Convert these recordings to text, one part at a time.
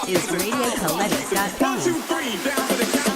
is RadioCollective.com. 1, 2, 3, down for the count.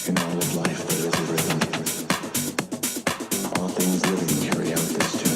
In all of life there is a rhythm. All things living carry out this tune.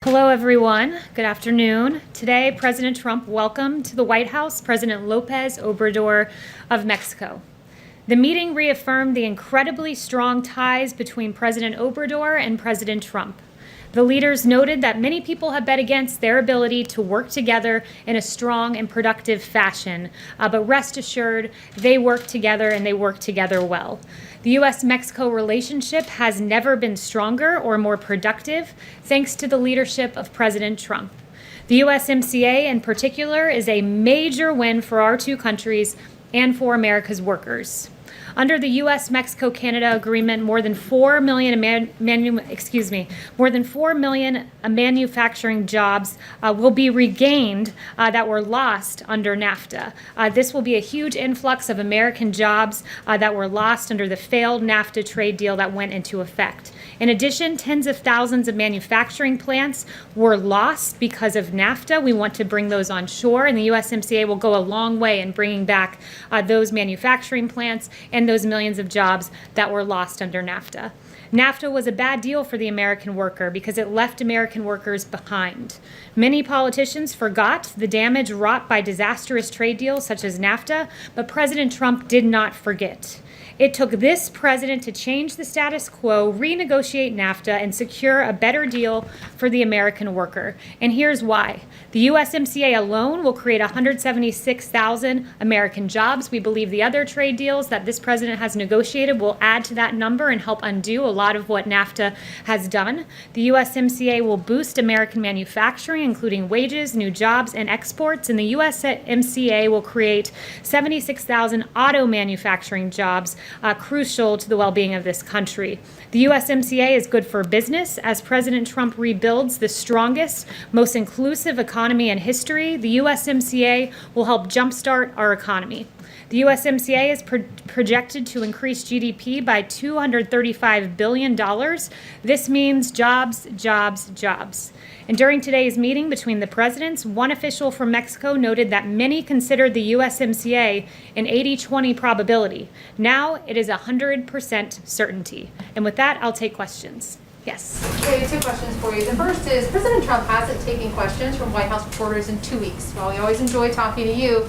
Hello, everyone. Good afternoon. Today, President Trump welcomed to the White House President López Obrador of Mexico. The meeting reaffirmed the incredibly strong ties between President Obrador and President Trump. The leaders noted that many people have bet against their ability to work together in a strong and productive fashion, but rest assured, they work together and they work together well. The U.S.-Mexico relationship has never been stronger or more productive, thanks to the leadership of President Trump. The USMCA, in particular, is a major win for our two countries and for America's workers. Under the U.S.-Mexico-Canada agreement, more than 4 million manufacturing jobs will be regained that were lost under NAFTA. This will be a huge influx of American jobs that were lost under the failed NAFTA trade deal that went into effect. In addition, tens of thousands of manufacturing plants were lost because of NAFTA. We want to bring those on shore, and the USMCA will go a long way in bringing back those manufacturing plants and those millions of jobs that were lost under NAFTA. NAFTA was a bad deal for the American worker because it left American workers behind. Many politicians forgot the damage wrought by disastrous trade deals such as NAFTA, but President Trump did not forget. It took this president to change the status quo, renegotiate NAFTA, and secure a better deal for the American worker. And here's why. The USMCA alone will create 176,000 American jobs. We believe the other trade deals that this president has negotiated will add to that number and help undo a lot of what NAFTA has done. The USMCA will boost American manufacturing, including wages, new jobs, and exports. And the USMCA will create 76,000 auto manufacturing jobs, crucial to the well-being of this country. The USMCA is good for business. As President Trump rebuilds the strongest, most inclusive economy in history, the USMCA will help jumpstart our economy. The USMCA is projected to increase GDP by $235 billion. This means jobs, jobs, jobs. And during today's meeting between the presidents, one official from Mexico noted that many considered the USMCA an 80-20 probability. Now it is 100% certainty. And with that, I'll take questions. Yes. Okay, two questions for you. The first is, President Trump hasn't taken questions from White House reporters in 2 weeks. While we always enjoy talking to you,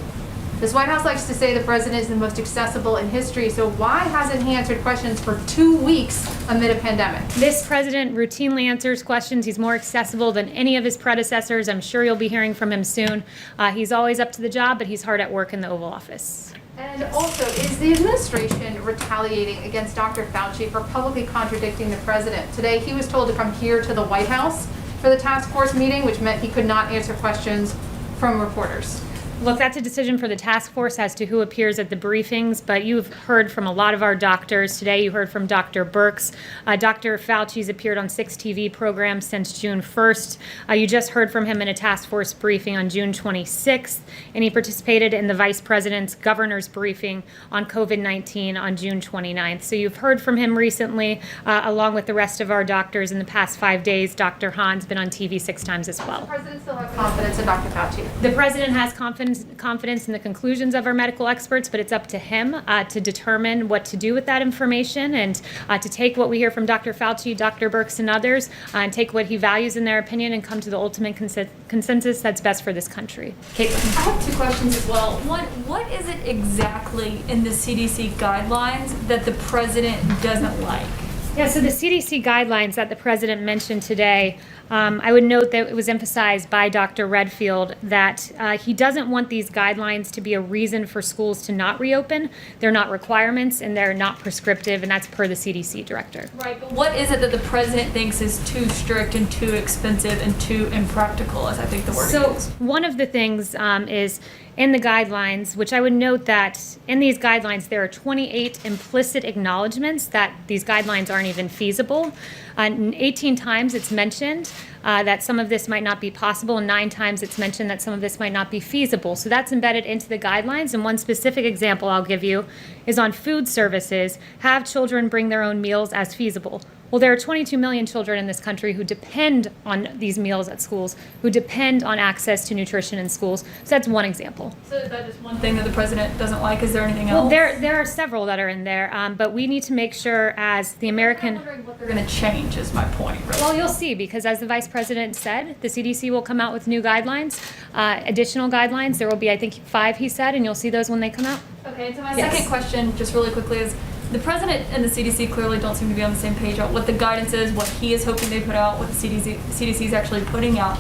this White House likes to say the president is the most accessible in history, so why hasn't he answered questions for 2 weeks amid a pandemic? This president routinely answers questions. He's more accessible than any of his predecessors. I'm sure you'll be hearing from him soon. He's always up to the job, but he's hard at work in the Oval Office. And also, is the administration retaliating against Dr. Fauci for publicly contradicting the president? Today, he was told to come here to the White House for the task force meeting, which meant he could not answer questions from reporters. Look, that's a decision for the task force as to who appears at the briefings, but you've heard from a lot of our doctors. Today you heard from Dr. Birx. Dr. Fauci's appeared on 6 TV programs since June 1st. You just heard from him in a task force briefing on June 26th, and he participated in the Vice President's governor's briefing on COVID-19 on June 29th. So you've heard from him recently, along with the rest of our doctors in the past 5 days. Dr. Hahn's been on TV 6 times as well. Does the president still have confidence in Dr. Fauci? The president has confidence in the conclusions of our medical experts, but it's up to him to determine what to do with that information and to take what we hear from Dr. Fauci, Dr. Birx, and others, and take what he values in their opinion and come to the ultimate consensus that's best for this country. Caitlin. I have 2 questions as well. One, what is it exactly in the CDC guidelines that the president doesn't like? Yeah, so the CDC guidelines that the president mentioned today, I would note that it was emphasized by Dr. Redfield that he doesn't want these guidelines to be a reason for schools to not reopen. They're not requirements and they're not prescriptive, and that's per the CDC director. Right, but what is it that the president thinks is too strict and too expensive and too impractical, as I think the word So is? one of the things is in the guidelines, which I would note that in these guidelines, there are 28 implicit acknowledgments that these guidelines aren't even feasible. 18 times it's mentioned that some of this might not be possible, and 9 times it's mentioned that some of this might not be feasible. So that's embedded into the guidelines. And one specific example I'll give you is on food services, have children bring their own meals as feasible. Well, there are 22 million children in this country who depend on these meals at schools, who depend on access to nutrition in schools. So that's one example. So is that just one thing that the president doesn't like? Is there anything Well, else? there are several that are in there, but we need to make sure as the I'm American... wondering what they're going to change is my point, really. Well, you'll see, because as the vice president said, the CDC will come out with new guidelines, additional guidelines. There will be, I think, 5, he said, and you'll see those when they come out. Okay, so my Yes. second question, just really quickly, is the president and the CDC clearly don't seem to be on the same page on what the guidance is, what he is hoping they put out, what the CDC is actually putting out.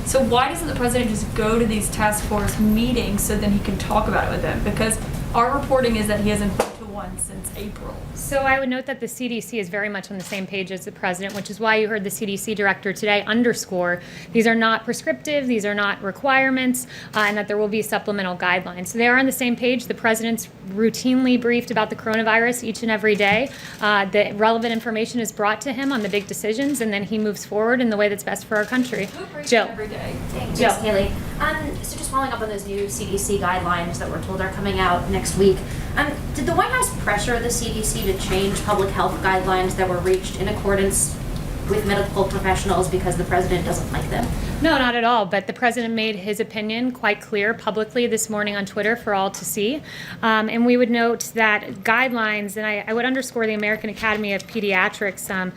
So why doesn't the president just go to these task force meetings so then he can talk about it with them? Because our reporting is that he hasn't been to one since April. So I would note that the CDC is very much on the same page as the president, which is why you heard the CDC director today underscore these are not prescriptive, these are not requirements, and that there will be supplemental guidelines. So they are on the same page. The president's routinely briefed about the coronavirus each and every day. The relevant information is brought to him on the big decisions, and then he moves forward in the way that's best for our country. Who briefs Jill. him every day? Thanks, Jill. Haley. So just following up on those new CDC guidelines that we're told are coming out next week, did the White House pressure the CDC to change public health guidelines that were reached in accordance with medical professionals because the president doesn't like them? No, not at all. But the president made his opinion quite clear publicly this morning on Twitter for all to see. And we would note that guidelines, and I would underscore the American Academy of Pediatrics,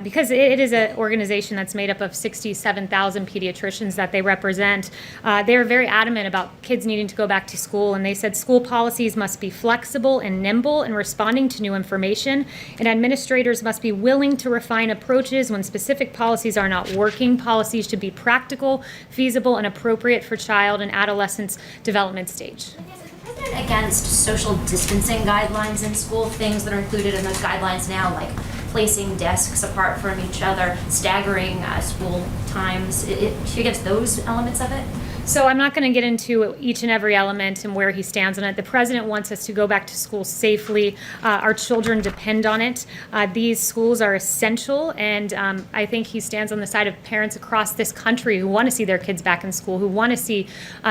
because it is an organization that's made up of 67,000 pediatricians that they represent. They are very adamant about kids needing to go back to school, and they said school policies must be flexible and nimble in responding to new information, and administrators must be willing to refine approaches when specific policies are not working. Policies should be practical, feasible, and appropriate for child and adolescent's development stage. Is the president against social distancing guidelines in school, things that are included in those guidelines now, like placing desks apart from each other, staggering school times? Is she against those elements of it? So I'm not going to get into each and every element and where he stands on it. The president wants us to go back to school safely. Our children depend on it. These schools are essential, and I think he stands on the side of parents across this country who want to see their kids back in school, who want to see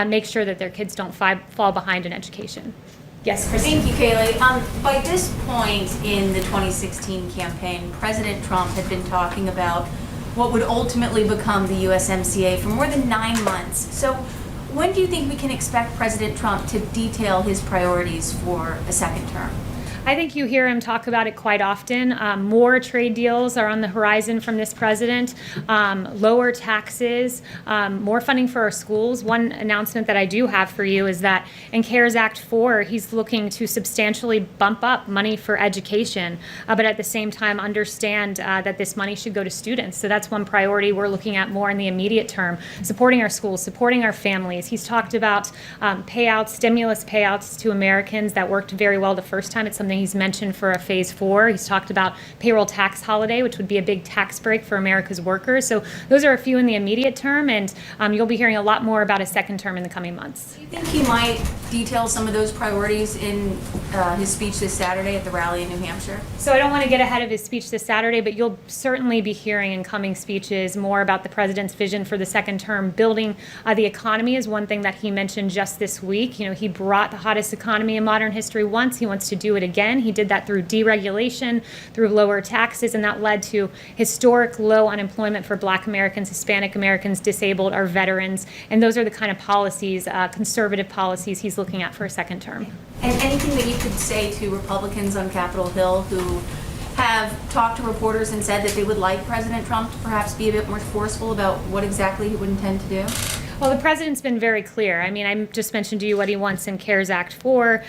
make sure that their kids don't fall behind in education. Yes, Christine. Thank you, Kaylee. By this point in the 2016 campaign, President Trump had been talking about what would ultimately become the USMCA for more than 9 months. So when do you think we can expect President Trump to detail his priorities for a second term? I think you hear him talk about it quite often. More trade deals are on the horizon from this president, lower taxes, more funding for our schools. One announcement that I do have for you is that in CARES Act 4, he's looking to substantially bump up money for education, but at the same time understand that this money should go to students. So that's one priority we're looking at more in the immediate term, supporting our schools, supporting our families. He's talked about payouts, stimulus payouts to Americans that worked very well the first time. It's something he's mentioned for a phase 4. He's talked about payroll tax holiday, which would be a big tax break for America's workers. So those are a few in the immediate term, and you'll be hearing a lot more about a second term in the coming months. Do you think he might detail some of those priorities in his speech this Saturday at the rally in New Hampshire? So I don't want to get ahead of his speech this Saturday, but you'll certainly be hearing in coming speeches more about the president's vision for the second term. Building the economy is one thing that he mentioned just this week. You know, he brought the hottest economy in modern history once. He wants to do it again. He did that through deregulation, through lower taxes, and that led to historic low unemployment for Black Americans, Hispanic Americans, disabled, our veterans. And those are the kind of policies, conservative policies, he's looking at for a second term. And anything that you could say to Republicans on Capitol Hill who have talked to reporters and said that they would like President Trump to perhaps be a bit more forceful about what exactly he would intend to do? Well, the president's been very clear. I mean, I just mentioned to you what he wants in CARES Act 4.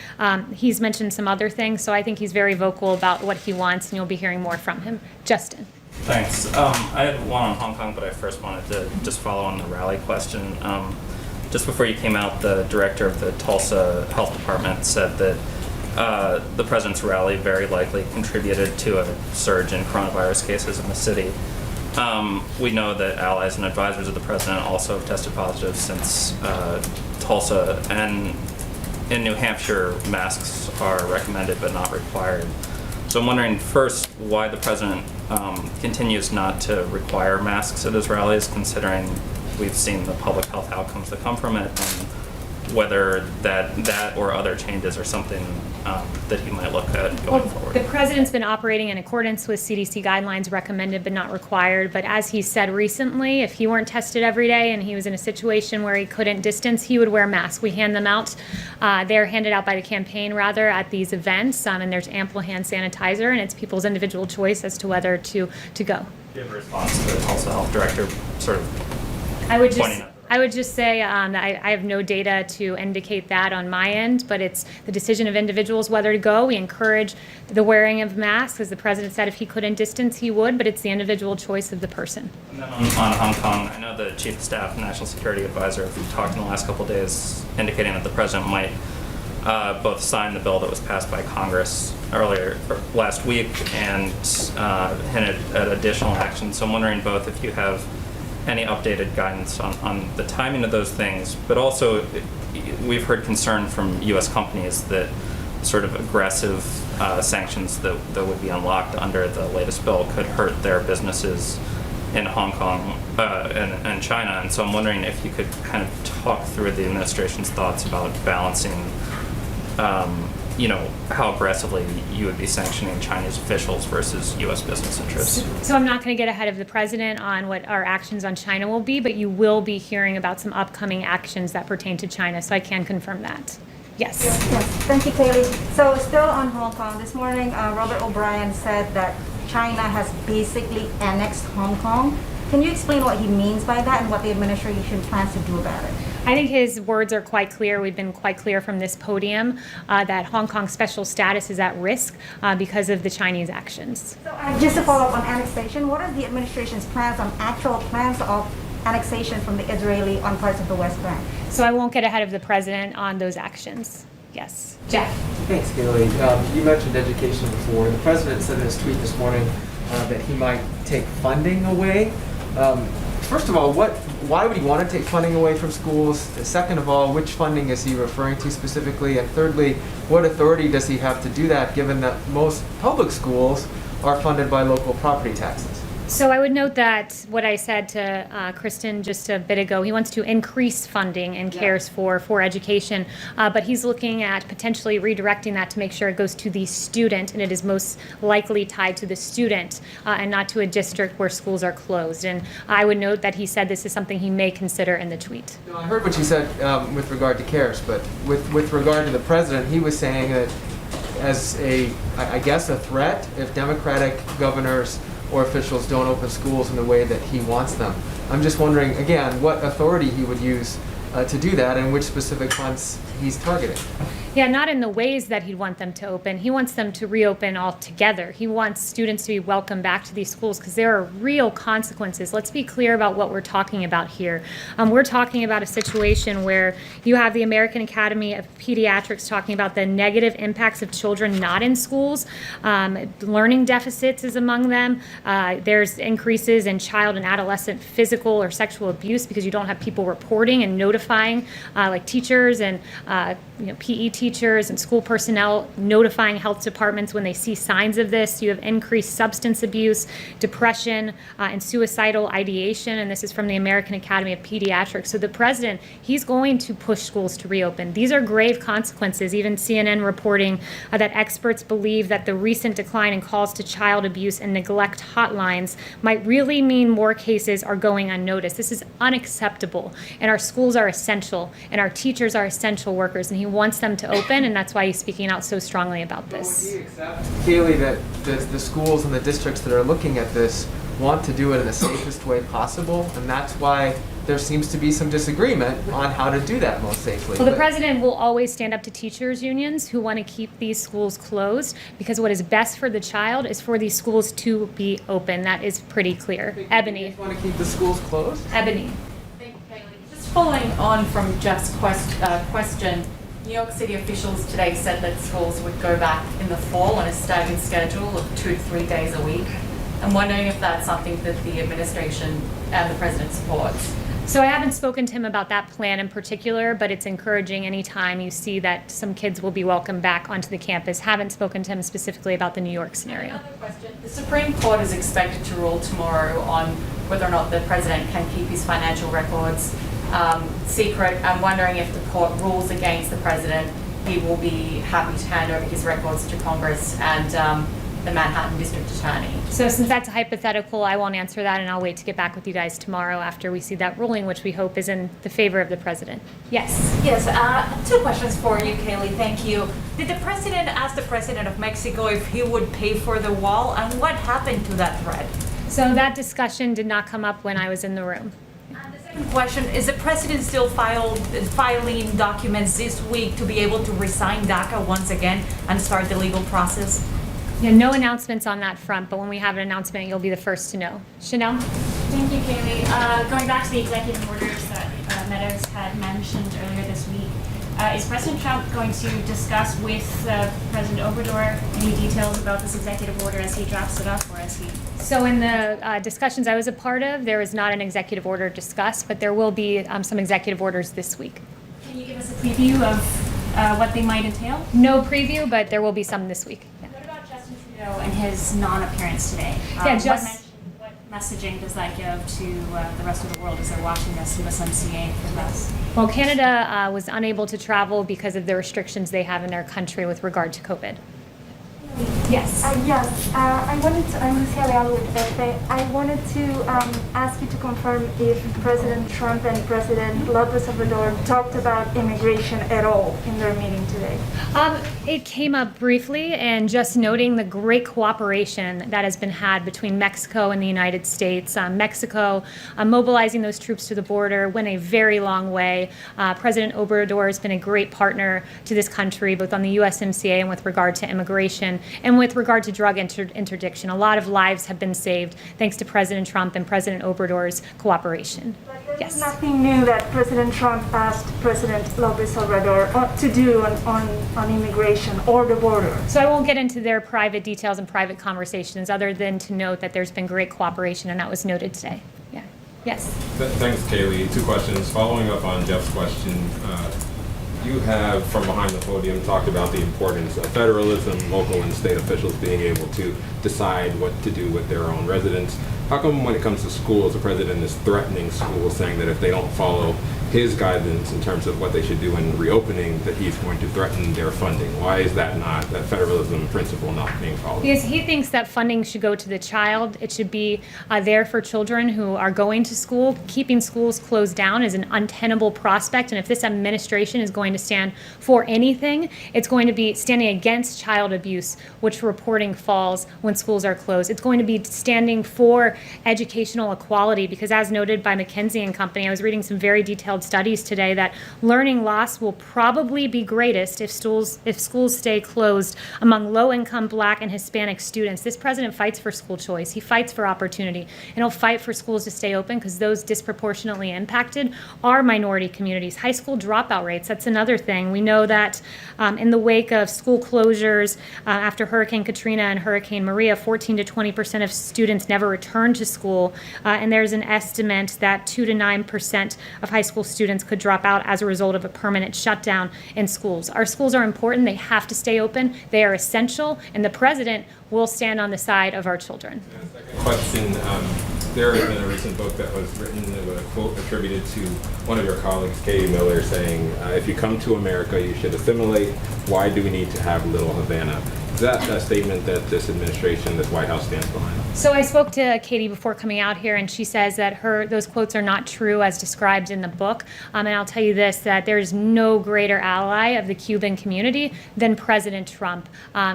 He's mentioned some other things, so I think he's very vocal about what he wants, and you'll be hearing more from him. Justin. Thanks. I had one on Hong Kong, but I first wanted to just follow on the rally question. Just before you came out, the director of the Tulsa Health Department said that the president's rally very likely contributed to a surge in coronavirus cases in the city. We know that allies and advisors of the president also have tested positive since Tulsa, and in New Hampshire, masks are recommended but not required. So I'm wondering first why the president continues not to require masks at his rallies, considering we've seen the public health outcomes that come from it, and whether that or other changes are something that he might look at going forward. The president's been operating in accordance with CDC guidelines, recommended but not required. But as he said recently, if he weren't tested every day and he was in a situation where he couldn't distance, he would wear masks. We hand them out. They're handed out by the campaign, rather, at these events, and there's ample hand sanitizer, and it's people's individual choice as to whether to go. Do you have a response to the Tulsa Health Director sort of I would pointing just out? I would just say that I have no data to indicate that on my end, but it's the decision of individuals whether to go. We encourage the wearing of masks. As the president said, if he couldn't distance, he would, but it's the individual choice of the person. And then on Hong Kong, I know the Chief of Staff and National Security Advisor have talked in the last couple of days indicating that the president might both sign the bill that was passed by Congress last week and hinted at additional action. So I'm wondering both if you have any updated guidance on the timing of those things, but also we've heard concern from U.S. companies that sort of aggressive sanctions that would be unlocked under the latest bill could hurt their businesses in Hong Kong and China. And so I'm wondering if you could kind of talk through the administration's thoughts about balancing how aggressively you would be sanctioning Chinese officials versus U.S. business interests. So I'm not going to get ahead of the president on what our actions on China will be, but you will be hearing about some upcoming actions that pertain to China, so I can confirm that. Yes. Yes, thank you, Kaylee. So still on Hong Kong, this morning, Robert O'Brien said that China has basically annexed Hong Kong. Can you explain what he means by that and what the administration plans to do about it? I think his words are quite clear. We've been quite clear from this podium that Hong Kong's special status is at risk because of the Chinese actions. So just to follow up on annexation, what are the administration's plans on actual plans of annexation from the Israeli on parts of the West Bank? So I won't get ahead of the president on those actions. Yes. Jeff. Thanks, Kaylee. You mentioned education before. The president said in his tweet this morning that he might take funding away. First of all, why would he want to take funding away from schools? Second of all, which funding is he referring to specifically? And thirdly, what authority does he have to do that, given that most public schools are funded by local property taxes? So I would note that what I said to Kristen just a bit ago, he wants to increase funding in CARES for education, but he's looking at potentially redirecting that to make sure it goes to the student, and it is most likely tied to the student and not to a district where schools are closed. And I would note that he said this is something he may consider in the tweet. No, I heard what you said with regard to CARES, but with regard to the president, he was saying that as I guess a threat if Democratic governors or officials don't open schools in the way that he wants them. I'm just wondering, again, what authority he would use to do that and which specific funds he's targeting. Yeah, not in the ways that he'd want them to open. He wants them to reopen altogether. He wants students to be welcomed back to these schools because there are real consequences. Let's be clear about what we're talking about here. We're talking about a situation where you have the American Academy of Pediatrics talking about the negative impacts of children not in schools. Learning deficits is among them. There's increases in child and adolescent physical or sexual abuse because you don't have people reporting and notifying, like teachers and PE teachers and school personnel notifying health departments when they see signs of this. You have increased substance abuse, depression, and suicidal ideation, and this is from the American Academy of Pediatrics. So the president, he's going to push schools to reopen. These are grave consequences. Even CNN reporting that experts believe that the recent decline in calls to child abuse and neglect hotlines might really mean more cases are going unnoticed. This is unacceptable, and our schools are essential, and our teachers are essential workers, and he wants them to open, and that's why he's speaking out so strongly about this. Would he accept, Kaylee, that the schools and the districts that are looking at this want to do it in the safest way possible, and that's why there seems to be some disagreement on how to do that most safely. Well, the But- president will always stand up to teachers' unions who want to keep these schools closed because what is best for the child is for these schools to be open. That is pretty clear. Ebony. Want to keep the schools closed? Ebony. Thank you, Kaylee. Just following on from Jeff's question, New York City officials today said that schools would go back in the fall on a staggered schedule of 2 to 3 days a week. I'm wondering if that's something that the administration and the president supports. So I haven't spoken to him about that plan in particular, but it's encouraging anytime you see that some kids will be welcomed back onto the campus. Haven't spoken to him specifically about the New York scenario. Another question. The Supreme Court is expected to rule tomorrow on whether or not the president can keep his financial records secret. I'm wondering if the court rules against the president, he will be happy to hand over his records to Congress and the Manhattan District Attorney. So since that's a hypothetical, I won't answer that, and I'll wait to get back with you guys tomorrow after we see that ruling, which we hope is in the favor of the president. Yes. Yes, 2 questions for you, Kaylee. Thank you. Did the president ask the president of Mexico if he would pay for the wall, and what happened to that threat? So that discussion did not come up when I was in the room. The second question, is the president still filing documents this week to be able to resign DACA once again and start the legal process? Yeah, no announcements on that front, but when we have an announcement, you'll be the first to know. Chanel? Thank you, Kaylee. Going back to the executive orders that Meadows had mentioned earlier this week, is President Trump going to discuss with President Obrador any details about this executive order as he drafts it up, or as he... So in the discussions I was a part of, there is not an executive order discussed, but there will be some executive orders this week. Can you give us a preview of what they might entail? No preview, but there will be some this week. Yeah. What about Justin Trudeau and his non-appearance today? What messaging does that give to the rest of the world as they're watching this USMCA from us? Well, Canada was unable to travel because of the restrictions they have in their country with regard to COVID. Yes. I wanted to, I'm Lucia Leal with Pepe. I wanted to ask you to confirm if President Trump and President Lopez Obrador talked about immigration at all in their meeting today. It came up briefly, and just noting the great cooperation that has been had between Mexico and the United States. Mexico mobilizing those troops to the border went a very long way. President Obrador has been a great partner to this country, both on the USMCA and with regard to immigration, and with regard to drug interdiction. A lot of lives have been saved thanks to President Trump and President Obrador's cooperation. There's nothing new that President Trump asked President Lopez Obrador to do on immigration or the border. So I won't get into their private details and private conversations other than to note that there's been great cooperation, and that was noted today. Yeah. Yes. Thanks, Kaylee. 2 questions. Following up on Jeff's question, you have, from behind the podium, talked about the importance of federalism, local and state officials being able to decide what to do with their own residents. How come when it comes to schools, the president is threatening schools, saying that if they don't follow his guidance in terms of what they should do in reopening, that he's going to threaten their funding? Why is that federalism principle not being followed? Because he thinks that funding should go to the child. It should be there for children who are going to school. Keeping schools closed down is an untenable prospect, and if this administration is going to stand for anything, it's going to be standing against child abuse, which reporting falls when schools are closed. It's going to be standing for educational equality, because as noted by McKinsey and Company, I was reading some very detailed studies today that learning loss will probably be greatest if schools stay closed among low-income Black and Hispanic students. This president fights for school choice. He fights for opportunity, and he'll fight for schools to stay open because those disproportionately impacted are minority communities. High school dropout rates, that's another thing. We know that in the wake of school closures after Hurricane Katrina and Hurricane Maria, 14 to 20% of students never returned to school, and there's an estimate that 2 to 9% of high school students could drop out as a result of a permanent shutdown in schools. Our schools are important. They have to stay open. They are essential, and the president will stand on the side of our children. Second question, there has been a recent book that was written with a quote attributed to one of your colleagues, Katie Miller, saying, if you come to America, you should assimilate. Why do we need to have Little Havana? Is that a statement that this administration, this White House stands behind? So I spoke to Katie before coming out here, and she says that those quotes are not true as described in the book. And I'll tell you this, that there's no greater ally of the Cuban community than President Trump.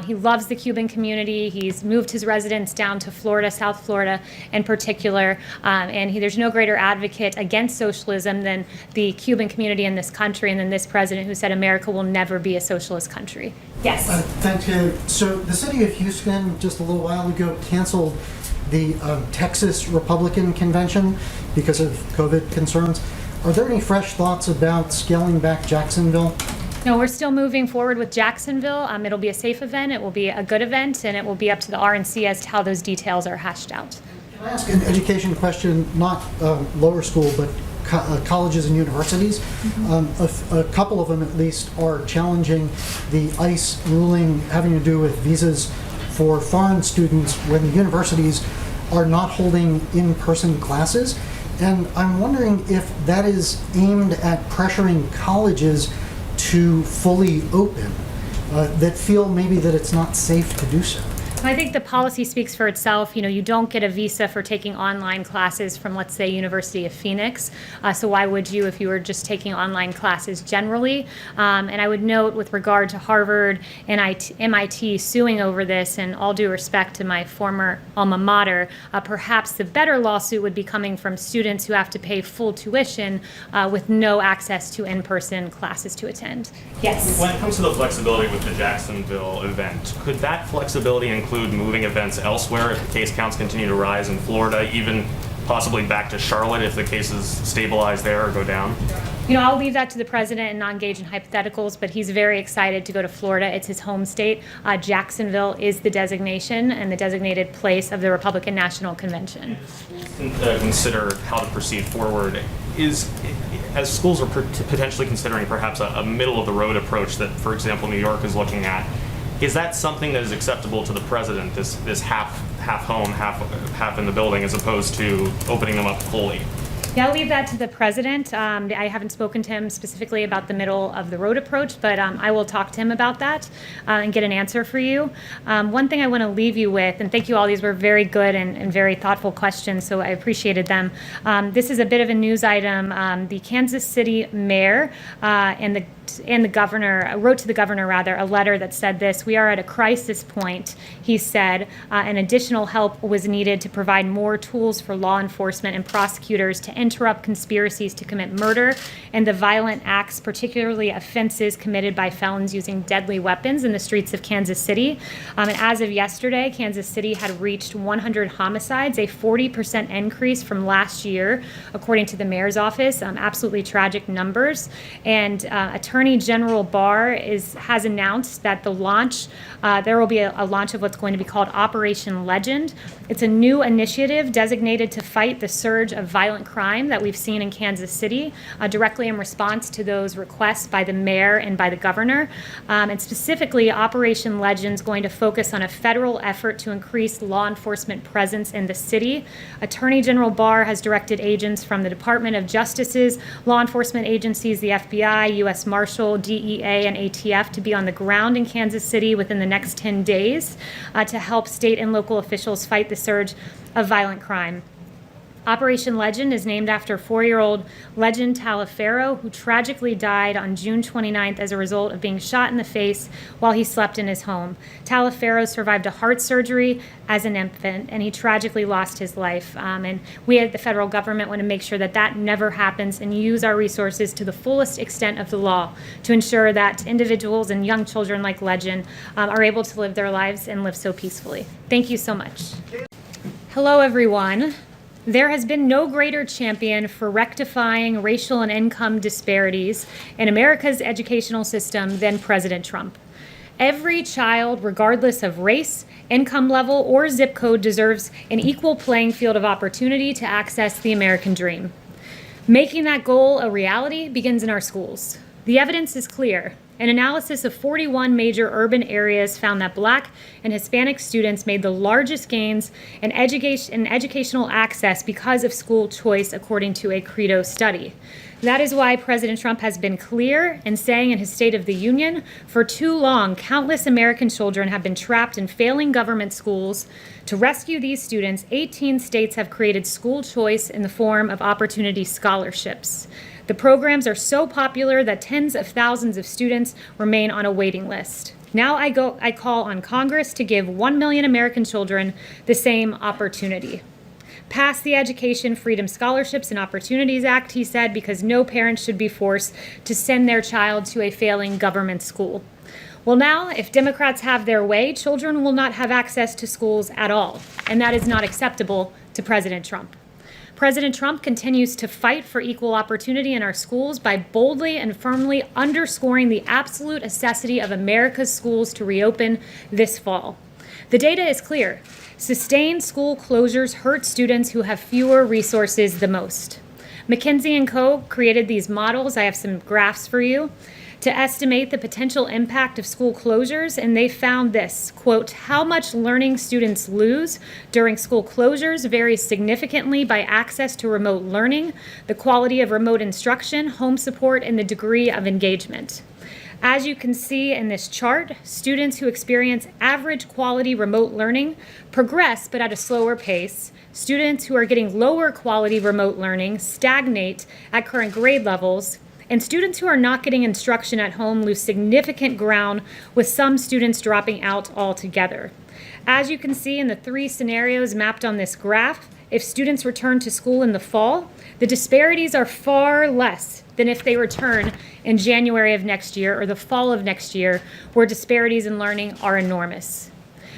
He loves the Cuban community. He's moved his residence down to Florida, South Florida in particular. And there's no greater advocate against socialism than the Cuban community in this country, and than this president who said America will never be a socialist country. Yes. Thank you. So the city of Houston just a little while ago canceled the Texas Republican convention because of COVID concerns. Are there any fresh thoughts about scaling back Jacksonville? No, we're still moving forward with Jacksonville. It'll be a safe event, it will be a good event, and it will be up to the RNC as to how those details are hashed out. Can I ask an education question, not lower school, but colleges and universities? A couple of them at least are challenging the ICE ruling having to do with visas for foreign students when the universities are not holding in-person classes. And I'm wondering if that is aimed at pressuring colleges to fully open, that feel maybe that it's not safe to do so. I think the policy speaks for itself. You don't get a visa for taking online classes from, let's say, University of Phoenix. So why would you if you were just taking online classes generally? And I would note with regard to Harvard and MIT suing over this, and all due respect to my former alma mater, perhaps the better lawsuit would be coming from students who have to pay full tuition with no access to in-person classes to attend. Yes? When it comes to the flexibility with the Jacksonville event, could that flexibility include moving events elsewhere if the case counts continue to rise in Florida, even possibly back to Charlotte if the cases stabilize there or go down? I'll leave that to the president and not engage in hypotheticals, but he's very excited to go to Florida. It's his home state. Jacksonville is the designation and the designated place of the Republican National Convention. Consider how to proceed forward. As schools are potentially considering perhaps a middle-of-the-road approach that, for example, New York is looking at, is that something that is acceptable to the president, this half home, half in the building, as opposed to opening them up fully? Yeah, I'll leave that to the president. I haven't spoken to him specifically about the middle of the road approach, but I will talk to him about that and get an answer for you. One thing I want to leave you with, and thank you all, these were very good and very thoughtful questions, so I appreciated them. This is a bit of a news item. The Kansas City mayor and the governor wrote to the governor a letter that said this: "We are at a crisis point," he said, and additional help was needed to provide more tools for law enforcement and prosecutors to interrupt conspiracies to commit murder and the violent acts, particularly offenses committed by felons using deadly weapons in the streets of Kansas City. And as of yesterday, Kansas City had reached 100 homicides, a 40% increase from last year, according to the mayor's office. Absolutely tragic numbers. And Attorney General Barr has announced that there will be a launch of what's going to be called Operation Legend. It's a new initiative designated to fight the surge of violent crime that we've seen in Kansas City, directly in response to those requests by the mayor and by the governor. And specifically, Operation Legend is going to focus on a federal effort to increase law enforcement presence in the city. Attorney General Barr has directed agents from the Department of Justice's law enforcement agencies, the FBI, U.S. Marshal, DEA, and ATF, to be on the ground in Kansas City within the next 10 days to help state and local officials fight the surge of violent crime. Operation Legend is named after 4-year-old Legend Taliaferro, who tragically died on June 29th as a result of being shot in the face while he slept in his home. Taliaferro survived a heart surgery as an infant, and he tragically lost his life. And we at the federal government want to make sure that that never happens and use our resources to the fullest extent of the law to ensure that individuals and young children like Legend are able to live their lives and live so peacefully. Thank you so much. Hello, everyone. There has been no greater champion for rectifying racial and income disparities in America's educational system than President Trump. Every child, regardless of race, income level, or zip code, deserves an equal playing field of opportunity to access the American dream. Making that goal a reality begins in our schools. The evidence is clear. An analysis of 41 major urban areas found that Black and Hispanic students made the largest gains in educational access because of school choice, according to a Credo study. That is why President Trump has been clear in saying in his State of the Union, for too long, countless American children have been trapped in failing government schools. To rescue these students, 18 states have created school choice in the form of opportunity scholarships. The programs are so popular that tens of thousands of students remain on a waiting list. Now I call on Congress to give 1 million American children the same opportunity. Pass the Education Freedom Scholarships and Opportunities Act, he said, because no parent should be forced to send their child to a failing government school. Well, now, if Democrats have their way, children will not have access to schools at all, and that is not acceptable to President Trump. President Trump continues to fight for equal opportunity in our schools by boldly and firmly underscoring the absolute necessity of America's schools to reopen this fall. The data is clear. Sustained school closures hurt students who have fewer resources the most. McKinsey & Co. created these models. I have some graphs for you to estimate the potential impact of school closures, and they found this, quote, how much learning students lose during school closures varies significantly by access to remote learning, the quality of remote instruction, home support, and the degree of engagement. As you can see in this chart, students who experience average quality remote learning progress but at a slower pace. Students who are getting lower quality remote learning stagnate at current grade levels. And students who are not getting instruction at home lose significant ground, with some students dropping out altogether. As you can see in the three scenarios mapped on this graph, if students return to school in the fall, the disparities are far less than if they return in January of next year or the fall of next year, where disparities in learning are enormous.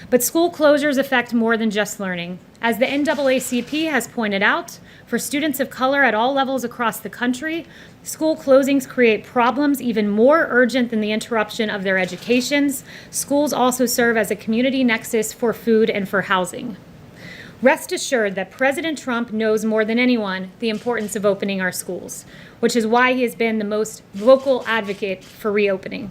But school closures affect more than just learning. As the NAACP has pointed out, for students of color at all levels across the country, school closings create problems even more urgent than the interruption of their educations. Schools also serve as a community nexus for food and for housing. Rest assured that President Trump knows more than anyone the importance of opening our schools, which is why he has been the most vocal advocate for reopening.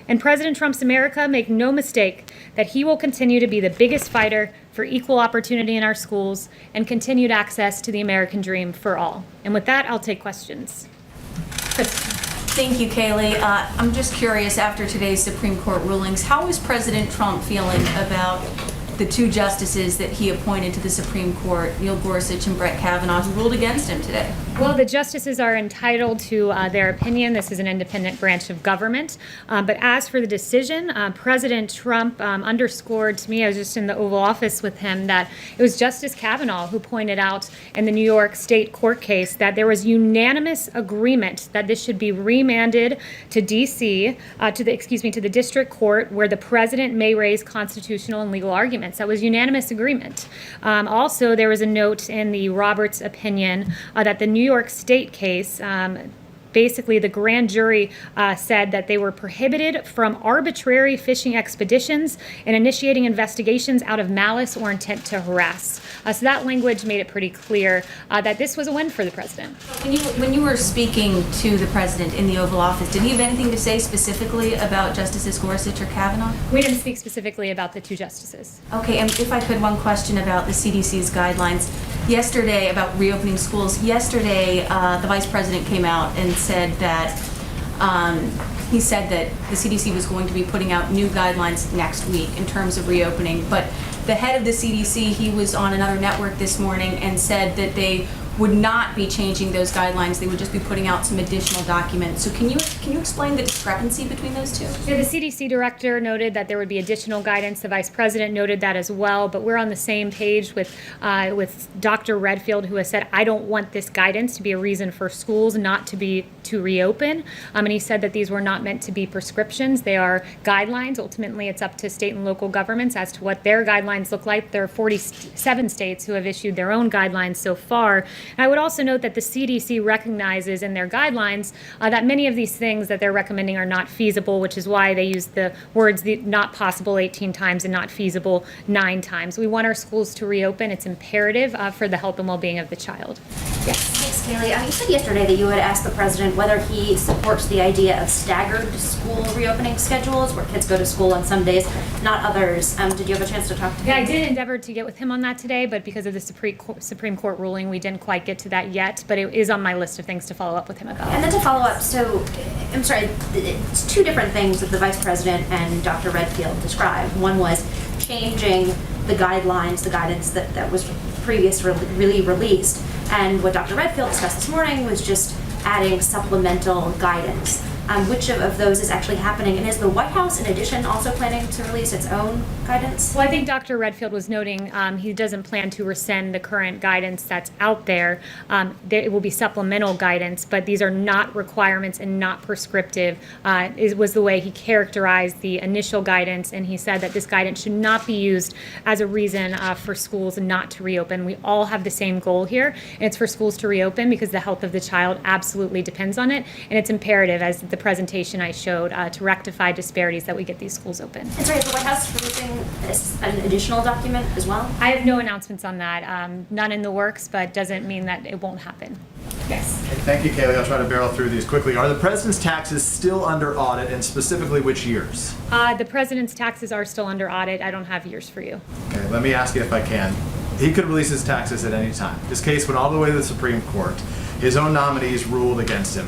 In President Trump's America, make no mistake that he will continue to be the biggest fighter for equal opportunity in our schools and continued access to the American dream for all. And with that, I'll take questions. Thank you, Kaylee. I'm just curious, after today's Supreme Court rulings, how is President Trump feeling about the two justices that he appointed to the Supreme Court, Neil Gorsuch and Brett Kavanaugh, who ruled against him today? Well, the justices are entitled to their opinion. This is an independent branch of government. But as for the decision, President Trump underscored to me, I was just in the Oval Office with him, that it was Justice Kavanaugh who pointed out in the New York State court case that there was unanimous agreement that this should be remanded to D.C., to the district court, where the president may raise constitutional and legal arguments. That was unanimous agreement. Also, there was a note in the Roberts opinion that the New York State case, basically the grand jury said that they were prohibited from arbitrary fishing expeditions and initiating investigations out of malice or intent to harass. So that language made it pretty clear that this was a win for the president. When you were speaking to the president in the Oval Office, did he have anything to say specifically about Justices Gorsuch or Kavanaugh? We didn't speak specifically about the two justices. Okay, and if I could, one question about the CDC's guidelines. Yesterday, about reopening schools, yesterday the vice president came out and said that he said that the CDC was going to be putting out new guidelines next week in terms of reopening. But the head of the CDC, he was on another network this morning and said that they would not be changing those guidelines. They would just be putting out some additional documents. So can you explain the discrepancy between those two? Yeah, the CDC director noted that there would be additional guidance. The vice president noted that as well. But we're on the same page with Dr. Redfield, who has said, I don't want this guidance to be a reason for schools not to reopen. And he said that these were not meant to be prescriptions. They are guidelines. Ultimately, it's up to state and local governments as to what their guidelines look like. There are 47 states who have issued their own guidelines so far. And I would also note that the CDC recognizes in their guidelines that many of these things that they're recommending are not feasible, which is why they use the words not possible 18 times and not feasible 9 times. We want our schools to reopen. It's imperative for the health and well-being of the child. Yes. Thanks, Kaylee. You said yesterday that you had asked the president whether he supports the idea of staggered school reopening schedules, where kids go to school on some days, not others. Did you have a chance to talk to him? Yeah, I did endeavor to get with him on that today, but because of the Supreme Court ruling, we didn't quite get to that yet, but it is on my list of things to follow up with him about. And then to follow up, so, I'm sorry, it's 2 different things that the Vice President and Dr. Redfield described. One was changing the guidelines, the guidance that was previously released, and what Dr. Redfield discussed this morning was just adding supplemental guidance. Which of those is actually happening? And is the White House, in addition, also planning to release its own guidance? Well, I think Dr. Redfield was noting he doesn't plan to rescind the current guidance that's out there. It will be supplemental guidance, but these are not requirements and not prescriptive, was the way he characterized the initial guidance. And he said that this guidance should not be used as a reason for schools not to reopen. We all have the same goal here, and it's for schools to reopen because the health of the child absolutely depends on it. And it's imperative, as the presentation I showed, to rectify disparities that we get these schools open. And sorry, is the White House releasing an additional document as well? I have no announcements on that. None in the works, but doesn't mean that it won't happen. Yes. Thank you, Kaylee. I'll try to barrel through these quickly. Are the president's taxes still under audit, and specifically which years? The president's taxes are still under audit. I don't have years for you. Okay, let me ask you if I can. He could release his taxes at any time. This case went all the way to the Supreme Court. His own nominees ruled against him.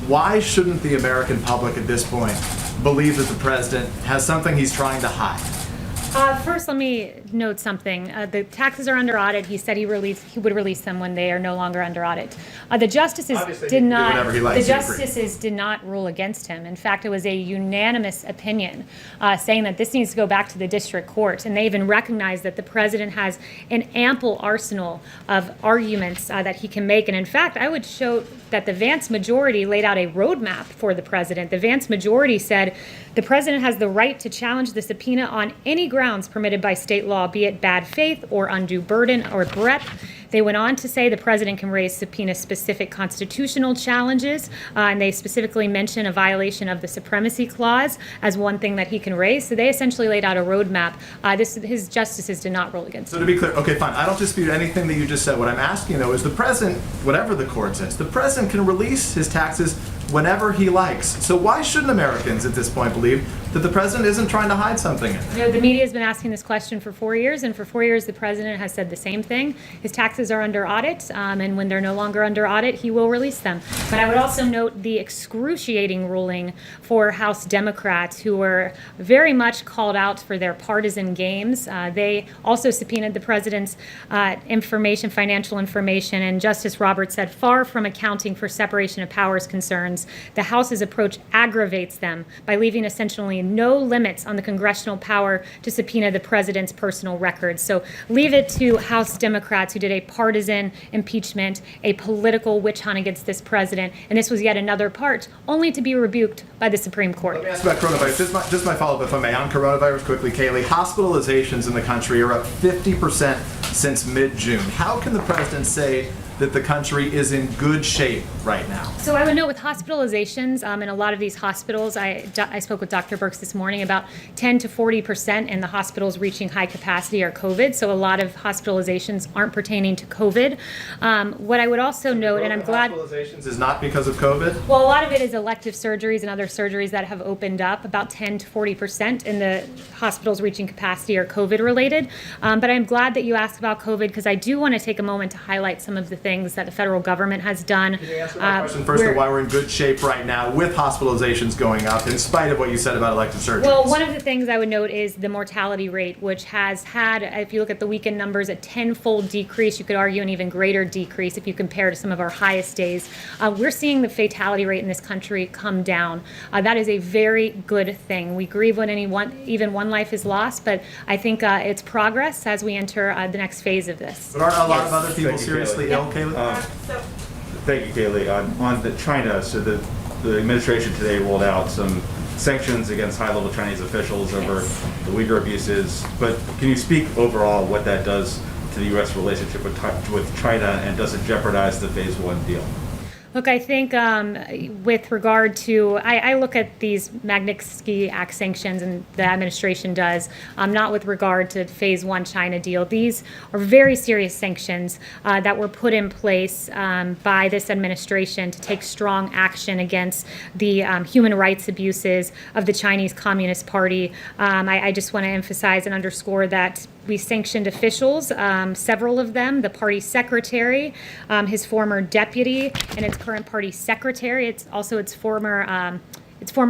Why shouldn't the American public at this point believe that the president has something he's trying to hide? First, let me note something. The taxes are under audit. He said he would release them when they are no longer under audit. The justices Obviously, he can do whatever he likes, The you agree. justices did not rule against him. In fact, it was a unanimous opinion saying that this needs to go back to the district court. And they even recognized that the president has an ample arsenal of arguments that he can make. And in fact, I would show that the Vance majority laid out a roadmap for the president. The Vance majority said the president has the right to challenge the subpoena on any grounds permitted by state law, be it bad faith or undue burden or breadth. They went on to say the president can raise subpoena-specific constitutional challenges, and they specifically mention a violation of the Supremacy Clause as one thing that he can raise. So they essentially laid out a roadmap. His justices did not rule against So him. to be clear, okay, fine. I don't dispute anything that you just said. What I'm asking, though, is the president, whatever the court says, the president can release his taxes whenever he likes. So why shouldn't Americans at this point believe that the president isn't trying to hide something in there? The media has been asking this question for 4 years, and for 4 years the president has said the same thing. His taxes are under audit, and when they're no longer under audit, he will release them. But I would also note the excruciating ruling for House Democrats, who were very much called out for their partisan games. They also subpoenaed the president's financial information, and Justice Roberts said, far from accounting for separation of powers concerns, the House's approach aggravates them by leaving essentially no limits on the congressional power to subpoena the president's personal records. So leave it to House Democrats, who did a partisan impeachment, a political witch hunt against this president, and this was yet another part, only to be rebuked by the Supreme Court. Let me ask about coronavirus. Just my follow-up, if I may, on coronavirus quickly, Kaylee. Hospitalizations in the country are up 50% since mid-June. How can the president say that the country is in good shape right now? So I would note with hospitalizations, in a lot of these hospitals, I spoke with Dr. Birx this morning, about 10 to 40% in the hospitals reaching high capacity are COVID. So a lot of hospitalizations aren't pertaining to COVID. What I would also note, and I'm glad... Hospitalizations is not because of COVID? Well, a lot of it is elective surgeries and other surgeries that have opened up. About 10 to 40% in the hospitals reaching capacity are COVID related. But I'm glad that you asked about COVID, because I do want to take a moment to highlight some of the things that the federal government has done. Can you answer my question first of why we're in good shape right now with hospitalizations going up in spite of what you said about elective surgeries? Well, one of the things I would note is the mortality rate, which has had, if you look at the weekend numbers, a 10-fold decrease. You could argue an even greater decrease if you compare to some of our highest days. We're seeing the fatality rate in this country come down. That is a very good thing. We grieve when even one life is lost, but I think it's progress as we enter the next phase of this. But aren't a lot of other people seriously ill, Kaylee? Thank you, Kaylee. On the China, so the administration today rolled out some sanctions against high-level Chinese officials over the Uyghur abuses. But can you speak overall what that does to the U.S. relationship with China, and does it jeopardize the Phase 1 deal? Look, I think with regard to, I look at these Magnitsky Act sanctions, and the administration does, not with regard to Phase 1 China deal. These are very serious sanctions that were put in place by this administration to take strong action against the human rights abuses of the Chinese Communist Party. I just want to emphasize and underscore that we sanctioned officials, several of them, the party secretary, his former deputy, and its current party secretary. It's also its former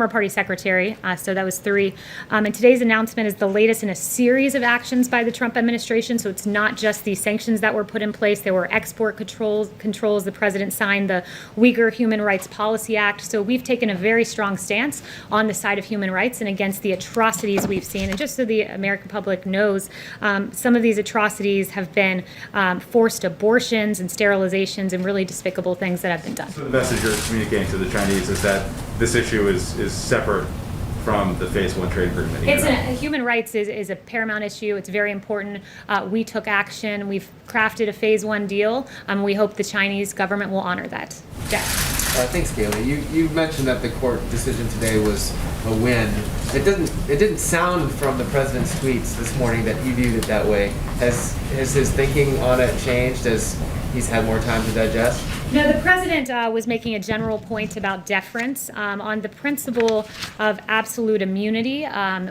party secretary, so that was 3. And today's announcement is the latest in a series of actions by the Trump administration, so it's not just the sanctions that were put in place. There were export controls. The president signed the Uyghur Human Rights Policy Act, so we've taken a very strong stance on the side of human rights and against the atrocities we've seen. And just so the American public knows, some of these atrocities have been forced abortions and sterilizations and really despicable things that have been done. So the message you're communicating to the Chinese is that this issue is separate from the Phase 1 trade agreement. Human rights is a paramount issue. It's very important. We took action. We've crafted a Phase 1 deal. We hope the Chinese government will honor that. Jack. Thanks, Kaylee. You mentioned that the court decision today was a win. It didn't sound from the president's tweets this morning that he viewed it that way. Has his thinking on it changed as he's had more time to digest? No, the president was making a general point about deference on the principle of absolute immunity,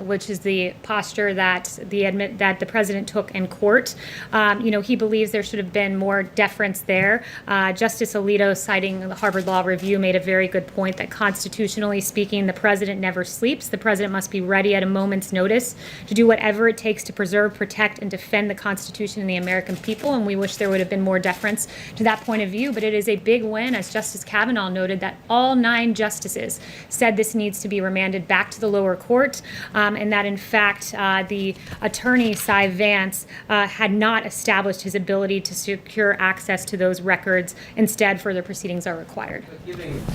which is the posture that the president took in court. He believes there should have been more deference there. Justice Alito, citing the Harvard Law Review, made a very good point that constitutionally speaking, the president never sleeps. The president must be ready at a moment's notice to do whatever it takes to preserve, protect, and defend the Constitution and the American people. And we wish there would have been more deference to that point of view, but it is a big win, as Justice Kavanaugh noted, that all 9 justices said this needs to be remanded back to the lower court, and that in fact the attorney, Cy Vance, had not established his ability to secure access to those records. Instead, further proceedings are required.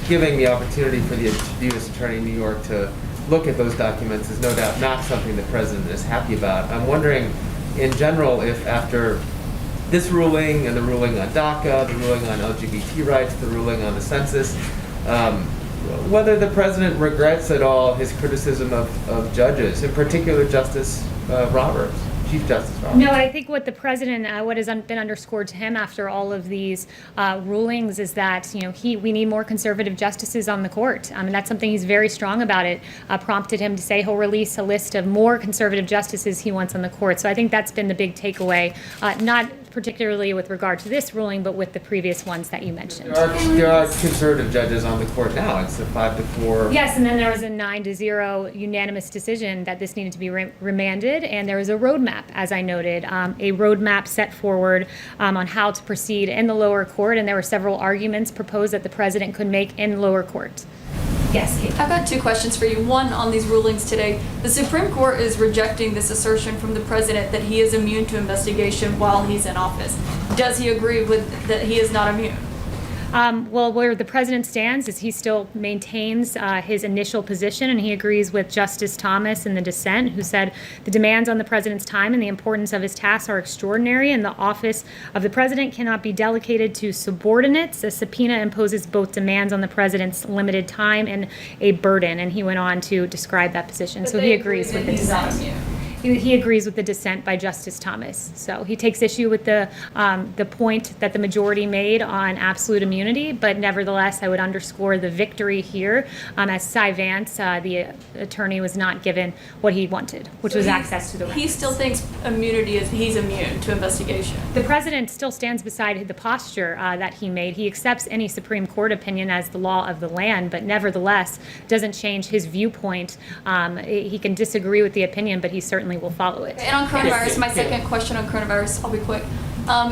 Giving the opportunity for the U.S. Attorney in New York to look at those documents is no doubt not something the president is happy about. I'm wondering, in general, if after this ruling and the ruling on DACA, the ruling on LGBT rights, the ruling on the census, whether the president regrets at all his criticism of judges, in particular Justice Roberts, Chief Justice Roberts. No, I think what the president, what has been underscored to him after all of these rulings is that we need more conservative justices on the court. And that's something he's very strong about. It prompted him to say he'll release a list of more conservative justices he wants on the court. So I think that's been the big takeaway, not particularly with regard to this ruling, but with the previous ones that you mentioned. There are conservative judges on the court now. It's a 5-4. Yes, and then there was a 9-0 unanimous decision that this needed to be remanded, and there was a roadmap, as I noted, a roadmap set forward on how to proceed in the lower court, and there were several arguments proposed that the president could make in lower court. Yes, Kate. I've got 2 questions for you. One, on these rulings today. The Supreme Court is rejecting this assertion from the president that he is immune to investigation while he's in office. Does he agree with that he is not immune? Well, where the president stands is he still maintains his initial position, and he agrees with Justice Thomas in the dissent, who said the demands on the president's time and the importance of his tasks are extraordinary, and the office of the president cannot be delegated to subordinates. A subpoena imposes both demands on the president's limited time and a burden, and he went on to describe that position. But so he agrees with the dissent. He agrees with the dissent by Justice Thomas. So he takes issue with the point that the majority made on absolute immunity, but nevertheless, I would underscore the victory here as Cy Vance, the attorney, was not given what he wanted, which was access to the records. He still thinks immunity is he's immune to investigation. The president still stands beside the posture that he made. He accepts any Supreme Court opinion as the law of the land, but nevertheless doesn't change his viewpoint. He can disagree with the opinion, but he certainly will follow it. And on coronavirus, my second question on coronavirus, I'll be quick.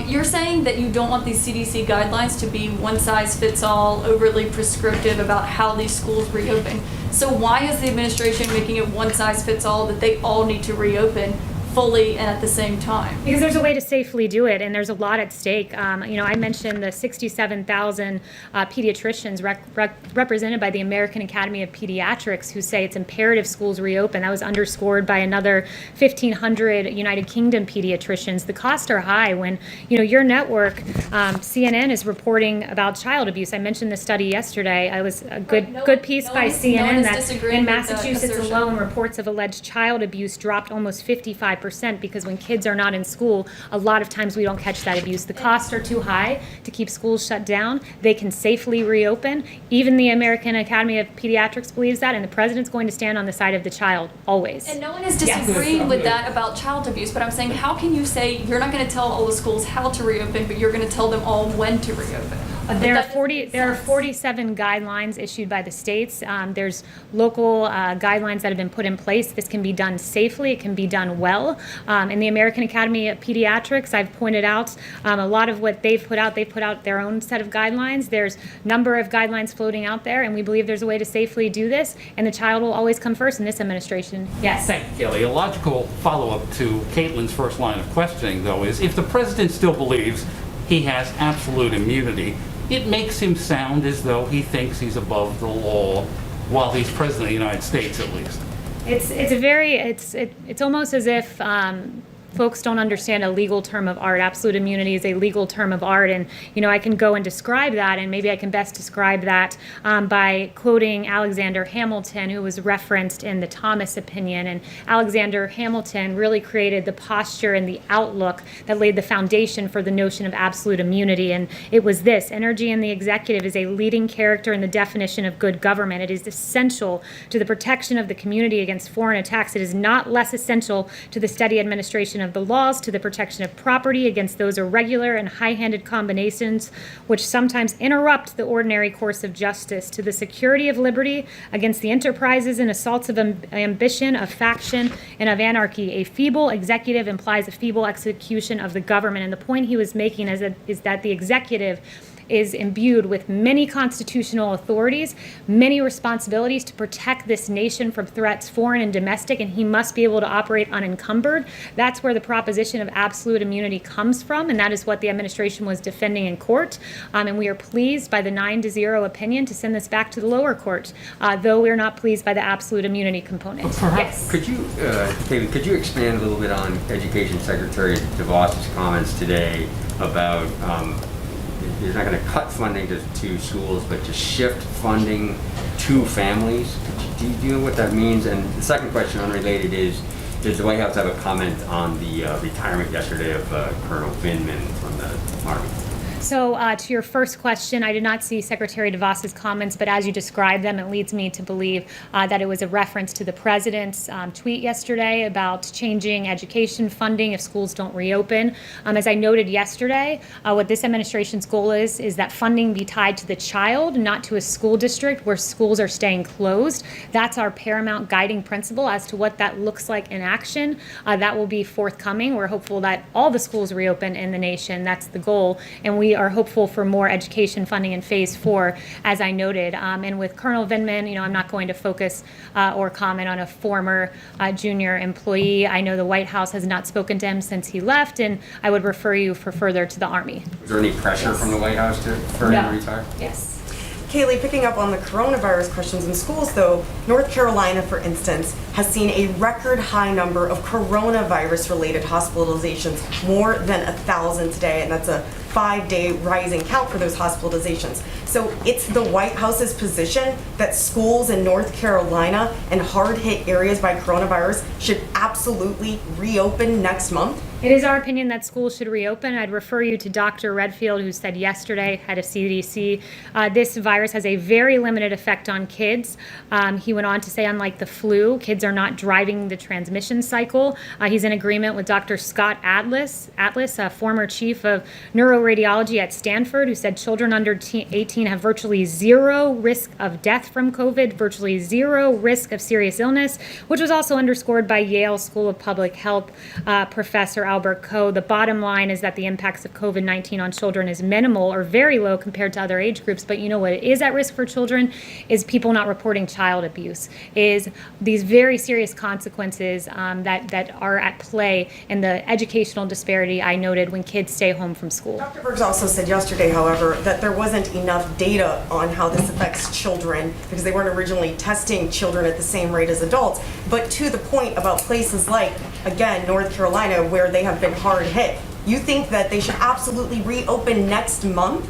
You're saying that you don't want these CDC guidelines to be one-size-fits-all, overly prescriptive about how these schools reopen. So why is the administration making it one-size-fits-all that they all need to reopen fully and at the same time? Because there's a way to safely do it, and there's a lot at stake. I mentioned the 67,000 pediatricians represented by the American Academy of Pediatrics who say it's imperative schools reopen. That was underscored by another 1,500 United Kingdom pediatricians. The costs are high when, your network, CNN, is reporting about child abuse. I mentioned the study yesterday. It was a good piece by CNN that in Massachusetts alone, reports of alleged child abuse dropped almost 55% because when kids are not in school, a lot of times we don't catch that abuse. The costs are too high to keep schools shut down. They can safely reopen. Even the American Academy of Pediatrics believes that, and the president's going to stand on the side of the child, always. And no one is disagreeing with that about child abuse, but I'm saying, how can you say you're not going to tell all the schools how to reopen, but you're going to tell them all when to reopen? There are 47 guidelines issued by the states. There's local guidelines that have been put in place. This can be done safely. It can be done well. In the American Academy of Pediatrics, I've pointed out a lot of what they've put out their own set of guidelines. There's a number of guidelines floating out there, and we believe there's a way to safely do this, and the child will always come first in this administration. Yes. Thank you, Kelly. A logical follow-up to Caitlin's first line of questioning, though, is if the president still believes he has absolute immunity, it makes him sound as though he thinks he's above the law while he's president of the United States, at least. It's almost as if folks don't understand a legal term of art. Absolute immunity is a legal term of art, and I can go and describe that, and maybe I can best describe that by quoting Alexander Hamilton, who was referenced in the Thomas opinion. And Alexander Hamilton really created the posture and the outlook that laid the foundation for the notion of absolute immunity. And it was this: energy in the executive is a leading character in the definition of good government. It is essential to the protection of the community against foreign attacks. It is not less essential to the steady administration of the laws, to the protection of property against those irregular and high-handed combinations which sometimes interrupt the ordinary course of justice, to the security of liberty against the enterprises and assaults of ambition, of faction, and of anarchy. A feeble executive implies a feeble execution of the government. And the point he was making is that the executive is imbued with many constitutional authorities, many responsibilities to protect this nation from threats, foreign and domestic, and he must be able to operate unencumbered. That's where the proposition of absolute immunity comes from, and that is what the administration was defending in court. And we are pleased by the 9-0 opinion to send this back to the lower court, though we're not pleased by the absolute immunity component. Perhaps, could you, David, could you expand a little bit on Education Secretary DeVos's comments today about you're not going to cut funding to schools, but to shift funding to families? Do you know what that means? And the second question, unrelated, is does the White House have a comment on the retirement yesterday of Colonel Vindman from the Army? So to your first question, I did not see Secretary DeVos's comments, but as you described them, it leads me to believe that it was a reference to the president's tweet yesterday about changing education funding if schools don't reopen. As I noted yesterday, what this administration's goal is that funding be tied to the child, not to a school district where schools are staying closed. That's our paramount guiding principle. As to what that looks like in action, that will be forthcoming. We're hopeful that all the schools reopen in the nation. That's the goal, and we are hopeful for more education funding in phase 4, as I noted. And with Colonel Vindman, I'm not going to focus or comment on a former junior employee. I know the White House has not spoken to him since he left, and I would refer you for further to the Army. Was there any pressure from the White House for him to retire? Yes. Kaylee, picking up on the coronavirus questions in schools, though, North Carolina, for instance, has seen a record high number of coronavirus-related hospitalizations, more than 1,000 today, and that's a 5-day rising count for those hospitalizations. So it's the White House's position that schools in North Carolina and hard-hit areas by coronavirus should absolutely reopen next month. It is our opinion that schools should reopen. I'd refer you to Dr. Redfield, who said yesterday, head of CDC, this virus has a very limited effect on kids. He went on to say, unlike the flu, kids are not driving the transmission cycle. He's in agreement with Dr. Scott Atlas, a former chief of neuroradiology at Stanford, who said children under 18 have virtually zero risk of death from COVID, virtually zero risk of serious illness, which was also underscored by Yale School of Public Health professor Albert Coe. The bottom line is that the impacts of COVID-19 on children is minimal or very low compared to other age groups. But you know what is at risk for children is people not reporting child abuse, is these very serious consequences that are at play in the educational disparity I noted when kids stay home from school. Dr. Birx also said yesterday, however, that there wasn't enough data on how this affects children because they weren't originally testing children at the same rate as adults. But to the point about places like, again, North Carolina, where they have been hard hit, you think that they should absolutely reopen next month?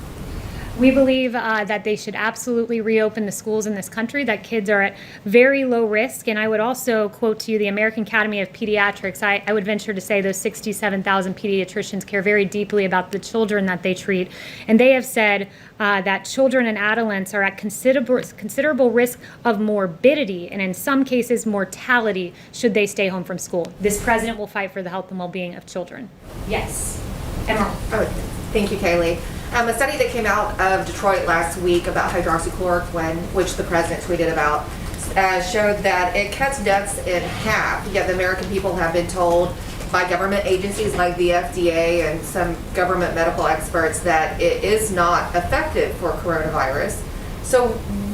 We believe that they should absolutely reopen the schools in this country, that kids are at very low risk. And I would also quote to you the American Academy of Pediatrics. I would venture to say those 67,000 pediatricians care very deeply about the children that they treat. And they have said that children and adolescents are at considerable risk of morbidity and in some cases mortality should they stay home from school. This president will fight for the health and well-being of children. Yes. Emerald. Thank you, Kaylee. A study that came out of Detroit last week about hydroxychloroquine, which the president tweeted about, showed that it cuts deaths in half. Yet the American people have been told by government agencies like the FDA and some government medical experts that it is not effective for coronavirus. So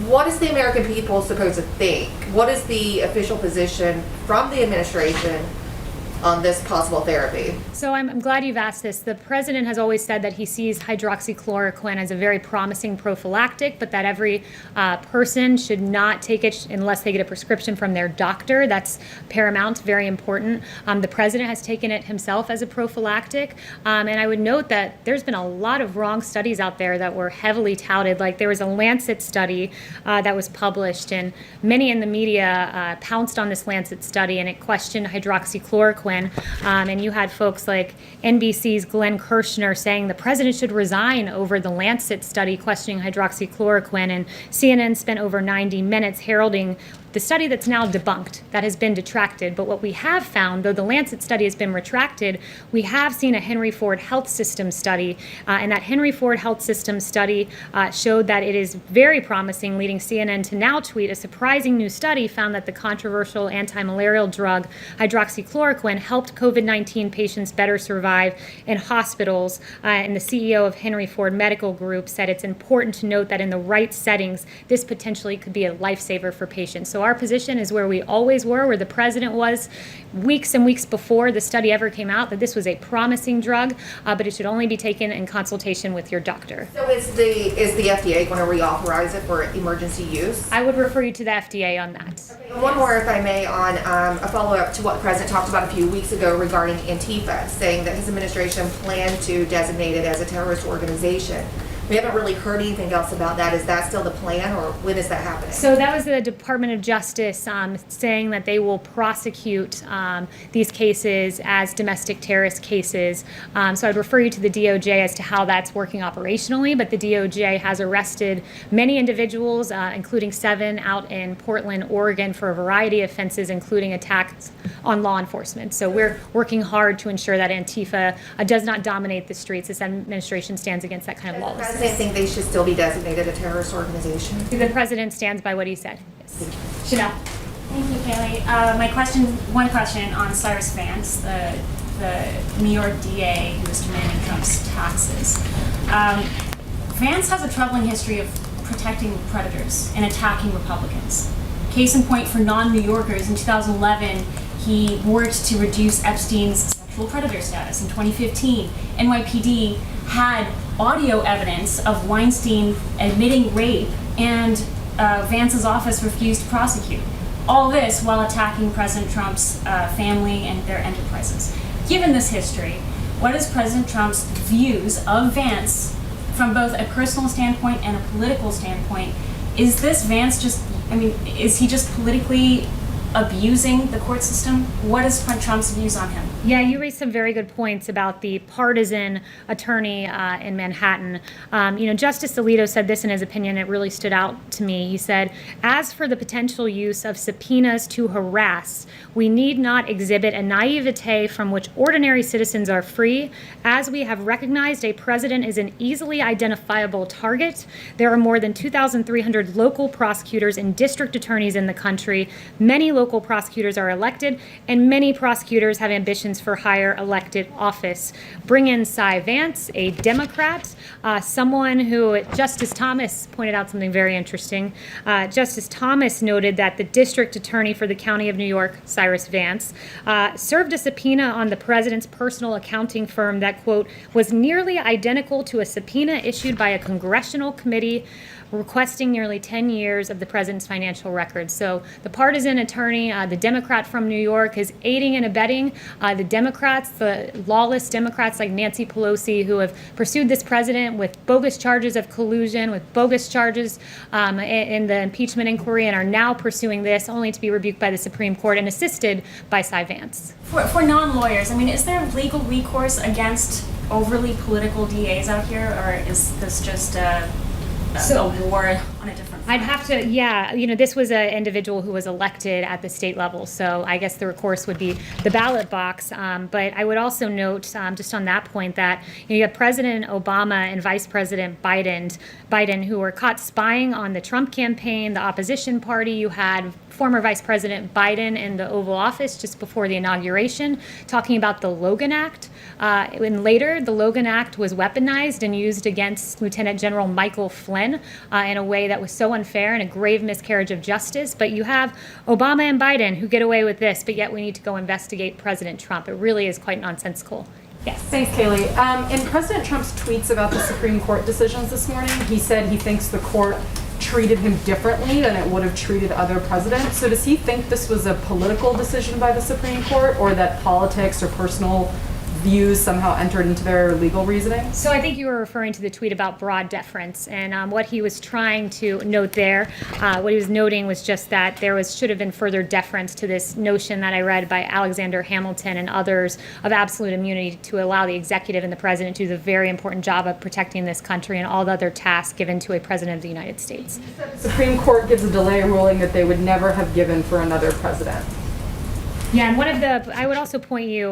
what is the American people supposed to think? What is the official position from the administration on this possible therapy? So I'm glad you've asked this. The president has always said that he sees hydroxychloroquine as a very promising prophylactic, but that every person should not take it unless they get a prescription from their doctor. That's paramount, very important. The president has taken it himself as a prophylactic. And I would note that there's been a lot of wrong studies out there that were heavily touted. Like there was a Lancet study that was published, and many in the media pounced on this Lancet study, and it questioned hydroxychloroquine. And you had folks like NBC's Glenn Kirshner saying the president should resign over the Lancet study questioning hydroxychloroquine, and CNN spent over 90 minutes heralding the study that's now debunked, that has been detracted. But what we have found, though the Lancet study has been retracted, we have seen a Henry Ford Health System study, and that Henry Ford Health System study showed that it is very promising, leading CNN to now tweet a surprising new study found that the controversial anti-malarial drug hydroxychloroquine helped COVID-19 patients better survive in hospitals. And the CEO of Henry Ford Medical Group said it's important to note that in the right settings, this potentially could be a lifesaver for patients. So our position is where we always were, where the president was weeks and weeks before the study ever came out, that this was a promising drug, but it should only be taken in consultation with your doctor. So is the FDA going to reauthorize it for emergency use? I would refer you to the FDA on that. Okay, one more, if I may, on a follow-up to what the president talked about a few weeks ago regarding Antifa, saying that his administration planned to designate it as a terrorist organization. We haven't really heard anything else about that. Is that still the plan, or when is that happening? So that was the Department of Justice saying that they will prosecute these cases as domestic terrorist cases. So I'd refer you to the DOJ as to how that's working operationally, but the DOJ has arrested many individuals, including 7 out in Portland, Oregon, for a variety of offenses, including attacks on law enforcement. So we're working hard to ensure that Antifa does not dominate the streets. This administration stands against that kind of lawlessness. Does the president think they should still be designated a terrorist organization? The president stands by what he said. Yes. Chanel. Thank you, Kaylee. One question on Cyrus Vance, the New York DA who was demanding Trump's taxes. Vance has a troubling history of protecting predators and attacking Republicans. Case in point for non-New Yorkers, in 2011, he worked to reduce Epstein's sexual predator status. In 2015, NYPD had audio evidence of Weinstein admitting rape, and Vance's office refused to prosecute. All this while attacking President Trump's family and their enterprises. Given this history, what is President Trump's views of Vance from both a personal standpoint and a political standpoint? Is this Vance is he just politically abusing the court system? What is Trump's views on him? Yeah, you raised some very good points about the partisan attorney in Manhattan. Justice Alito said this in his opinion. It really stood out to me. He said, as for the potential use of subpoenas to harass, we need not exhibit a naivete from which ordinary citizens are free. As we have recognized, a president is an easily identifiable target. There are more than 2,300 local prosecutors and district attorneys in the country. Many local prosecutors are elected, and many prosecutors have ambitions for higher elected office. Bring in Cy Vance, a Democrat, someone who, Justice Thomas pointed out something very interesting. Justice Thomas noted that the district attorney for the County of New York, Cyrus Vance, served a subpoena on the president's personal accounting firm that, quote, was nearly identical to a subpoena issued by a congressional committee requesting nearly 10 years of the president's financial records. So the partisan attorney, the Democrat from New York, is aiding and abetting the Democrats, the lawless Democrats like Nancy Pelosi, who have pursued this president with bogus charges of collusion, with bogus charges in the impeachment inquiry, and are now pursuing this only to be rebuked by the Supreme Court and assisted by Cy Vance. For non-lawyers, I mean, is there legal recourse against overly political DAs out here, or is this just a war on a different front? I'd have to, yeah, this was an individual who was elected at the state level, so I guess the recourse would be the ballot box. But I would also note, just on that point, that you have President Obama and Vice President Biden, who were caught spying on the Trump campaign, the opposition party. You had former Vice President Biden in the Oval Office just before the inauguration, talking about the Logan Act. And later, the Logan Act was weaponized and used against Lieutenant General Michael Flynn in a way that was so unfair and a grave miscarriage of justice. But you have Obama and Biden who get away with this, but yet we need to go investigate President Trump. It really is quite nonsensical. Yes. Thanks, Kaylee. In President Trump's tweets about the Supreme Court decisions this morning, he said he thinks the court treated him differently than it would have treated other presidents. So does he think this was a political decision by the Supreme Court, or that politics or personal views somehow entered into their legal reasoning? So I think you were referring to the tweet about broad deference, and what he was trying to note there, what he was noting was just that there should have been further deference to this notion that I read by Alexander Hamilton and others of absolute immunity to allow the executive and the president to do the very important job of protecting this country and all the other tasks given to a president of the United States. The Supreme Court gives a delay ruling that they would never have given for another president. Yeah, and I would also point you,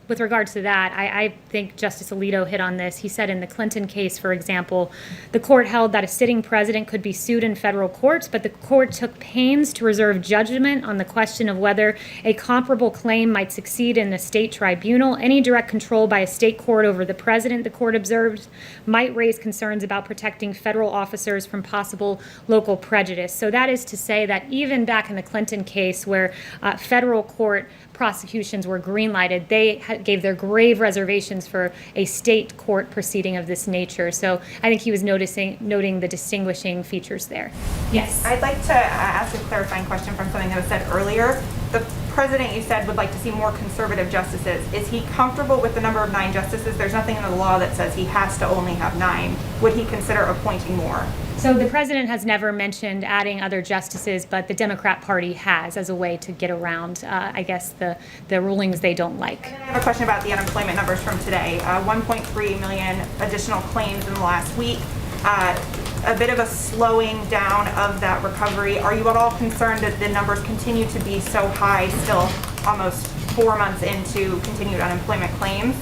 with regard to that, I think Justice Alito hit on this. He said in the Clinton case, for example, the court held that a sitting president could be sued in federal courts, but the court took pains to reserve judgment on the question of whether a comparable claim might succeed in a state tribunal. Any direct control by a state court over the president, the court observed, might raise concerns about protecting federal officers from possible local prejudice. So that is to say that even back in the Clinton case, where federal court prosecutions were green-lighted, they gave their grave reservations for a state court proceeding of this nature. So I think he was noting the distinguishing features there. Yes. I'd like to ask a clarifying question from something that was said earlier. The president, you said, would like to see more conservative justices. Is he comfortable with the number of 9 justices? There's nothing in the law that says he has to only have 9. Would he consider appointing more? So the president has never mentioned adding other justices, but the Democrat Party has, as a way to get around, I guess, the rulings they don't like. And then I have a question about the unemployment numbers from today. 1.3 million additional claims in the last week. A bit of a slowing down of that recovery. Are you at all concerned that the numbers continue to be so high, still almost 4 months into continued unemployment claims?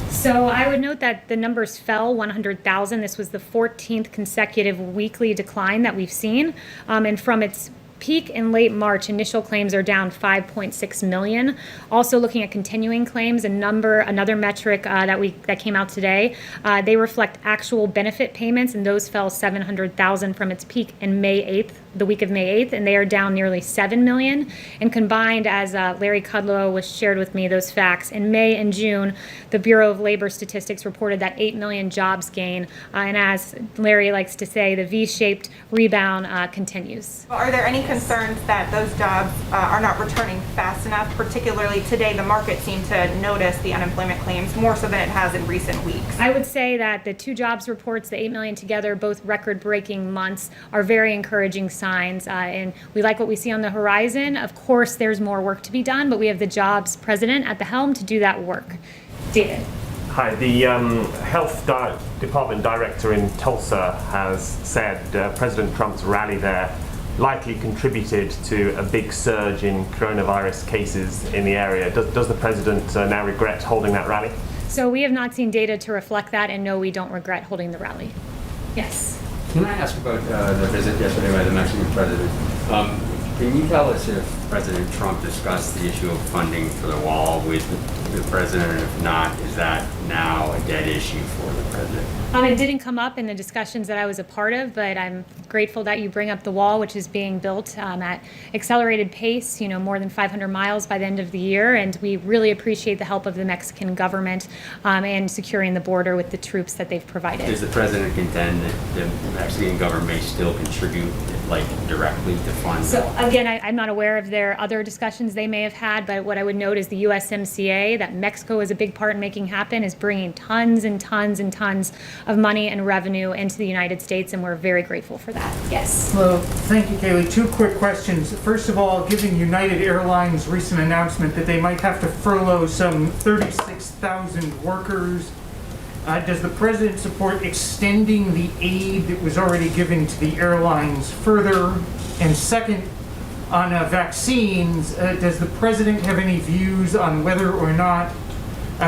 So I would note that the numbers fell 100,000. This was the 14th consecutive weekly decline that we've seen. And from its peak in late March, initial claims are down 5.6 million. Also looking at continuing claims, another metric that came out today, they reflect actual benefit payments, and those fell 700,000 from its peak in May 8th, the week of May 8th, and they are down nearly 7 million. And combined, as Larry Kudlow was shared with me those facts, in May and June, the Bureau of Labor Statistics reported that 8 million jobs gain. And as Larry likes to say, the V-shaped rebound continues. Well, are there any concerns that those jobs are not returning fast enough? Particularly today, the market seemed to notice the unemployment claims more so than it has in recent weeks. I would say that the 2 jobs reports, the 8 million together, both record-breaking months, are very encouraging signs. And we like what we see on the horizon. Of course, there's more work to be done, but we have the jobs president at the helm to do that work. David. Hi, the Health Department director in Tulsa has said President Trump's rally there likely contributed to a big surge in coronavirus cases in the area. Does the president now regret holding that rally? So we have not seen data to reflect that, and no, we don't regret holding the rally. Yes. Can I ask about the visit yesterday by the Mexican president? Can you tell us if President Trump discussed the issue of funding for the wall with the president, and if not, is that now a dead issue for the president? It didn't come up in the discussions that I was a part of, but I'm grateful that you bring up the wall, which is being built at accelerated pace, more than 500 miles by the end of the year. And we really appreciate the help of the Mexican government in securing the border with the troops that they've provided. Does the president contend that the Mexican government may still contribute, directly to fund? So again, I'm not aware of their other discussions they may have had, but what I would note is the USMCA, that Mexico is a big part in making happen, is bringing tons and tons and tons of money and revenue into the United States, and we're very grateful for that. Yes. Hello, thank you, Kaylee. Two quick questions. First of all, given United Airlines' recent announcement that they might have to furlough some 36,000 workers, does the president support extending the aid that was already given to the airlines further? And second, on vaccines, does the president have any views on whether or not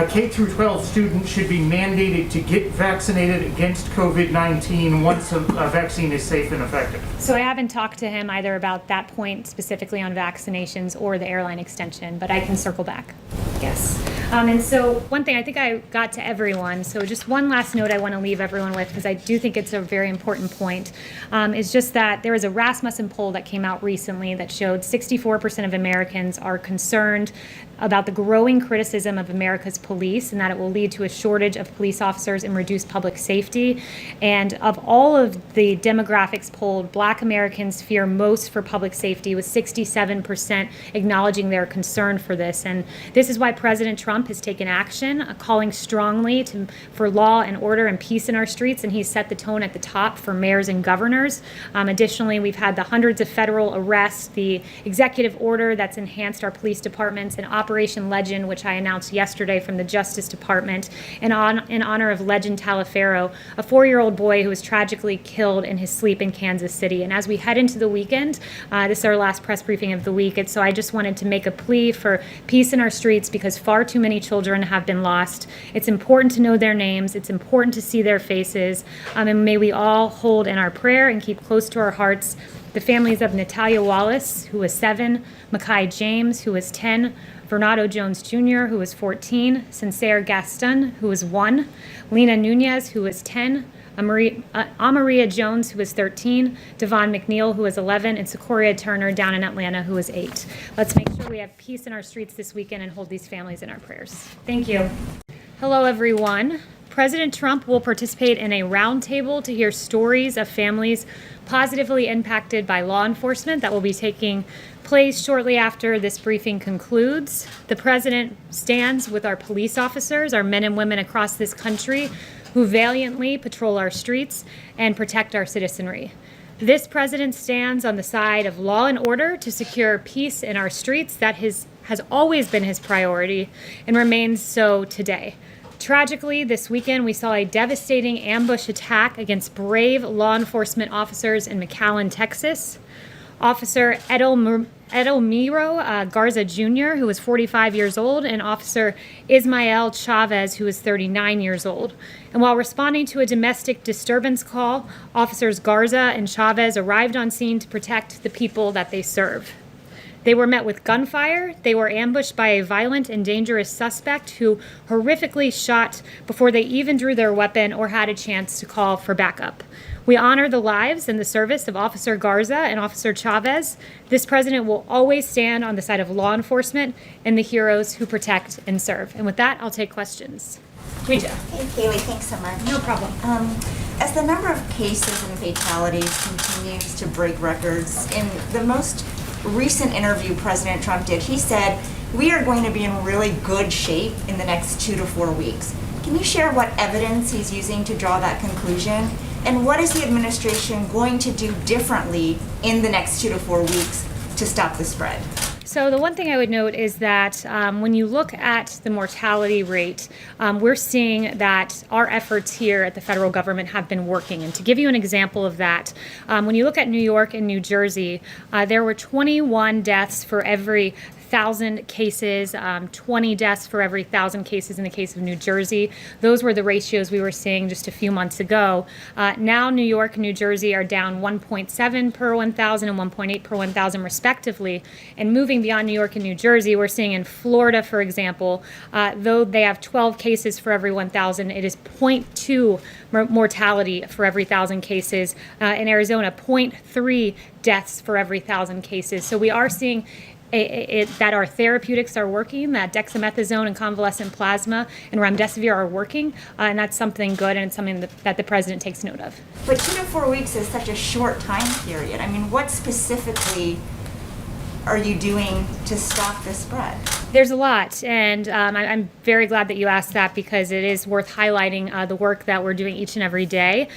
K through 12 students should be mandated to get vaccinated against COVID-19 once a vaccine is safe and effective? So I haven't talked to him either about that point specifically on vaccinations or the airline extension, but I can circle back. Yes. And so one thing, I think I got to everyone, so just one last note I want to leave everyone with, because I do think it's a very important point, is just that there was a Rasmussen poll that came out recently that showed 64% of Americans are concerned about the growing criticism of America's police and that it will lead to a shortage of police officers and reduce public safety. And of all of the demographics polled, Black Americans fear most for public safety, with 67% acknowledging their concern for this. And this is why President Trump has taken action, calling strongly for law and order and peace in our streets, and he's set the tone at the top for mayors and governors. Additionally, we've had the hundreds of federal arrests, the executive order that's enhanced our police departments, and Operation Legend, which I announced yesterday from the Justice Department, in honor of Legend Talaferro, a 4-year-old boy who was tragically killed in his sleep in Kansas City. And as we head into the weekend, this is our last press briefing of the week, and so I just wanted to make a plea for peace in our streets, because far too many children have been lost. It's important to know their names. It's important to see their faces. And may we all hold in our prayer and keep close to our hearts the families of Natalia Wallace, who was 7, Makai James, who was 10, Bernardo Jones Jr., who was 14, Sincere Gaston, who was 1, Lena Nunez, who was 10, Amaria Jones, who was 13, Devon McNeil, who was 11, and Sequoia Turner down in Atlanta, who was 8. Let's make sure we have peace in our streets this weekend and hold these families in our prayers. Thank you. Hello, everyone. President Trump will participate in a roundtable to hear stories of families positively impacted by law enforcement that will be taking place shortly after this briefing concludes. The president stands with our police officers, our men and women across this country who valiantly patrol our streets and protect our citizenry. This president stands on the side of law and order to secure peace in our streets. That has always been his priority and remains so today. Tragically, this weekend we saw a devastating ambush attack against brave law enforcement officers in McAllen, Texas. Officer Edelmiro Garza Jr., who was 45 years old, and Officer Ismael Chavez, who was 39 years old. And while responding to a domestic disturbance call, Officers Garza and Chavez arrived on scene to protect the people that they serve. They were met with gunfire. They were ambushed by a violent and dangerous suspect who horrifically shot before they even drew their weapon or had a chance to call for backup. We honor the lives and the service of Officer Garza and Officer Chavez. This president will always stand on the side of law enforcement and the heroes who protect and serve. And with that, I'll take questions. Rita. Hey, Kaylee, thanks so much. No problem. As the number of cases and fatalities continues to break records, in the most recent interview President Trump did, he said, we are going to be in really good shape in the next 2 to 4 weeks. Can you share what evidence he's using to draw that conclusion? And what is the administration going to do differently in the next 2 to 4 weeks to stop the spread? So the one thing I would note is that when you look at the mortality rate, we're seeing that our efforts here at the federal government have been working. And to give you an example of that, when you look at New York and New Jersey, there were 21 deaths for every 1,000 cases, 20 deaths for every 1,000 cases in the case of New Jersey. Those were the ratios we were seeing just a few months ago. Now New York and New Jersey are down 1.7 per 1,000 and 1.8 per 1,000 respectively. And moving beyond New York and New Jersey, we're seeing in Florida, for example, though they have 12 cases for every 1,000, it is 0.2 mortality for every 1,000 cases. In Arizona, 0.3 deaths for every 1,000 cases. So we are seeing that our therapeutics are working, that dexamethasone and convalescent plasma and remdesivir are working, and that's something good, and it's something that the president takes note of. But 2 to 4 weeks is such a short time period. I mean, what specifically are you doing to stop the spread? There's a lot, and I'm very glad that you asked that because it is worth highlighting the work that we're doing each and every day.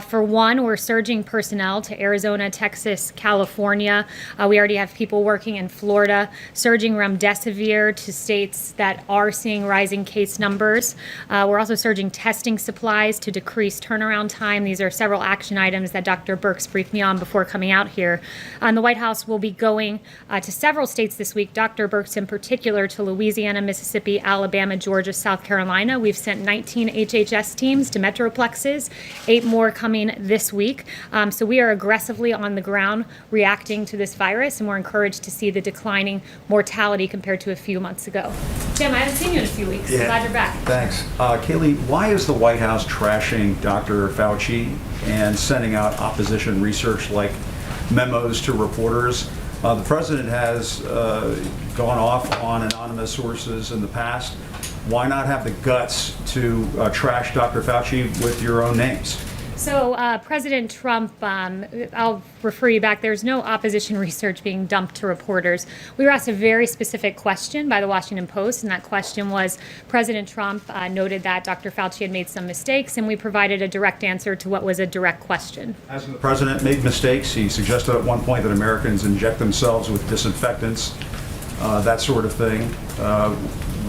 For one, we're surging personnel to Arizona, Texas, California. We already have people working in Florida, surging remdesivir to states that are seeing rising case numbers. We're also surging testing supplies to decrease turnaround time. These are several action items that Dr. Birx briefed me on before coming out here. The White House will be going to several states this week, Dr. Birx in particular, to Louisiana, Mississippi, Alabama, Georgia, South Carolina. We've sent 19 HHS teams to metroplexes, 8 more coming this week. So we are aggressively on the ground reacting to this virus, and we're encouraged to see the declining mortality compared to a few months ago. Jim, I haven't seen you in a few weeks. Yeah. Glad you're back. Thanks. Kaylee, why is the White House trashing Dr. Fauci and sending out opposition research like memos to reporters? The president has gone off on anonymous sources in the past. Why not have the guts to trash Dr. Fauci with your own names? So President Trump, I'll refer you back, there's no opposition research being dumped to reporters. We were asked a very specific question by the Washington Post, and that question was, President Trump noted that Dr. Fauci had made some mistakes, and we provided a direct answer to what was a direct question. Has the president made mistakes? He suggested at one point that Americans inject themselves with disinfectants, that sort of thing.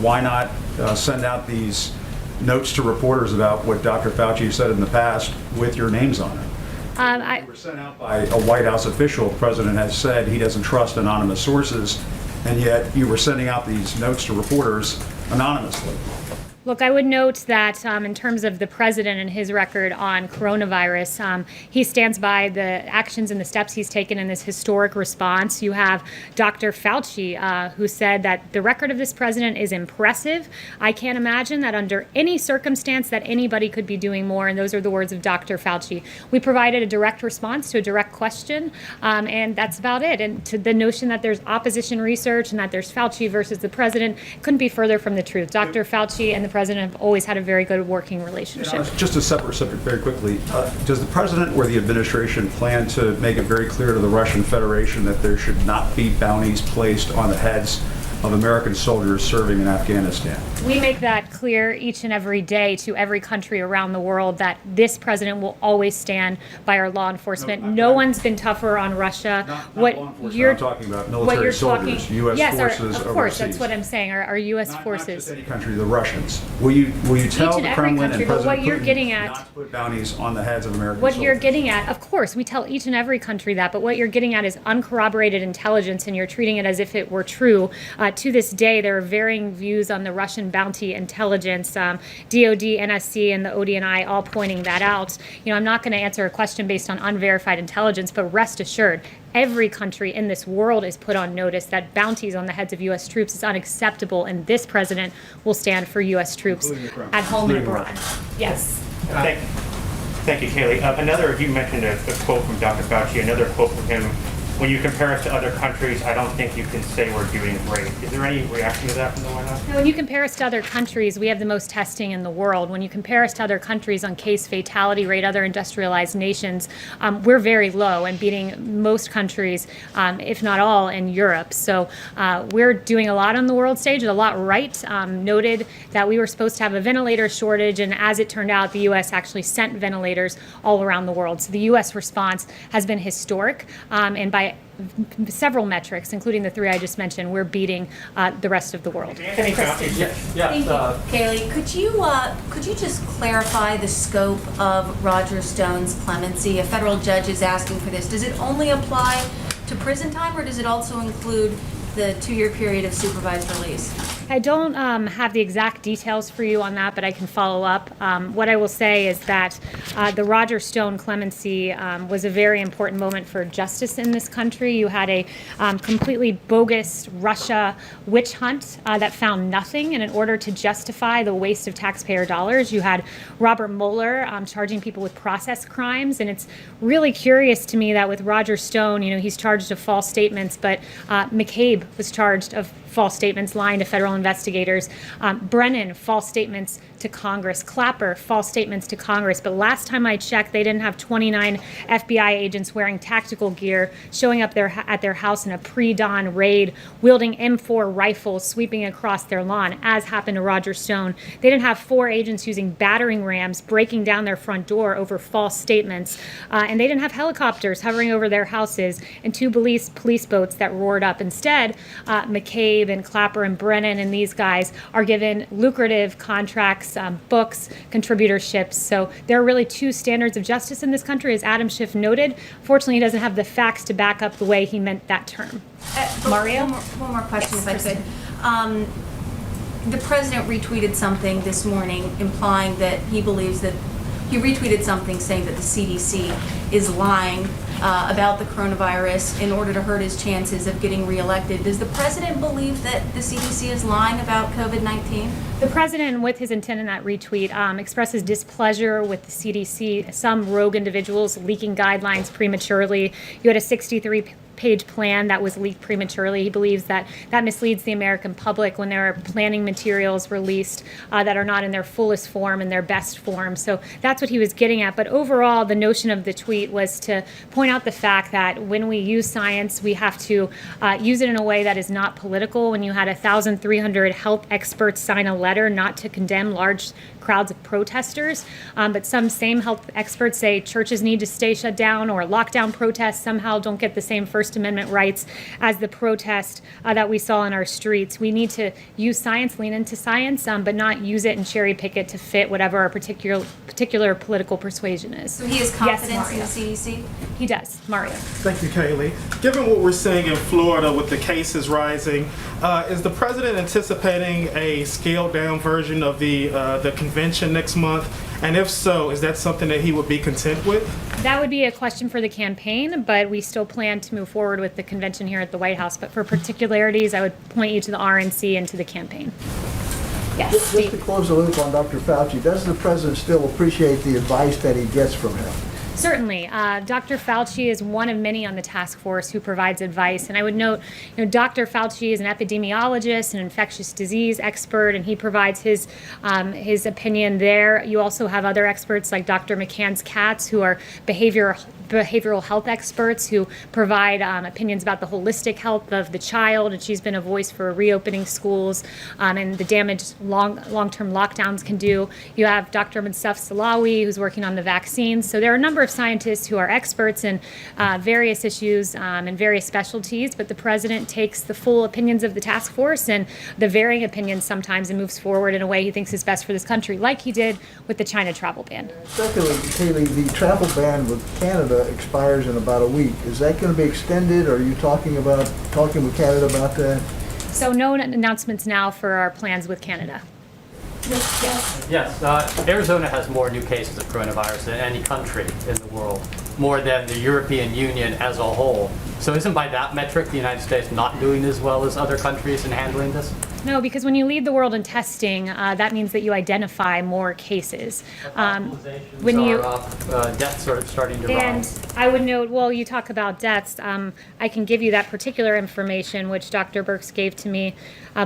Why not send out these notes to reporters about what Dr. Fauci said in the past with your names on it? They were sent out by a White House official. The president has said he doesn't trust anonymous sources, and yet you were sending out these notes to reporters anonymously. Look, I would note that in terms of the president and his record on coronavirus, he stands by the actions and the steps he's taken in this historic response. You have Dr. Fauci, who said that the record of this president is impressive. I can't imagine that under any circumstance that anybody could be doing more, and those are the words of Dr. Fauci. We provided a direct response to a direct question, and that's about it. And to the notion that there's opposition research and that there's Fauci versus the president couldn't be further from the truth. Dr. Fauci and the president have always had a very good working relationship. Just a separate subject very quickly. Does the president or the administration plan to make it very clear to the Russian Federation that there should not be bounties placed on the heads of American soldiers serving in Afghanistan? We make that clear each and every day to every country around the world that this president will always stand by our law enforcement. No one's been tougher on Russia. Not law enforcement. I'm talking about military soldiers, U.S. yes, forces of course, overseas. that's what I'm saying. Our U.S. forces. Not just any country, the Russians. Will you tell Each and the every Kremlin country, and but what President you're Putin getting at, not to put bounties on the heads of American what soldiers? you're getting at, of course, we tell each and every country that, but what you're getting at is uncorroborated intelligence, and you're treating it as if it were true. To this day, there are varying views on the Russian bounty intelligence. DOD, NSC, and the ODNI all pointing that out. I'm not going to answer a question based on unverified intelligence, but rest assured, every country in this world is put on notice that bounties on the heads of U.S. troops is unacceptable, and this president will stand for U.S. troops at home and abroad. Yes. Thank you, Kaylee. You mentioned a quote from Dr. Fauci, another quote from him. When you compare us to other countries, I don't think you can say we're doing great. Is there any reaction to that from the White House? When you compare us to other countries, we have the most testing in the world. When you compare us to other countries on case fatality rate, other industrialized nations, we're very low and beating most countries, if not all, in Europe. So we're doing a lot on the world stage, a lot right. Noted that we were supposed to have a ventilator shortage, and as it turned out, the U.S. actually sent ventilators all around the world. So the U.S. response has been historic, and by several metrics, including the 3 I just mentioned, we're beating the rest of the world. Thank you. Kaylee, could you just clarify the scope of Roger Stone's clemency? A federal judge is asking for this. Does it only apply to prison time, or does it also include the 2-year period of supervised release? I don't have the exact details for you on that, but I can follow up. What I will say is that the Roger Stone clemency was a very important moment for justice in this country. You had a completely bogus Russia witch hunt that found nothing, and in order to justify the waste of taxpayer dollars, you had Robert Mueller charging people with process crimes. And it's really curious to me that with Roger Stone, he's charged of false statements, but McCabe was charged of false statements, lying to federal investigators. Brennan, false statements to Congress. Clapper, false statements to Congress. But last time I checked, they didn't have 29 FBI agents wearing tactical gear showing up at their house in a pre-dawn raid, wielding M4 rifles, sweeping across their lawn, as happened to Roger Stone. They didn't have 4 agents using battering rams, breaking down their front door over false statements. And they didn't have helicopters hovering over their houses and 2 police boats that roared up. Instead, McCabe and Clapper and Brennan and these guys are given lucrative contracts, books, contributorships. So there are really 2 standards of justice in this country, as Adam Schiff noted. Fortunately, he doesn't have the facts to back up the way he meant that term. Mario? One more question, if I could. The president retweeted something this morning implying that he believes that he retweeted something saying that the CDC is lying about the coronavirus in order to hurt his chances of getting reelected. Does the president believe that the CDC is lying about COVID-19? The president, with his intent in that retweet, expresses displeasure with the CDC, some rogue individuals leaking guidelines prematurely. You had a 63-page plan that was leaked prematurely. He believes that that misleads the American public when there are planning materials released that are not in their fullest form and their best form. So that's what he was getting at. But overall, the notion of the tweet was to point out the fact that when we use science, we have to use it in a way that is not political. When you had 1,300 health experts sign a letter not to condemn large crowds of protesters, but some same health experts say churches need to stay shut down, or lockdown protests somehow don't get the same First Amendment rights as the protest that we saw in our streets. We need to use science, lean into science, but not use it and cherry pick it to fit whatever our particular political persuasion is. So he has confidence in the CDC? He does. Mario. Thank you, Kaylee. Given what we're seeing in Florida with the cases rising, is the president anticipating a scaled-down version of the convention next month? And if so, is that something that he would be content with? That would be a question for the campaign, but we still plan to move forward with the convention here at the White House. But for particularities, I would point you to the RNC and to the campaign. Yes. Just to close the loop on Dr. Fauci, does the president still appreciate the advice that he gets from him? Certainly. Dr. Fauci is one of many on the task force who provides advice. And I would note, Dr. Fauci is an epidemiologist, an infectious disease expert, and he provides his opinion there. You also have other experts like Dr. McCann's Katz, who are behavioral health experts who provide opinions about the holistic health of the child, and she's been a voice for reopening schools and the damage long-term lockdowns can do. You have Dr. Moncef Slaoui, who's working on the vaccines. So there are a number of scientists who are experts in various issues and various specialties, but the president takes the full opinions of the task force and the varying opinions sometimes and moves forward in a way he thinks is best for this country, like he did with the China travel ban. Secondly, Kaylee, the travel ban with Canada expires in about a week. Is that going to be extended? Or are you talking with Canada about that? So no announcements now for our plans with Canada. Yes, Arizona has more new cases of coronavirus than any country in the world, more than the European Union as a whole. So isn't by that metric the United States not doing as well as other countries in handling this? No, because when you lead the world in testing, that means that you identify more cases. When deaths are starting to rise. And I would note, well, you talk about deaths. I can give you that particular information, which Dr. Birx gave to me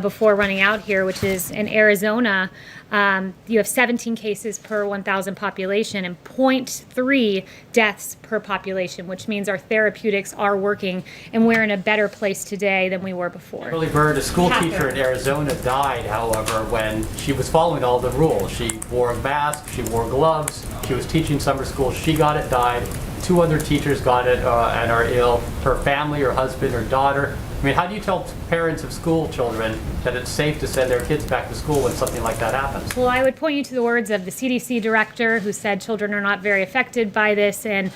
before running out here, which is in Arizona, you have 17 cases per 1,000 population and 0.3 deaths per population, which means our therapeutics are working, and we're in a better place today than we were before. Kimberly Bird, a school teacher in Arizona, died, however, when she was following all the rules. She wore a mask, she wore gloves, she was teaching summer school, she got it, died. 2 other teachers got it and are ill. Her family, her husband, her daughter, I mean, how do you tell parents of school children that it's safe to send their kids back to school when something like that happens? Well, I would point you to the words of the CDC director who said children are not very affected by this and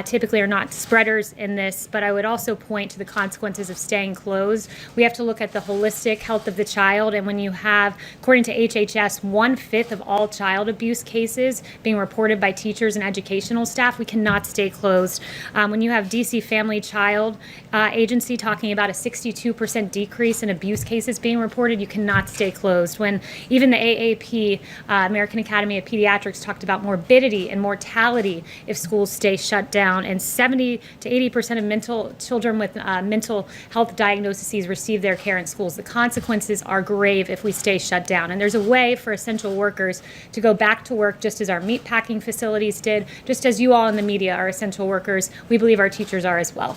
typically are not spreaders in this. But I would also point to the consequences of staying closed. We have to look at the holistic health of the child. And when you have, according to HHS, 1/5 of all child abuse cases being reported by teachers and educational staff, we cannot stay closed. When you have DC Family Child Agency talking about a 62% decrease in abuse cases being reported, you cannot stay closed. When even the AAP, American Academy of Pediatrics, talked about morbidity and mortality if schools stay shut down, and 70 to 80% of children with mental health diagnoses receive their care in schools. The consequences are grave if we stay shut down. And there's a way for essential workers to go back to work just as our meatpacking facilities did, just as you all in the media are essential workers. We believe our teachers are as well.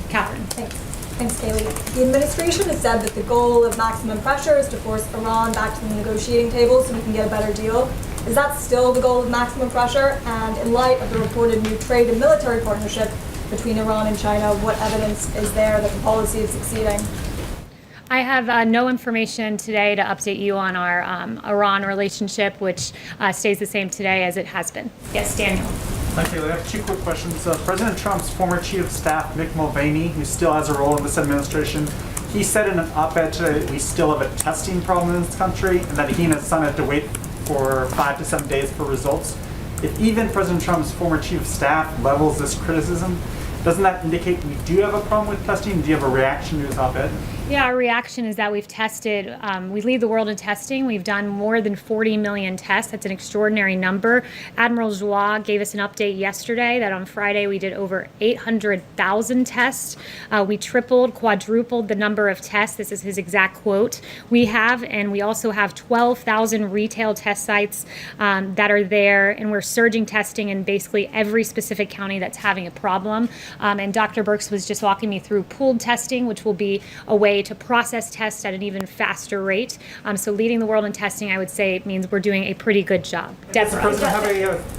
Catherine. Thanks, Kaylee. The administration has said that the goal of maximum pressure is to force Iran back to the negotiating table so we can get a better deal. Is that still the goal of maximum pressure? And in light of the reported new trade and military partnership between Iran and China, what evidence is there that the policy is succeeding? I have no information today to update you on our Iran relationship, which stays the same today as it has been. Yes, Daniel. Thank you. I have two quick questions. President Trump's former chief of staff, Mick Mulvaney, who still has a role in this administration, he said in an op-ed today that we still have a testing problem in this country and that he and his son have to wait for 5 to 7 days for results. If even President Trump's former chief of staff levels this criticism, doesn't that indicate we do have a problem with testing? Do you have a reaction to his op-ed? Yeah, our reaction is that we've tested, we lead the world in testing. We've done more than 40 million tests. That's an extraordinary number. Admiral Joie gave us an update yesterday that on Friday we did over 800,000 tests. We tripled, quadrupled the number of tests. This is his exact quote. We have, and we also have 12,000 retail test sites that are there, and we're surging testing in basically every specific county that's having a problem. And Dr. Birx was just walking me through pooled testing, which will be a way to process tests at an even faster rate. So leading the world in testing, I would say, means we're doing a pretty good job. Does the president have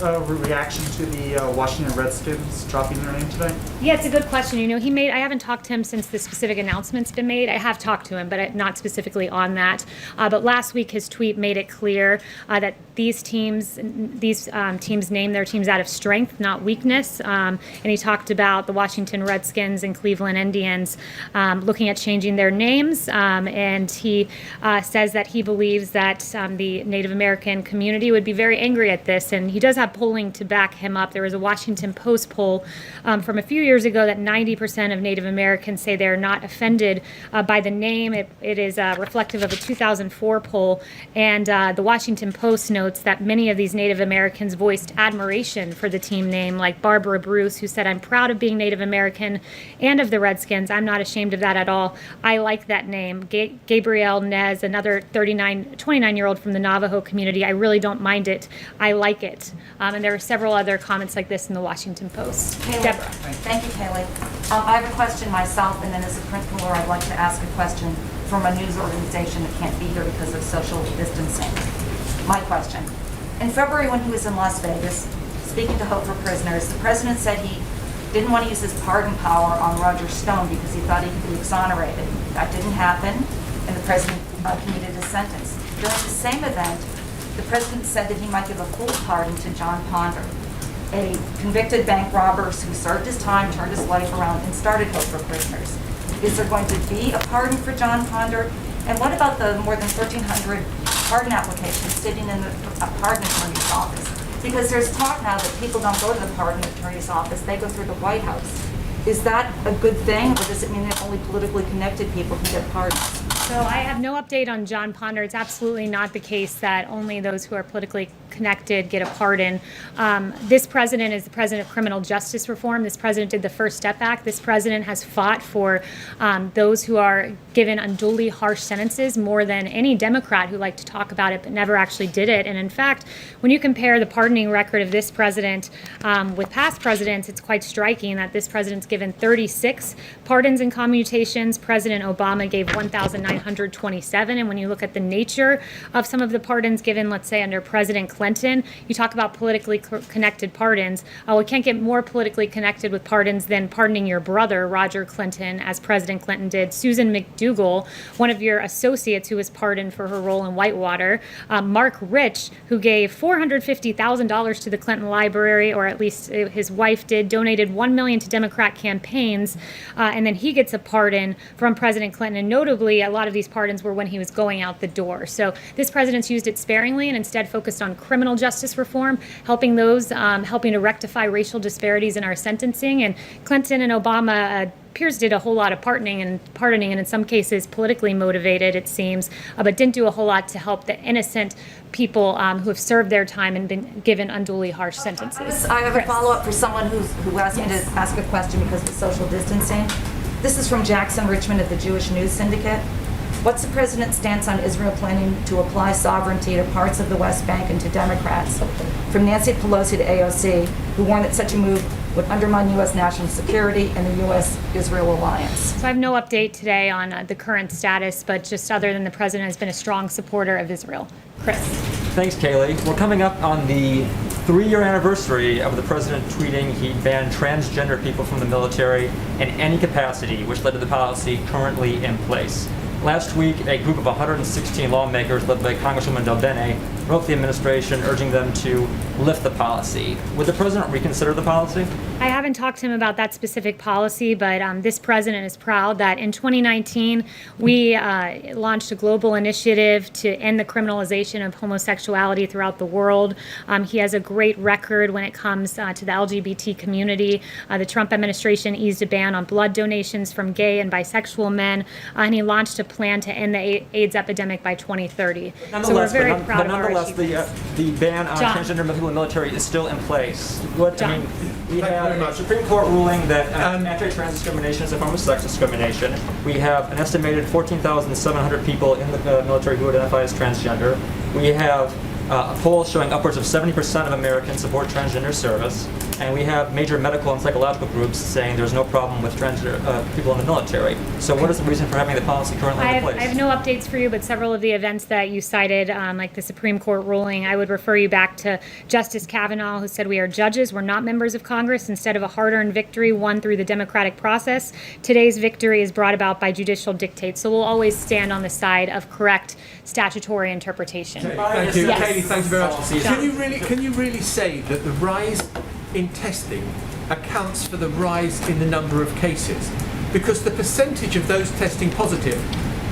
a reaction to the Washington Redskins dropping their name today? Yeah, it's a good question. You know, I haven't talked to him since the specific announcement's been made. I have talked to him, but not specifically on that. But last week, his tweet made it clear that these teams name their teams out of strength, not weakness. And he talked about the Washington Redskins and Cleveland Indians looking at changing their names. And he says that he believes that the Native American community would be very angry at this. And he does have polling to back him up. There was a Washington Post poll from a few years ago that 90% of Native Americans say they're not offended by the name. It is reflective of a 2004 poll. And the Washington Post notes that many of these Native Americans voiced admiration for the team name, like Barbara Bruce, who said, "I'm proud of being Native American and of the Redskins. I'm not ashamed of that at all. I like that name." Gabrielle Nez, another 29-year-old from the Navajo community, "I really don't mind it. I like it." And there were several other comments like this in the Washington Post. Kaylee. Deborah. Thank you, Kaylee. I have a question myself, and then as a principal, I'd like to ask a question from a news organization that can't be here because of social distancing. My question. In February, when he was in Las Vegas, speaking to Hope for Prisoners, the president said he didn't want to use his pardon power on Roger Stone because he thought he could be exonerated. That didn't happen, and the president commuted his sentence. During the same event, the president said that he might give a full pardon to John Ponder, a convicted bank robber who served his time, turned his life around, and started Hope for Prisoners. Is there going to be a pardon for John Ponder? And what about the more than 1,300 pardon applications sitting in the pardon attorney's office? Because there's talk now that people don't go to the pardon attorney's office, they go through the White House. Is that a good thing, or does it mean that only politically connected people can get pardons? So I have no update on John Ponder. It's absolutely not the case that only those who are politically connected get a pardon. This president is the president of criminal justice reform. This president did the First Step Act. This president has fought for those who are given unduly harsh sentences more than any Democrat who liked to talk about it but never actually did it. And in fact, when you compare the pardoning record of this president with past presidents, it's quite striking that this president's given 36 pardons and commutations. President Obama gave 1,927. And when you look at the nature of some of the pardons given, let's say under President Clinton, you talk about politically connected pardons. We can't get more politically connected with pardons than pardoning your brother, Roger Clinton, as President Clinton did. Susan McDougal, one of your associates who was pardoned for her role in Whitewater. Mark Rich, who gave $450,000 to the Clinton Library, or at least his wife did, donated $1 million to Democrat campaigns, and then he gets a pardon from President Clinton. And notably, a lot of these pardons were when he was going out the door. So this president's used it sparingly and instead focused on criminal justice reform, helping to rectify racial disparities in our sentencing. And Clinton and Obama appears did a whole lot of pardoning, and in some cases politically motivated, it seems, but didn't do a whole lot to help the innocent people who have served their time and been given unduly harsh sentences. I have Chris. a follow-up for someone who asked me to ask a question because of social distancing. This is from Jackson Richmond of the Jewish News Syndicate. What's the president's stance on Israel planning to apply sovereignty to parts of the West Bank and to Democrats? From Nancy Pelosi to AOC, who warned that such a move would undermine U.S. national security and the U.S.-Israel alliance. So I have no update today on the current status, but just other than the president has been a strong supporter of Israel. Chris. Thanks, Kaylee. We're coming up on the 3-year anniversary of the president tweeting he banned transgender people from the military in any capacity, which led to the policy currently in place. Last week, a group of 116 lawmakers led by Congresswoman Del Bene wrote the administration urging them to lift the policy. Would the president reconsider the policy? I haven't talked to him about that specific policy, but this president is proud that in 2019 we launched a global initiative to end the criminalization of homosexuality throughout the world. He has a great record when it comes to the LGBT community. The Trump administration eased a ban on blood donations from gay and bisexual men, and he launched a plan to end the AIDS epidemic by 2030. So we're very proud of our achievements. The ban on John. transgender people in the military is still in place. John. We have a Supreme Court ruling that anti-trans discrimination is a form of sex discrimination. We have an estimated 14,700 people in the military who identify as transgender. We have a poll showing upwards of 70% of Americans support transgender service. And we have major medical and psychological groups saying there's no problem with transgender people in the military. So what is the reason for having the policy currently in place? I have no updates for you, but several of the events that you cited, like the Supreme Court ruling, I would refer you back to Justice Kavanaugh, who said we are judges, we're not members of Congress. Instead of a hard-earned victory won through the democratic process, today's victory is brought about by judicial dictates. So we'll always stand on the side of correct statutory interpretation. Thank you. Yes. Katie, thank you very much. John. Can you really say that the rise in testing accounts for the rise in the number of cases? Because the percentage of those testing positive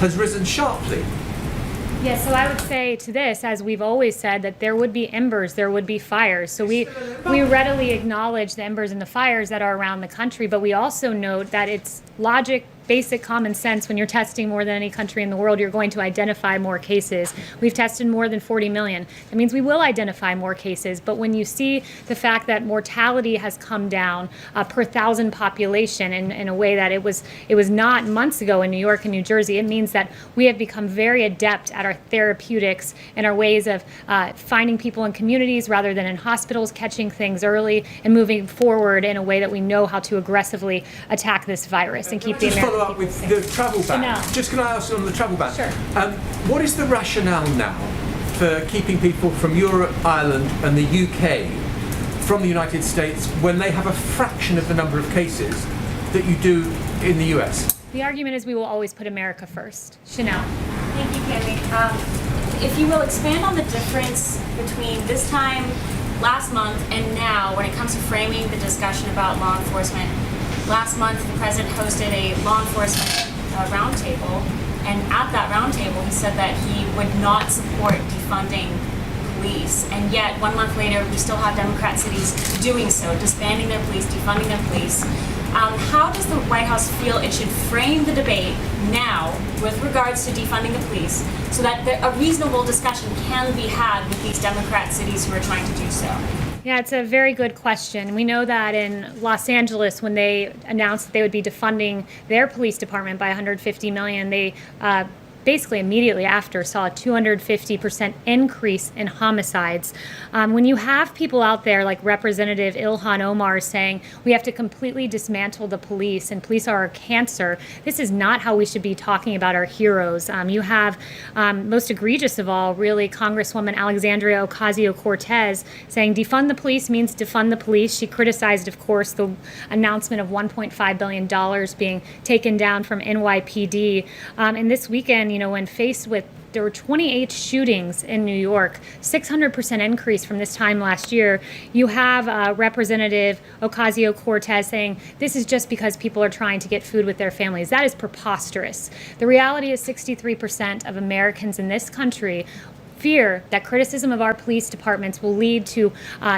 has risen sharply. Yes, so I would say to this, as we've always said, that there would be embers, there would be fires. So we readily acknowledge the embers and the fires that are around the country, but we also note that it's logic, basic common sense. When you're testing more than any country in the world, you're going to identify more cases. We've tested more than 40 million. That means we will identify more cases. But when you see the fact that mortality has come down per thousand population in a way that it was not months ago in New York and New Jersey, it means that we have become very adept at our therapeutics and our ways of finding people in communities rather than in hospitals, catching things early and moving forward in a way that we know how to aggressively attack this virus and keep the American Follow up with the travel ban. Chanel. Just can I ask you on the travel ban? Sure. What is the rationale now for keeping people from Europe, Ireland and the UK from the United States when they have a fraction of the number of cases that you do in the US? The argument is we will always put America first. Chanel. Thank you, Kaylee. If you will expand on the difference between this time last month and now when it comes to framing the discussion about law enforcement. Last month, the president hosted a law enforcement roundtable, and at that roundtable, he said that he would not support defunding police. And yet, 1 month later, we still have Democrat cities doing so, disbanding their police, defunding their police. How does the White House feel it should frame the debate now with regards to defunding the police so that a reasonable discussion can be had with these Democrat cities who are trying to do so? Yeah, it's a very good question. We know that in Los Angeles, when they announced that they would be defunding their police department by $150 million, they basically immediately after, saw a 250% increase in homicides. When you have people out there like Representative Ilhan Omar saying we have to completely dismantle the police and police are our cancer, this is not how we should be talking about our heroes. You have, most egregious of all, really, Congresswoman Alexandria Ocasio-Cortez saying defund the police means defund the police. She criticized, of course, the announcement of $1.5 billion being taken down from NYPD. And this weekend, when faced with there were 28 shootings in New York, 600% increase from this time last year. You have Representative Ocasio-Cortez saying this is just because people are trying to get food with their families. That is preposterous. The reality is 63% of Americans in this country fear that criticism of our police departments will lead to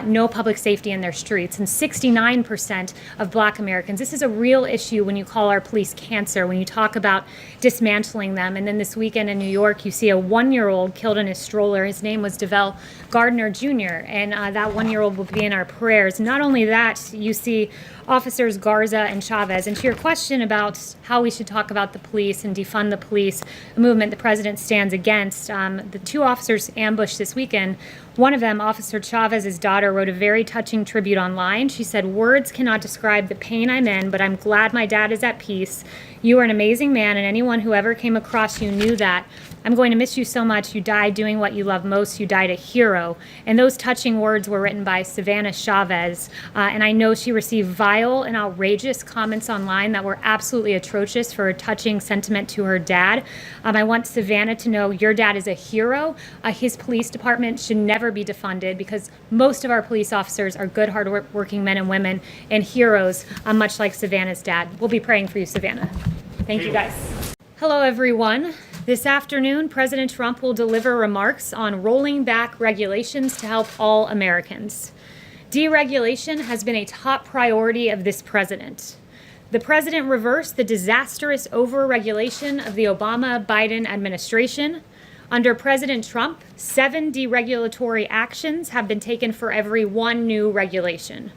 no public safety in their streets. And 69% of Black Americans, this is a real issue when you call our police cancer, when you talk about dismantling them. And then this weekend in New York, you see a 1-year-old killed in his stroller. His name was DeVell Gardner Jr., and that 1-year-old will be in our prayers. Not only that, you see Officers Garza and Chavez. And to your question about how we should talk about the police and defund the police, a movement the president stands against, the two officers ambushed this weekend. One of them, Officer Chavez's daughter, wrote a very touching tribute online. She said, "Words cannot describe the pain I'm in, but I'm glad my dad is at peace. You are an amazing man, and anyone who ever came across you knew that. I'm going to miss you so much. You died doing what you love most. You died a hero." And those touching words were written by Savannah Chavez. And I know she received vile and outrageous comments online that were absolutely atrocious for a touching sentiment to her dad. I want Savannah to know your dad is a hero. His police department should never be defunded because most of our police officers are good, hard-working men and women and heroes, much like Savannah's dad. We'll be praying for you, Savannah. Thank you, guys. Hello, everyone. This afternoon, President Trump will deliver remarks on rolling back regulations to help all Americans. Deregulation has been a top priority of this president. The president reversed the disastrous overregulation of the Obama-Biden administration. Under President Trump, 7 deregulatory actions have been taken for every 1 new regulation.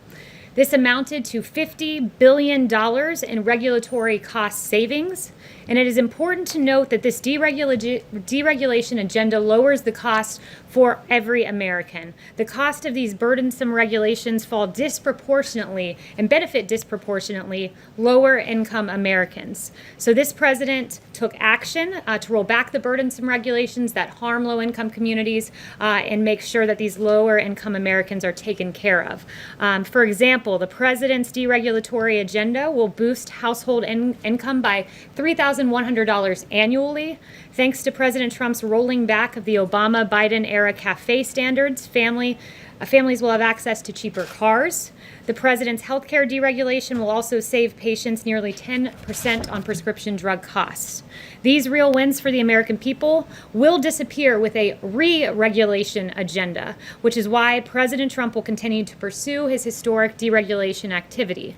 This amounted to $50 billion in regulatory cost savings, and it is important to note that this deregulation agenda lowers the cost for every American. The cost of these burdensome regulations fall disproportionately and benefit disproportionately lower income Americans. So this president took action to roll back the burdensome regulations that harm low income communities and make sure that these lower income Americans are taken care of. For example, the president's deregulatory agenda will boost household income by $3,100 annually. Thanks to President Trump's rolling back of the Obama-Biden era CAFE standards, families will have access to cheaper cars. The president's healthcare deregulation will also save patients nearly 10% on prescription drug costs. These real wins for the American people will disappear with a re-regulation agenda, which is why President Trump will continue to pursue his historic deregulation activity.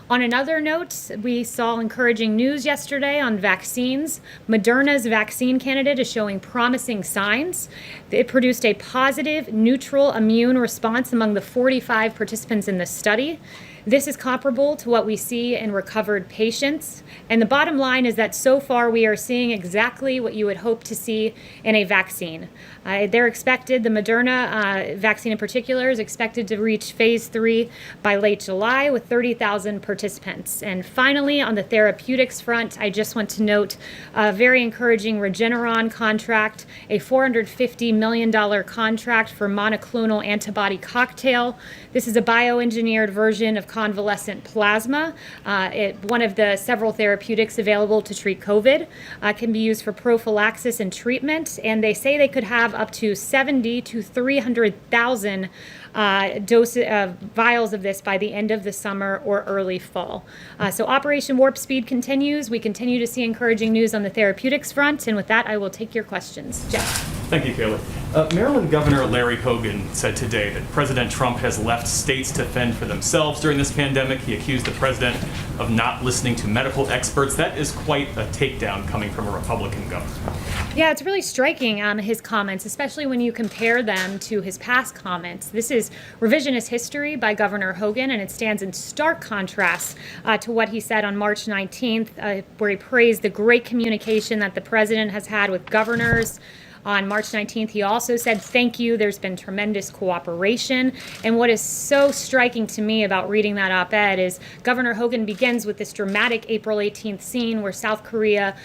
On another note, we saw encouraging news yesterday on vaccines. Moderna's vaccine candidate is showing promising signs. It produced a positive, neutral immune response among the 45 participants in the study. This is comparable to what we see in recovered patients. And the bottom line is that so far we are seeing exactly what you would hope to see in a vaccine. They're expected, the Moderna vaccine in particular, is expected to reach phase 3 by late July with 30,000 participants. And finally, on the therapeutics front, I just want to note a very encouraging Regeneron contract, a $450 million contract for monoclonal antibody cocktail. This is a bioengineered version of convalescent plasma. One of the several therapeutics available to treat COVID, can be used for prophylaxis and treatment, and they say they could have up to 70 to 300,000 vials of this by the end of the summer or early fall. So Operation Warp Speed continues. We continue to see encouraging news on the therapeutics front, and with that, I will take your questions. Jeff. Thank you, Kaylee. Maryland Governor Larry Hogan said today that President Trump has left states to fend for themselves during this pandemic. He accused the president of not listening to medical experts. That is quite a takedown coming from a Republican governor. Yeah, it's really striking, his comments, especially when you compare them to his past comments. This is revisionist history by Governor Hogan, and it stands in stark contrast to what he said on March 19th, where he praised the great communication that the president has had with governors. On March 19th, he also said, thank you, there's been tremendous cooperation. And what is so striking to me about reading that op-ed is Governor Hogan begins with this dramatic April 18th scene where South Korea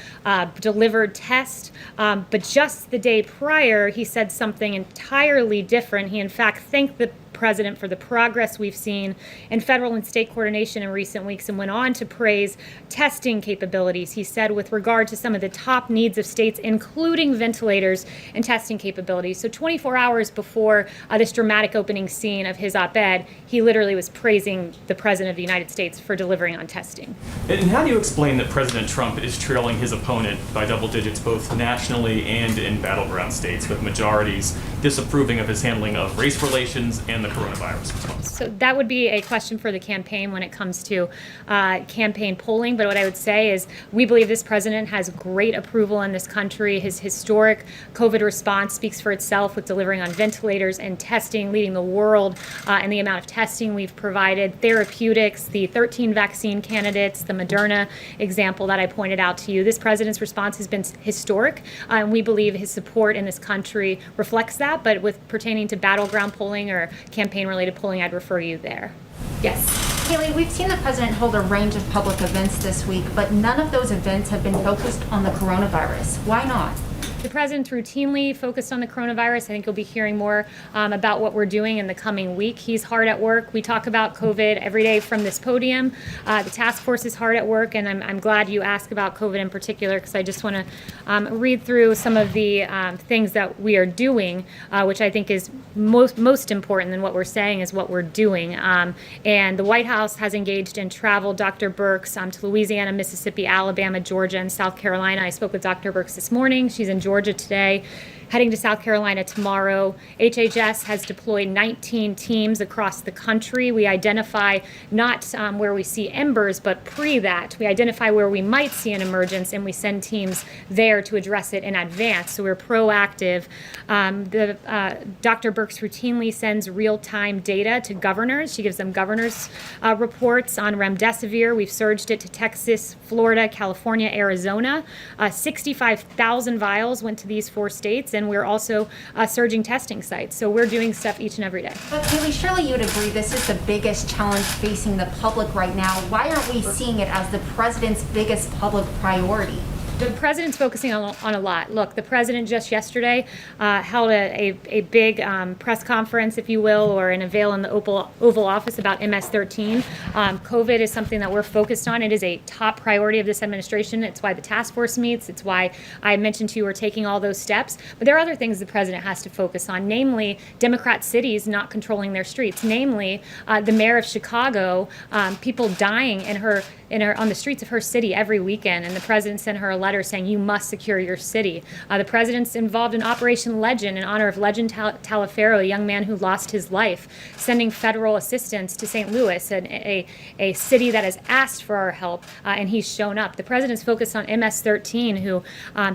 delivered tests, but just the day prior, he said something entirely different. He, in fact, thanked the president for the progress we've seen in federal and state coordination in recent weeks, and went on to praise testing capabilities. He said with regard to some of the top needs of states, including ventilators and testing capabilities. So 24 hours before this dramatic opening scene of his op-ed, he literally was praising the president of the United States for delivering on testing. And how do you explain that President Trump is trailing his opponent by double digits both nationally and in battleground states, with majorities disapproving of his handling of race relations and the coronavirus response? So that would be a question for the campaign when it comes to campaign polling. But what I would say is we believe this president has great approval in this country. His historic COVID response speaks for itself with delivering on ventilators and testing, leading the world in the amount of testing we've provided, therapeutics, the 13 vaccine candidates, the Moderna example that I pointed out to you. This president's response has been historic, and we believe his support in this country reflects that. But with pertaining to battleground polling or campaign-related polling, I'd refer you there. Yes. Kaylee, we've seen the president hold a range of public events this week, but none of those events have been focused on the coronavirus. Why not? The president's routinely focused on the coronavirus. I think you'll be hearing more about what we're doing in the coming week. He's hard at work. We talk about COVID every day from this podium. The task force is hard at work, and I'm glad you asked about COVID in particular, because I just want to read through some of the things that we are doing, which I think is most important than what we're saying is what we're doing. And the White House has engaged in travel. Dr. Birx to Louisiana, Mississippi, Alabama, Georgia, and South Carolina. I spoke with Dr. Birx this morning. She's in Georgia today, heading to South Carolina tomorrow. HHS has deployed 19 teams across the country. We identify not where we see embers, but pre that. We identify where we might see an emergence, and we send teams there to address it in advance. So we're proactive. Dr. Birx routinely sends real-time data to governors. She gives them governors' reports on remdesivir. We've surged it to Texas, Florida, California, Arizona. 65,000 vials went to these 4 states, and we're also surging testing sites. So we're doing stuff each and every day. But Kaylee, surely you would agree this is the biggest challenge facing the public right now. Why aren't we seeing it as the president's biggest public priority? The president's focusing on a lot. Look, the president just yesterday held a big press conference, if you will, or in a veil in the Oval Office about MS-13. COVID is something that we're focused on. It is a top priority of this administration. It's why the task force meets. It's why I mentioned to you we're taking all those steps. But there are other things the president has to focus on, namely Democrat cities not controlling their streets, namely the mayor of Chicago, people dying on the streets of her city every weekend, and the president sent her a letter saying you must secure your city. The president's involved in Operation Legend in honor of Legend Taliaferro, a young man who lost his life, sending federal assistance to St. Louis, a city that has asked for our help, and he's shown up. The president's focused on MS-13, who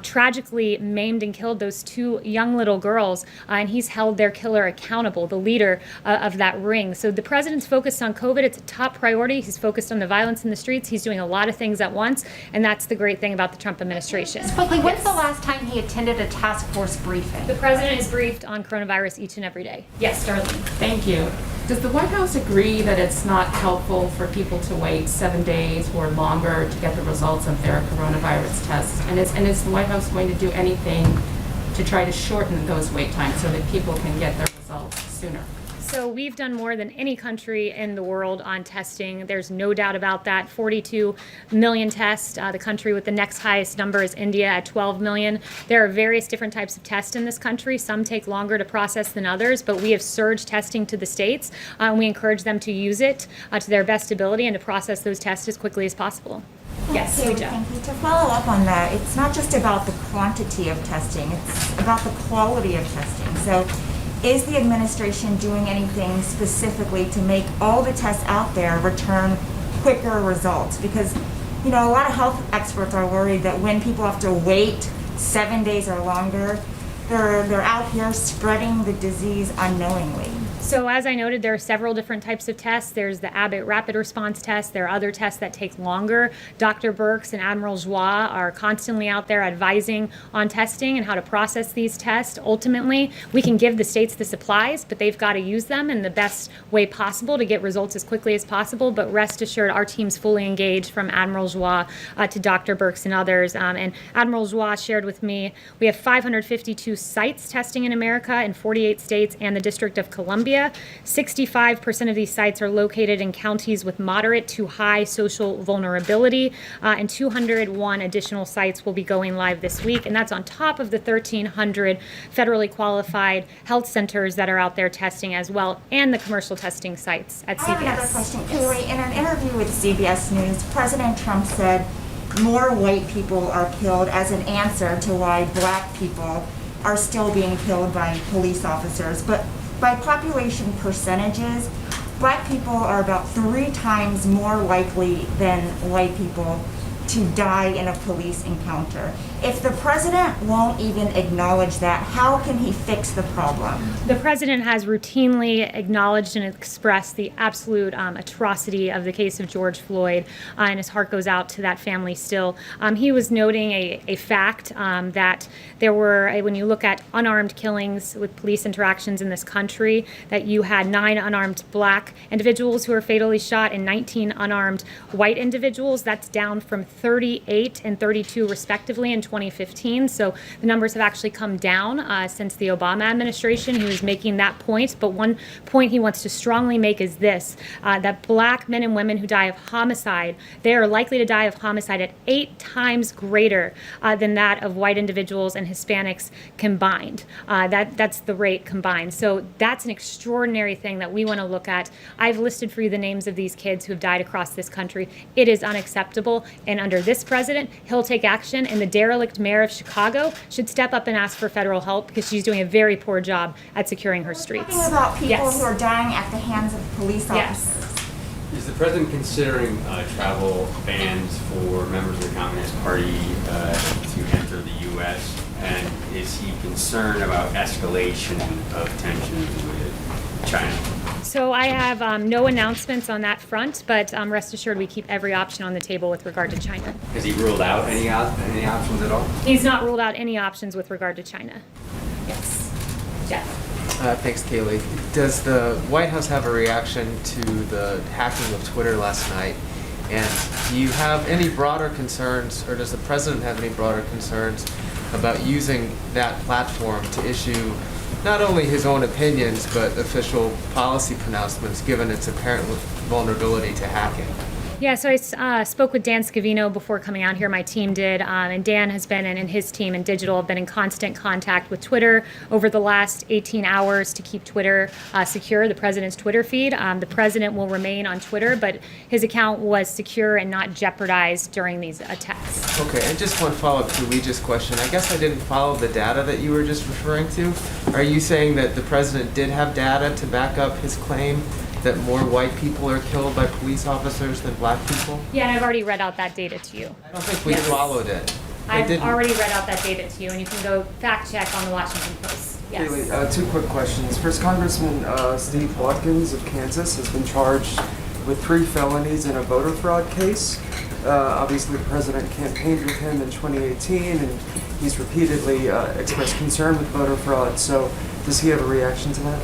tragically maimed and killed those 2 young little girls, and he's held their killer accountable, the leader of that ring. So the president's focused on COVID. It's a top priority. He's focused on the violence in the streets. He's doing a lot of things at once, and that's the great thing about the Trump administration. Quickly, when's the last time he attended a task force briefing? The president is briefed on coronavirus each and every day. Yes, Darlene. Thank you. Does the White House agree that it's not helpful for people to wait 7 days or longer to get the results of their coronavirus tests? And is the White House going to do anything to try to shorten those wait times so that people can get their results sooner? So we've done more than any country in the world on testing. There's no doubt about that. 42 million tests. The country with the next highest number is India at 12 million. There are various different types of tests in this country. Some take longer to process than others, but we have surged testing to the states. We encourage them to use it to their best ability and to process those tests as quickly as possible. Yes, Okay, we do. thank you. To follow up on that, it's not just about the quantity of testing, it's about the quality of testing. So is the administration doing anything specifically to make all the tests out there return quicker results? Because, you know, a lot of health experts are worried that when people have to wait 7 days or longer, they're out here spreading the disease unknowingly. So as I noted, there are several different types of tests. There's the Abbott Rapid Response Test. There are other tests that take longer. Dr. Birx and Admiral Joie are constantly out there advising on testing and how to process these tests. Ultimately, we can give the states the supplies, but they've got to use them in the best way possible to get results as quickly as possible. But rest assured, our team's fully engaged, from Admiral Joie to Dr. Birx and others. And Admiral Joie shared with me, we have 552 sites testing in America in 48 states and the District of Columbia. 65% of these sites are located in counties with moderate to high social vulnerability, and 201 additional sites will be going live this week, and that's on top of the 1,300 federally qualified health centers that are out there testing as well, and the commercial testing sites at CVS. I have another question. Kaylee, in an interview with CBS News, President Trump said more white people are killed as an answer to why black people are still being killed by police officers. But by population percentages, black people are about 3 times more likely than white people to die in a police encounter. If the president won't even acknowledge that, how can he fix the problem? The president has routinely acknowledged and expressed the absolute atrocity of the case of George Floyd, and his heart goes out to that family still. He was noting a fact that there were, when you look at unarmed killings with police interactions in this country, that you had 9 unarmed black individuals who were fatally shot and 19 unarmed white individuals. That's down from 38 and 32 respectively in 2015. So the numbers have actually come down since the Obama administration. He was making that point, but one point he wants to strongly make is this, that black men and women who die of homicide, they are likely to die of homicide at 8 times greater than that of white individuals and Hispanics combined. That's the rate combined. So that's an extraordinary thing that we want to look at. I've listed for you the names of these kids who have died across this country. It is unacceptable, and under this president, he'll take action, and the derelict mayor of Chicago should step up and ask for federal help because she's doing a very poor job at securing her streets. Talking about people Yes. who are dying at the hands of police Yes. officers. Is the president considering travel bans for members of the Communist Party to enter the U.S.? And is he concerned about escalation of tensions with China? So I have no announcements on that front, but rest assured we keep every option on the table with regard to China. Has he ruled out any options at all? He's not ruled out any options with regard to China. Yes. Jeff. Thanks, Kaylee. Does the White House have a reaction to the hacking of Twitter last night? And do you have any broader concerns, or does the president have any broader concerns about using that platform to issue not only his own opinions, but official policy pronouncements, given its apparent vulnerability to hacking? Yeah, so I spoke with Dan Scavino before coming out here. My team did, and Dan has been, and his team in digital have been in constant contact with Twitter over the last 18 hours to keep Twitter secure, the president's Twitter feed. The president will remain on Twitter, but his account was secure and not jeopardized during these attacks. Okay, and just one follow-up to Luigi's question. I guess I didn't follow the data that you were just referring to. Are you saying that the president did have data to back up his claim that more white people are killed by police officers than black people? Yeah, and I've already read out that data to you. I don't think we followed it. I I've didn't. already read out that data to you, and you can go fact check on the Washington Post. Yes. Kaylee, 2 quick questions. First, Congressman Steve Watkins of Kansas has been charged with 3 felonies in a voter fraud case. Obviously, the president campaigned with him in 2018, and he's repeatedly expressed concern with voter fraud. So, does he have a reaction to that?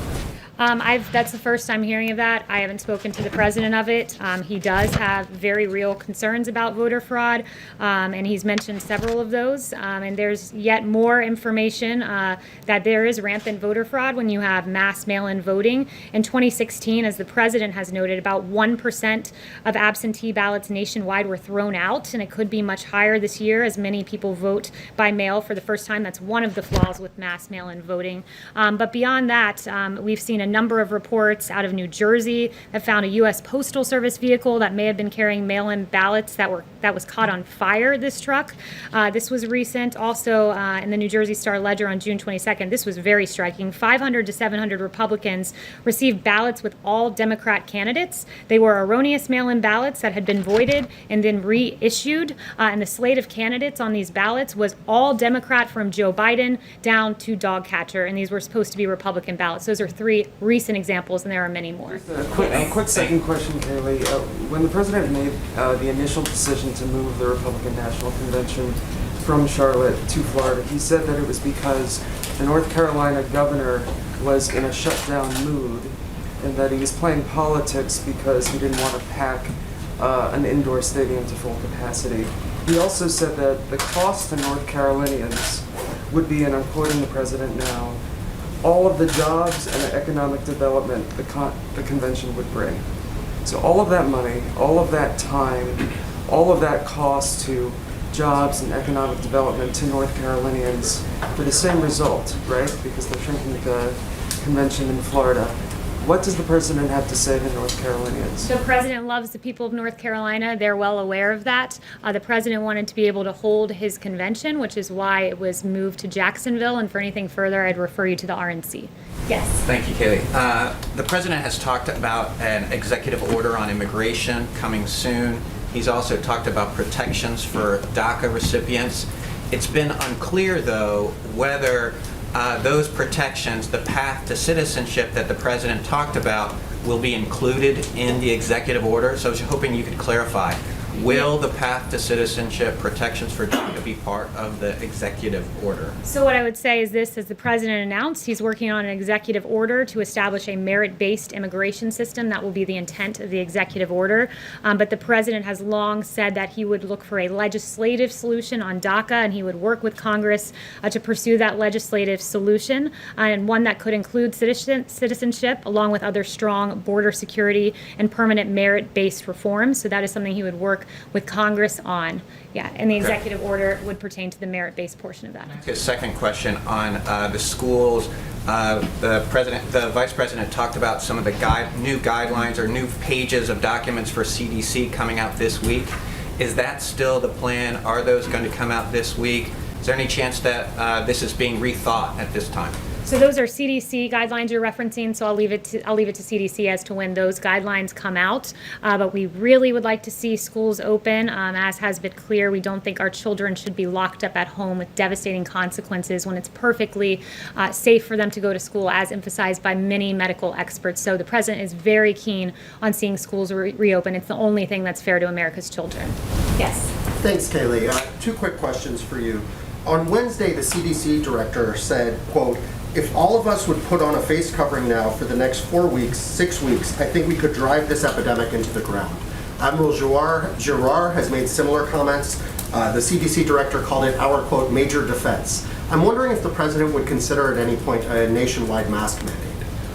That's the first I'm hearing of that. I haven't spoken to the president of it. He does have very real concerns about voter fraud, and he's mentioned several of those. And there's yet more information that there is rampant voter fraud when you have mass mail-in voting. In 2016, as the president has noted, about 1% of absentee ballots nationwide were thrown out, and it could be much higher this year as many people vote by mail for the first time. That's one of the flaws with mass mail-in voting. But beyond that, we've seen a number of reports out of New Jersey that found a U.S. Postal Service vehicle that may have been carrying mail-in ballots that were that was caught on fire, this truck. This was recent. Also in the New Jersey Star-Ledger on June 22nd, this was very striking. 500 to 700 Republicans received ballots with all Democrat candidates. They were erroneous mail-in ballots that had been voided and then reissued. And the slate of candidates on these ballots was all Democrat from Joe Biden down to dog catcher, and these were supposed to be Republican ballots. Those are 3 recent examples, and there are many more. A quick second question, Kaylee. When the president made the initial decision to move the Republican National Convention from Charlotte to Florida, he said that it was because the North Carolina governor was in a shutdown mood and that he was playing politics because he didn't want to pack an indoor stadium to full capacity. He also said that the cost to North Carolinians would be, and I'm quoting the president now, all of the jobs and the economic development the convention would bring. So all of that money, all of that time, all of that cost to jobs and economic development to North Carolinians for the same result, right? Because they're shrinking the convention in Florida. What does the president have to say to North Carolinians? The president loves the people of North Carolina. They're well aware of that. The president wanted to be able to hold his convention, which is why it was moved to Jacksonville. And for anything further, I'd refer you to the RNC. Yes. Thank you, Kaylee. The president has talked about an executive order on immigration coming soon. He's also talked about protections for DACA recipients. It's been unclear, though, whether those protections, the path to citizenship that the president talked about, will be included in the executive order. So I was hoping you could clarify. Will the path to citizenship protections for DACA be part of the executive order? So what I would say is this: as the president announced, he's working on an executive order to establish a merit-based immigration system. That will be the intent of the executive order. But the president has long said that he would look for a legislative solution on DACA, and he would work with Congress to pursue that legislative solution, and one that could include citizenship, along with other strong border security and permanent merit-based reforms. So that is something he would work with Congress on. Yeah, and the executive order would pertain to the merit-based portion of that. A second question on the schools. The vice president talked about some of the new guidelines or new pages of documents for CDC coming out this week. Is that still the plan? Are those going to come out this week? Is there any chance that this is being rethought at this time? So those are CDC guidelines you're referencing, so I'll leave it to CDC as to when those guidelines come out. But we really would like to see schools open. As has been clear, we don't think our children should be locked up at home with devastating consequences when it's perfectly safe for them to go to school, as emphasized by many medical experts. So the president is very keen on seeing schools reopen. It's the only thing that's fair to America's children. Yes. Thanks, Kaylee. 2 quick questions for you. On Wednesday, the CDC director said, quote, "If all of us would put on a face covering now for the next 4 weeks, 6 weeks, I think we could drive this epidemic into the ground." Admiral Giroir has made similar comments. The CDC director called it our, quote, major defense. I'm wondering if the president would consider at any point a nationwide mask mandate.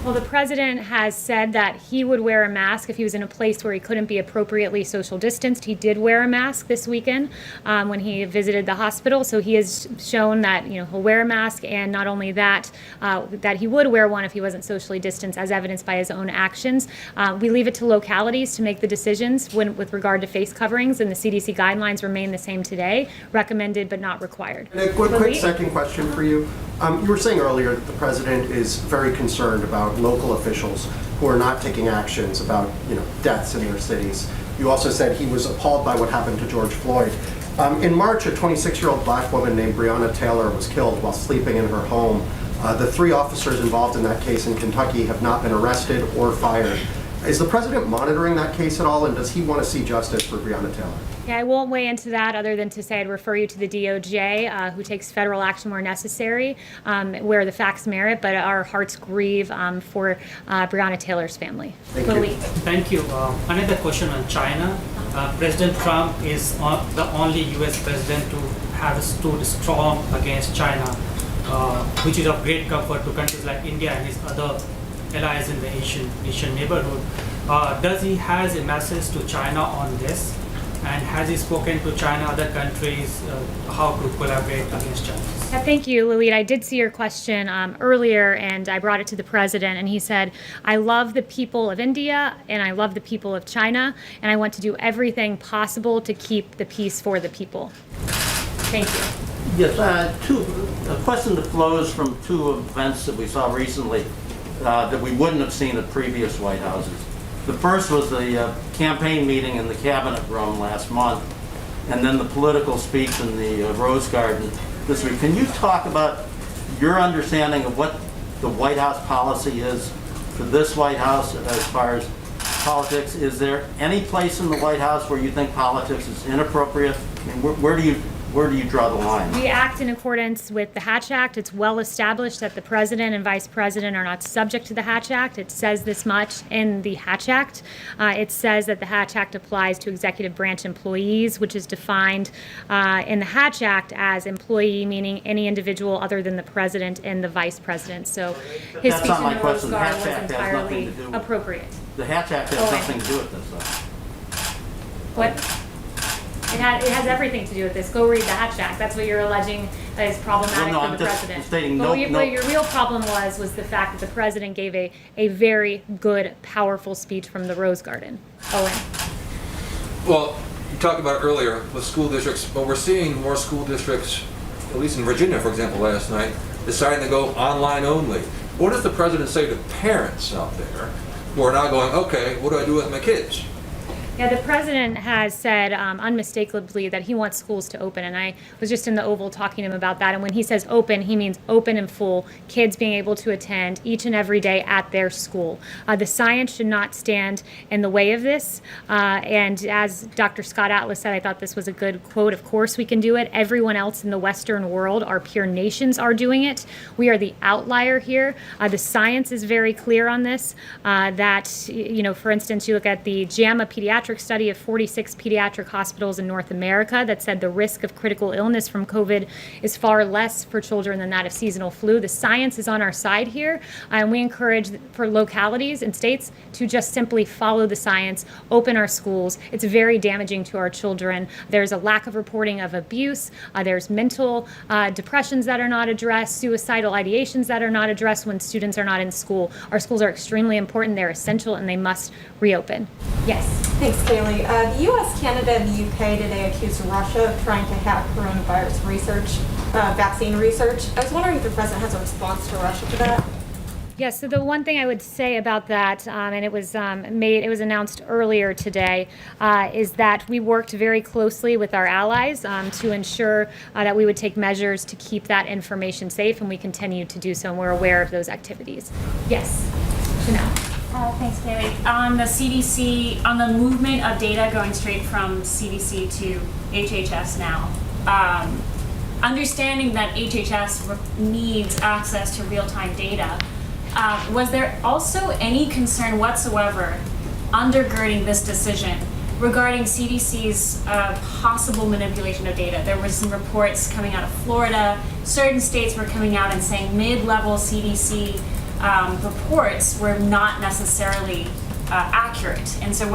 Well, the president has said that he would wear a mask if he was in a place where he couldn't be appropriately social distanced. He did wear a mask this weekend when he visited the hospital. So he has shown that he'll wear a mask, and not only that, that he would wear one if he wasn't socially distanced, as evidenced by his own actions. We leave it to localities to make the decisions with regard to face coverings, and the CDC guidelines remain the same today, recommended but not required. And a quick second question for you. You were saying earlier that the president is very concerned about local officials who are not taking actions about deaths in their cities. You also said he was appalled by what happened to George Floyd. In March, a 26-year-old black woman named Breonna Taylor was killed while sleeping in her home. The 3 officers involved in that case in Kentucky have not been arrested or fired. Is the president monitoring that case at all, and does he want to see justice for Breonna Taylor? Yeah, I won't weigh into that other than to say I'd refer you to the DOJ, who takes federal action where necessary, where the facts merit, but our hearts grieve for Breonna Taylor's family. Thank you. Another question on China. President Trump is the only U.S. president to have stood strong against China, which is of great comfort to countries like India and his other allies in the Asian neighborhood. Does he has a message to China on this? And has he spoken to China, other countries, how to collaborate against China? Thank you, Lalit. I did see your question earlier, and I brought it to the president, and he said, I love the people of India, and I love the people of China, and I want to do everything possible to keep the peace for the people. Thank you. Yes, a question that flows from two events that we saw recently that we wouldn't have seen at previous White Houses. The first was the campaign meeting in the Cabinet Room last month, and then the political speech in the Rose Garden this week. Can you talk about your understanding of what the White House policy is for this White House as far as politics? Is there any place in the White House where you think politics is inappropriate? I mean, where do you draw the line? We act in accordance with the Hatch Act. It's well established that the president and vice president are not subject to the Hatch Act. It says this much in the Hatch Act. It says that the Hatch Act applies to executive branch employees, which is defined in the Hatch Act as employee, meaning any individual other than the president and the vice president. So his speech in the Rose Garden was entirely appropriate. The Hatch Act has nothing to do with this, though. What? It has everything to do with this. Go read the Hatch Act. That's what you're alleging is problematic for the president. Stating what your real problem was the fact that the president gave a very good, powerful speech from the Rose Garden. Owen. Well, you talked about it earlier with school districts, but we're seeing more school districts, at least in Virginia, for example, last night, deciding to go online only. What does the president say to parents out there who are now going, okay, what do I do with my kids? Yeah, the president has said unmistakably that he wants schools to open, and I was just in the Oval talking to him about that. And when he says open, he means open and full, kids being able to attend each and every day at their school. The science should not stand in the way of this. And as Dr. Scott Atlas said, I thought this was a good quote. Of course we can do it. Everyone else in the Western world, our peer nations, are doing it. We are the outlier here. The science is very clear on this. That, you know, for instance, you look at the JAMA pediatric study of 46 pediatric hospitals in North America that said the risk of critical illness from COVID is far less for children than that of seasonal flu. The science is on our side here, and we encourage for localities and states to just simply follow the science, open our schools. It's very damaging to our children. There's a lack of reporting of abuse. There's mental depressions that are not addressed, suicidal ideations that are not addressed when students are not in school. Our schools are extremely important. They're essential, and they must reopen. Yes. Thanks, Kaylee. The U.S., Canada, and the U.K. today accused Russia of trying to hack coronavirus research, vaccine research. I was wondering if the president has a response to Russia to that. Yes, so the one thing I would say about that, and it was announced earlier today, is that we worked very closely with our allies to ensure that we would take measures to keep that information safe, and we continue to do so, and we're aware of those activities. Yes, Chanel. Thanks, Kaylee. On the CDC, on the movement of data going straight from CDC to HHS now, understanding that HHS needs access to real-time data, was there also any concern whatsoever undergirding this decision regarding CDC's possible manipulation of data? There were some reports coming out of Florida. Certain states were coming out and saying mid-level CDC reports were not necessarily accurate. And so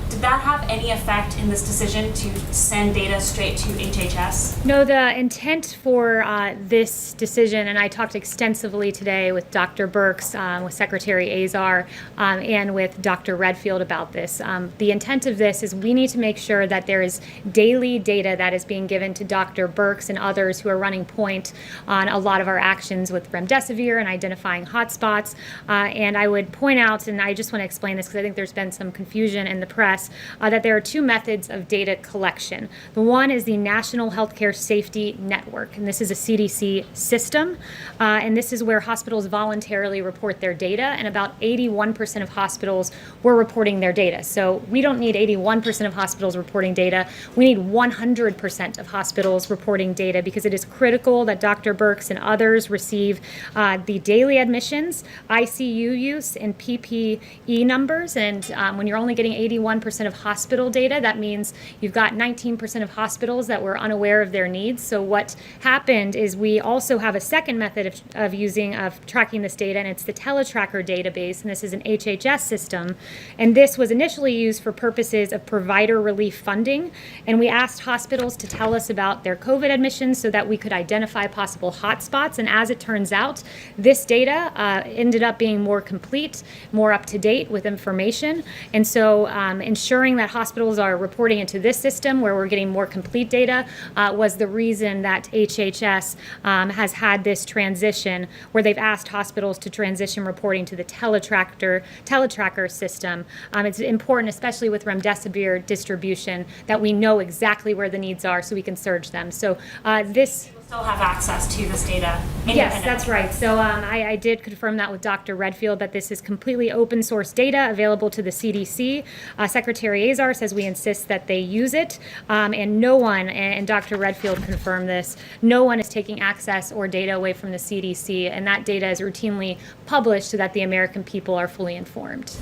did that have any effect in this decision to send data straight to HHS? No, the intent for this decision, and I talked extensively today with Dr. Birx, with Secretary Azar, and with Dr. Redfield about this. The intent of this is we need to make sure that there is daily data that is being given to Dr. Birx and others who are running point on a lot of our actions with remdesivir and identifying hotspots. And I would point out, and I just want to explain this because I think there's been some confusion in the press, that there are two methods of data collection. The one is the National Healthcare Safety Network, and this is a CDC system, and this is where hospitals voluntarily report their data, and about 81% of hospitals were reporting their data. So we don't need 81% of hospitals reporting data. We need 100% of hospitals reporting data because it is critical that Dr. Birx and others receive the daily admissions, ICU use, and PPE numbers, and when you're only getting 81% 19% of hospital data. That means you've got 19% of hospitals that were unaware of their needs. So what happened is we also have a second method of tracking this data, and it's the TeleTracker database, and this is an HHS system. And this was initially used for purposes of provider relief funding, and we asked hospitals to tell us about their COVID admissions so that we could identify possible hotspots. And as it turns out, this data ended up being more complete, more up to date with information. And so ensuring that hospitals are reporting into this system where we're getting more complete data was the reason that HHS has had this transition where they've asked hospitals to transition reporting to the TeleTracker system. It's important, especially with remdesivir distribution, that we know exactly where the needs are so we can surge them. So this Still have access to this data. Yes, that's right. So I did confirm that with Dr. Redfield, that this is completely open source data available to the CDC. Secretary Azar says we insist that they use it, and no one, and Dr. Redfield confirmed this, no one is taking access or data away from the CDC, and that data is routinely published so that the American people are fully informed.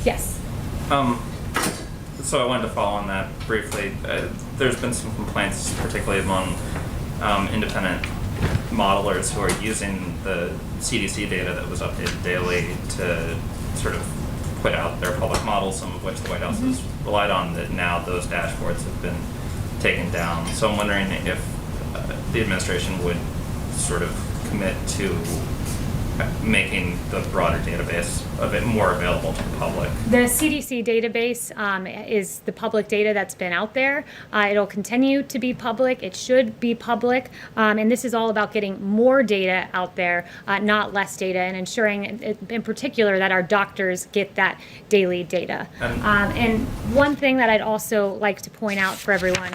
Yes? So I wanted to follow on that briefly. There's been some complaints, particularly among independent modelers who are using the CDC data that was updated daily to sort of put out their public models, some of which the White House has relied on, that now those dashboards have been taken down. So I'm wondering if the administration would sort of commit to making the broader database of it more available to the public. The CDC database is the public data that's been out there. It'll continue to be public. It should be public. And this is all about getting more data out there, not less data, and ensuring in particular that our doctors get that daily data. And one thing that I'd also like to point out for everyone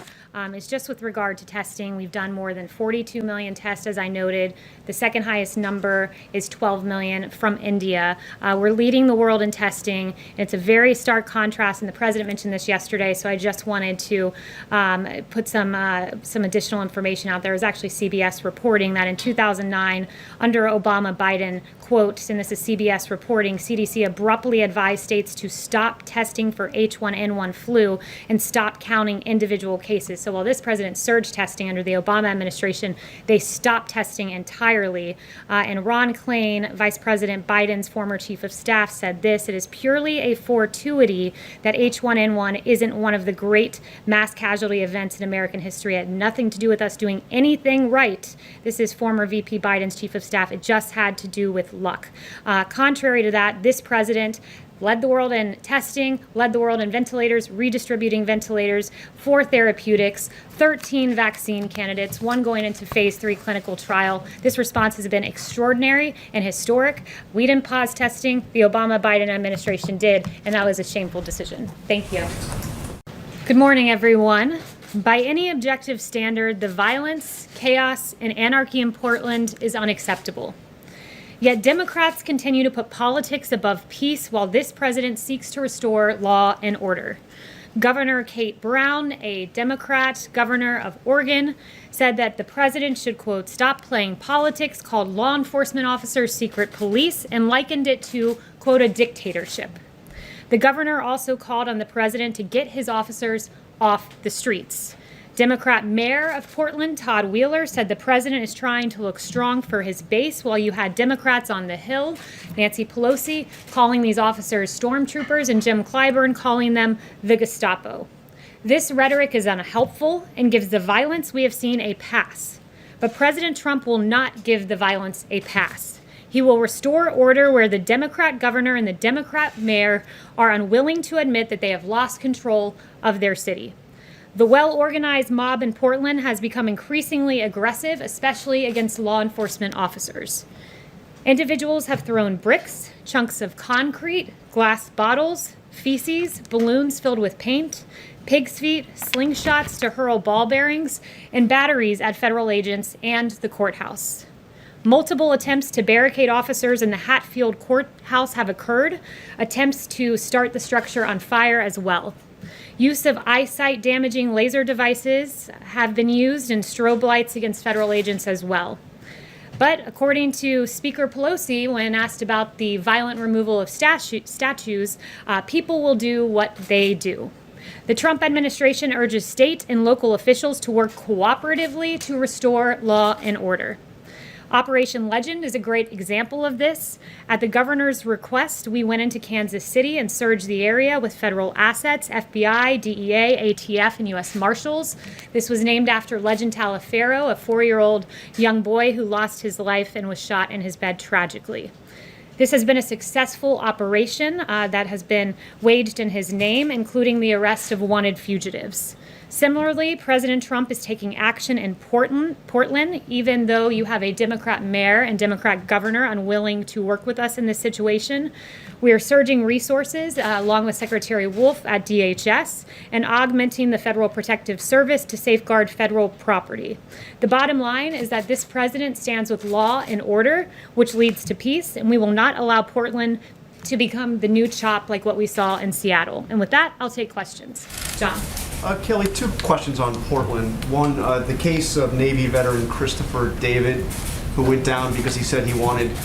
is just with regard to testing. We've done more than 42 million tests, as I noted. The second highest number is 12 million from India. We're leading the world in testing. It's a very stark contrast, and the president mentioned this yesterday, so I just wanted to put some additional information out there. It was actually CBS reporting that in 2009, under Obama-Biden, quote, and this is CBS reporting, CDC abruptly advised states to stop testing for H1N1 flu and stop counting individual cases. So while this president surged testing under the Obama administration, they stopped testing entirely. And Ron Klain, Vice President Biden's former chief of staff, said this: "It is purely a fortuity that H1N1 isn't one of the great mass casualty events in American history. It had nothing to do with us doing anything right." This is former VP Biden's chief of staff. It just had to do with luck. Contrary to that, this president led the world in testing, led the world in ventilators, redistributing ventilators, 4 therapeutics, 13 vaccine candidates, 1 going into phase 3 clinical trial. This response has been extraordinary and historic. We didn't pause testing, the Obama-Biden administration did, and that was a shameful decision. Thank you. Good morning, everyone. By any objective standard, the violence, chaos, and anarchy in Portland is unacceptable. Yet Democrats continue to put politics above peace while this president seeks to restore law and order. Governor Kate Brown, a Democrat governor of Oregon, said that the president should, quote, stop playing politics, called law enforcement officers secret police, and likened it to, quote, a dictatorship. The governor also called on the president to get his officers off the streets. Democrat Mayor of Portland, Todd Wheeler, said the president is trying to look strong for his base, while you had Democrats on the Hill, Nancy Pelosi, calling these officers stormtroopers, and Jim Clyburn calling them the Gestapo. This rhetoric is unhelpful and gives the violence we have seen a pass. But President Trump will not give the violence a pass. He will restore order where the Democrat governor and the Democrat mayor are unwilling to admit that they have lost control of their city. The well-organized mob in Portland has become increasingly aggressive, especially against law enforcement officers. Individuals have thrown bricks, chunks of concrete, glass bottles, feces, balloons filled with paint, pig's feet, slingshots to hurl ball bearings, and batteries at federal agents and the courthouse. Multiple attempts to barricade officers in the Hatfield courthouse have occurred, attempts to start the structure on fire as well. Use of eyesight-damaging laser devices have been used, and strobe lights against federal agents as well. But according to Speaker Pelosi, when asked about the violent removal of statues, people will do what they do. The Trump administration urges state and local officials to work cooperatively to restore law and order. Operation Legend is a great example of this. At the governor's request, we went into Kansas City and surged the area with federal assets, FBI, DEA, ATF, and U.S. Marshals. This was named after Legend Taliaferro, a 4-year-old young boy who lost his life and was shot in his bed tragically. This has been a successful operation that has been waged in his name, including the arrest of wanted fugitives. Similarly, President Trump is taking action in Portland, even though you have a Democrat mayor and Democrat governor unwilling to work with us in this situation. We are surging resources, along with Secretary Wolf at DHS, and augmenting the Federal Protective Service to safeguard federal property. The bottom line is that this president stands with law and order, which leads to peace, and we will not allow Portland to become the new CHOP like what we saw in Seattle. And with that, I'll take questions. John. Kelly, 2 questions on Portland. One, the case of Navy veteran Christopher David, who went down because he said he wanted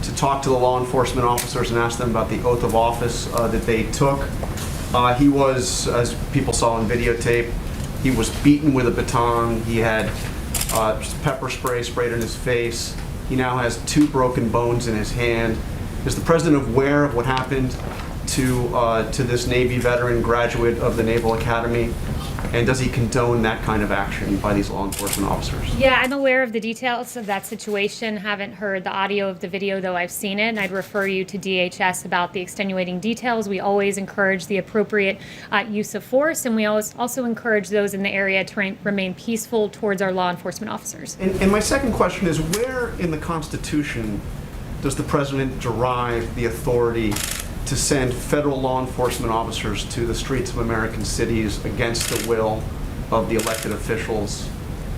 to talk to the law enforcement officers and ask them about the oath of office that they took. He was, as people saw on videotape, he was beaten with a baton. He had pepper spray sprayed in his face. He now has 2 broken bones in his hand. Is the president aware of what happened to this Navy veteran graduate of the Naval Academy? And does he condone that kind of action by these law enforcement officers? Yeah, I'm aware of the details of that situation. Haven't heard the audio of the video, though I've seen it, and I'd refer you to DHS about the extenuating details. We always encourage the appropriate use of force, and we also encourage those in the area to remain peaceful towards our law enforcement officers. And my second question is, where in the Constitution does the president derive the authority to send federal law enforcement officers to the streets of American cities against the will of the elected officials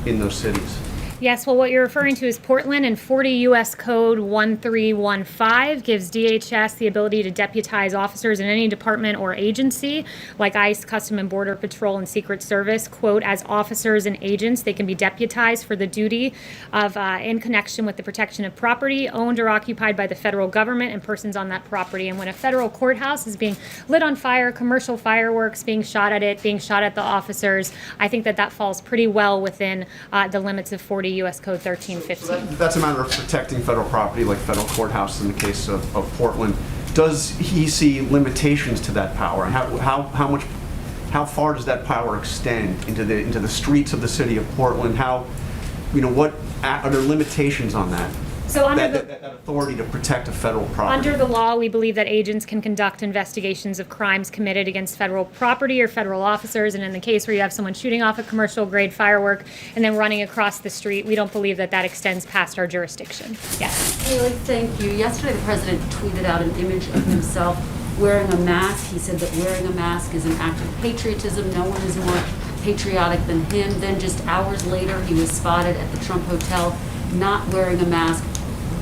in those cities? Yes, well, what you're referring to is Portland, and 40 U.S. Code 1315 gives DHS the ability to deputize officers in any department or agency, like ICE, Custom and Border Patrol, and Secret Service, quote, as officers and agents. They can be deputized for the duty of, in connection with the protection of property owned or occupied by the federal government and persons on that property. And when a federal courthouse is being lit on fire, commercial fireworks being shot at it, being shot at the officers, I think that falls pretty well within the limits of 40 U.S. Code 1315. So that's a matter of protecting federal property, like federal courthouses in the case of Portland. Does he see limitations to that power? And how far does that power extend into the streets of the city of Portland? What are there limitations on that? So under that authority to protect a federal property. Under the law, we believe that agents can conduct investigations of crimes committed against federal property or federal officers. And in the case where you have someone shooting off a commercial-grade firework and then running across the street, we don't believe that extends past our jurisdiction. Yes. Haley, thank you. Yesterday, the president tweeted out an image of himself wearing a mask. He said that wearing a mask is an act of patriotism. No one is more patriotic than him. Then just hours later, he was spotted at the Trump Hotel not wearing a mask.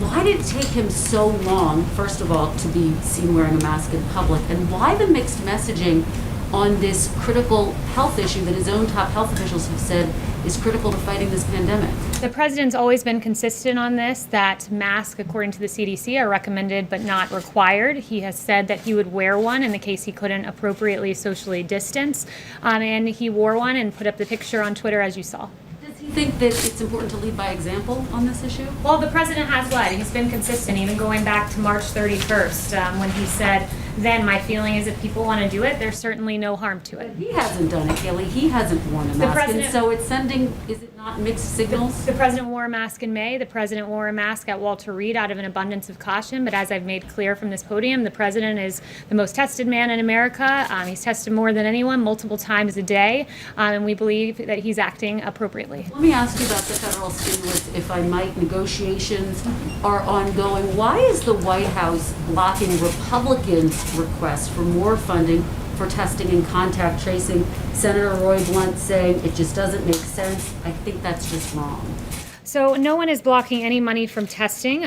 Why did it take him so long, first of all, to be seen wearing a mask in public? And why the mixed messaging on this critical health issue that his own top health officials have said is critical to fighting this pandemic? The president's always been consistent on this, that masks, according to the CDC, are recommended but not required. He has said that he would wear one in the case he couldn't appropriately socially distance. And he wore one and put up the picture on Twitter, as you saw. Does he think that it's important to lead by example on this issue? Well, the president has led. He's been consistent, even going back to March 31st, when he said, then my feeling is if people want to do it, there's certainly no harm to it. But he hasn't done it, Haley. He hasn't worn a mask. And so it's sending, is it not mixed signals? The president wore a mask in May. The president wore a mask at Walter Reed out of an abundance of caution. But as I've made clear from this podium, the president is the most tested man in America. He's tested more than anyone, multiple times a day. And we believe that he's acting appropriately. Let me ask you about the federal stimulus, if I might. Negotiations are ongoing. Why is the White House blocking Republicans' request for more funding for testing and contact tracing? Senator Roy Blunt saying it just doesn't make sense. I think that's just wrong. So no one is blocking any money from testing.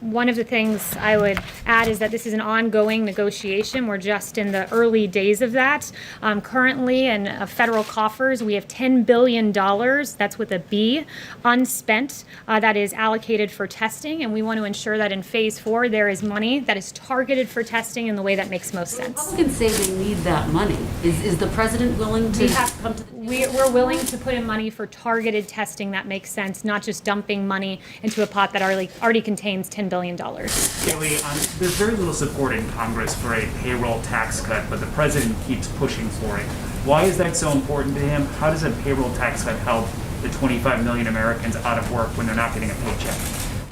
One of the things I would add is that this is an ongoing negotiation. We're just in the early days of that. Currently in federal coffers, we have $10 billion, that's with a B, unspent, that is allocated for testing. And we want to ensure that in phase 4, there is money that is targeted for testing in the way that makes most sense. Republicans say they need that money. Is the president willing to come to the We're willing to put in money for targeted testing that makes sense, not just dumping money into a pot that already contains $10 billion. Haley, there's very little support in Congress for a payroll tax cut, but the president keeps pushing for it. Why is that so important to him? How does a payroll tax cut help the 25 million Americans out of work when they're not getting a paycheck?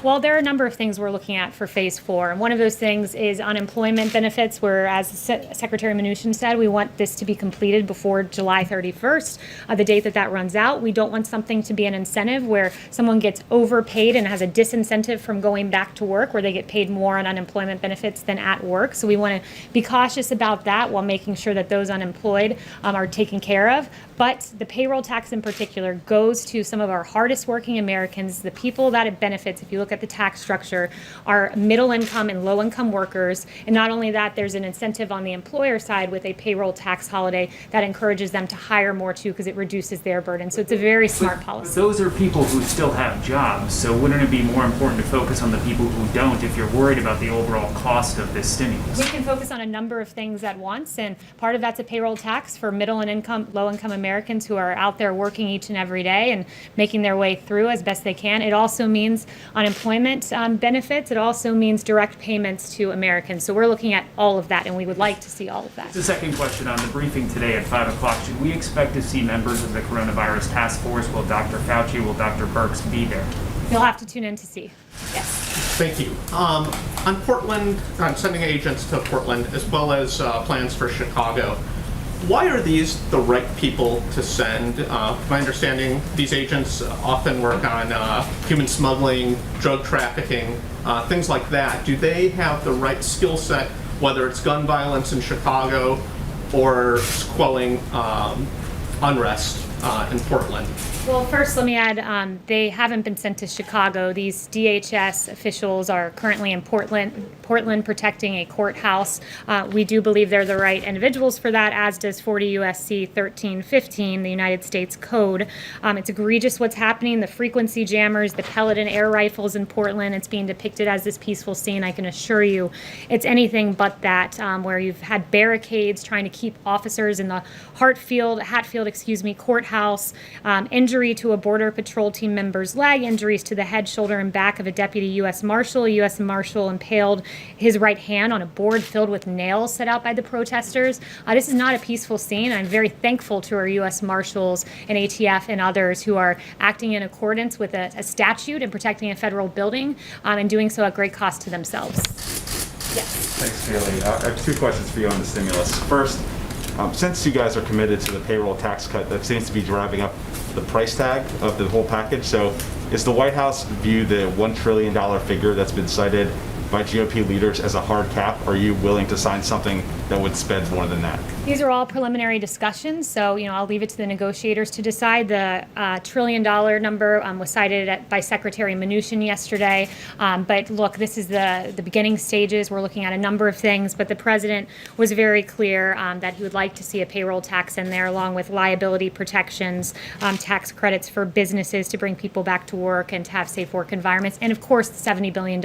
Well, there are a number of things we're looking at for phase 4. And one of those things is unemployment benefits, where, as Secretary Mnuchin said, we want this to be completed before July 31st, the date that runs out. We don't want something to be an incentive where someone gets overpaid and has a disincentive from going back to work, where they get paid more on unemployment benefits than at work. So we want to be cautious about that while making sure that those unemployed are taken care of. But the payroll tax in particular goes to some of our hardest working Americans, the people that it benefits. If you look at the tax structure, are middle income and low income workers. And not only that, there's an incentive on the employer side with a payroll tax holiday that encourages them to hire more too, because it reduces their burden. So it's a very smart policy. But those are people who still have jobs, so wouldn't it be more important to focus on the people who don't if you're worried about the overall cost of this stimulus? We can focus on a number of things at once, and part of that's a payroll tax for middle and low income Americans who are out there working each and every day and making their way through as best they can. It also means unemployment benefits. It also means direct payments to Americans. So we're looking at all of that, and we would like to see all of that. The second question on the briefing today at 5 o'clock, should we expect to see members of the coronavirus task force? Will Dr. Fauci, will Dr. Birx be there? You'll have to tune in to see. Yes. Thank you. On Portland, on sending agents to Portland, as well as plans for Chicago, why are these the right people to send? My understanding, these agents often work on human smuggling, drug trafficking, things like that. Do they have the right skill set, whether it's gun violence in Chicago or quelling unrest in Portland? Well, first, let me add, they haven't been sent to Chicago. These DHS officials are currently in Portland protecting a courthouse. We do believe they're the right individuals for that, as does 40 U.S.C. 1315, the United States Code. It's egregious what's happening. The frequency jammers, the pellet and air rifles in Portland, it's being depicted as this peaceful scene. I can assure you it's anything but that, where you've had barricades trying to keep officers in the Hatfield, courthouse, injury to a Border Patrol team member's leg, injuries to the head, shoulder, and back of a deputy U.S. Marshal. A U.S. Marshal impaled his right hand on a board filled with nails set out by the protesters. This is not a peaceful scene. I'm very thankful to our U.S. Marshals and ATF and others who are acting in accordance with a statute and protecting a federal building, and doing so at great cost to themselves. Yes. Thanks, Haley. I have 2 questions for you on the stimulus. First, since you guys are committed to the payroll tax cut, that seems to be driving up the price tag of the whole package. So is the White House view the $1 trillion figure that's been cited by GOP leaders as a hard cap? Are you willing to sign something that would spend more than that? These are all preliminary discussions, so I'll leave it to the negotiators to decide. The $1 trillion number was cited by Secretary Mnuchin yesterday. But look, this is the beginning stages. We're looking at a number of things, but the president was very clear that he would like to see a payroll tax in there, along with liability protections, tax credits for businesses to bring people back to work and to have safe work environments, and of course, $70 billion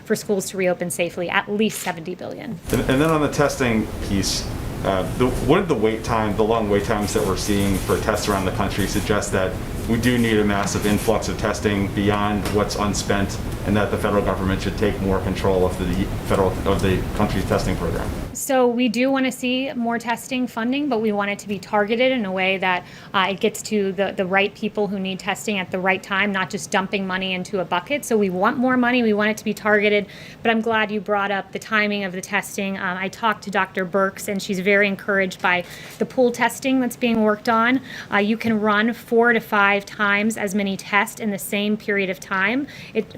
for schools to reopen safely, at least $70 billion. And then on the testing piece, what are the long wait times that we're seeing for tests around the country suggest that we do need a massive influx of testing beyond what's unspent, and that the federal government should take more control of the country's testing program? So we do want to see more testing funding, but we want it to be targeted in a way that it gets to the right people who need testing at the right time, not just dumping money into a bucket. So we want more money. We want it to be targeted. But I'm glad you brought up the timing of the testing. I talked to Dr. Birx, and she's very encouraged by the pool testing that's being worked on. You can run 4 to 5 times as many tests in the same period of time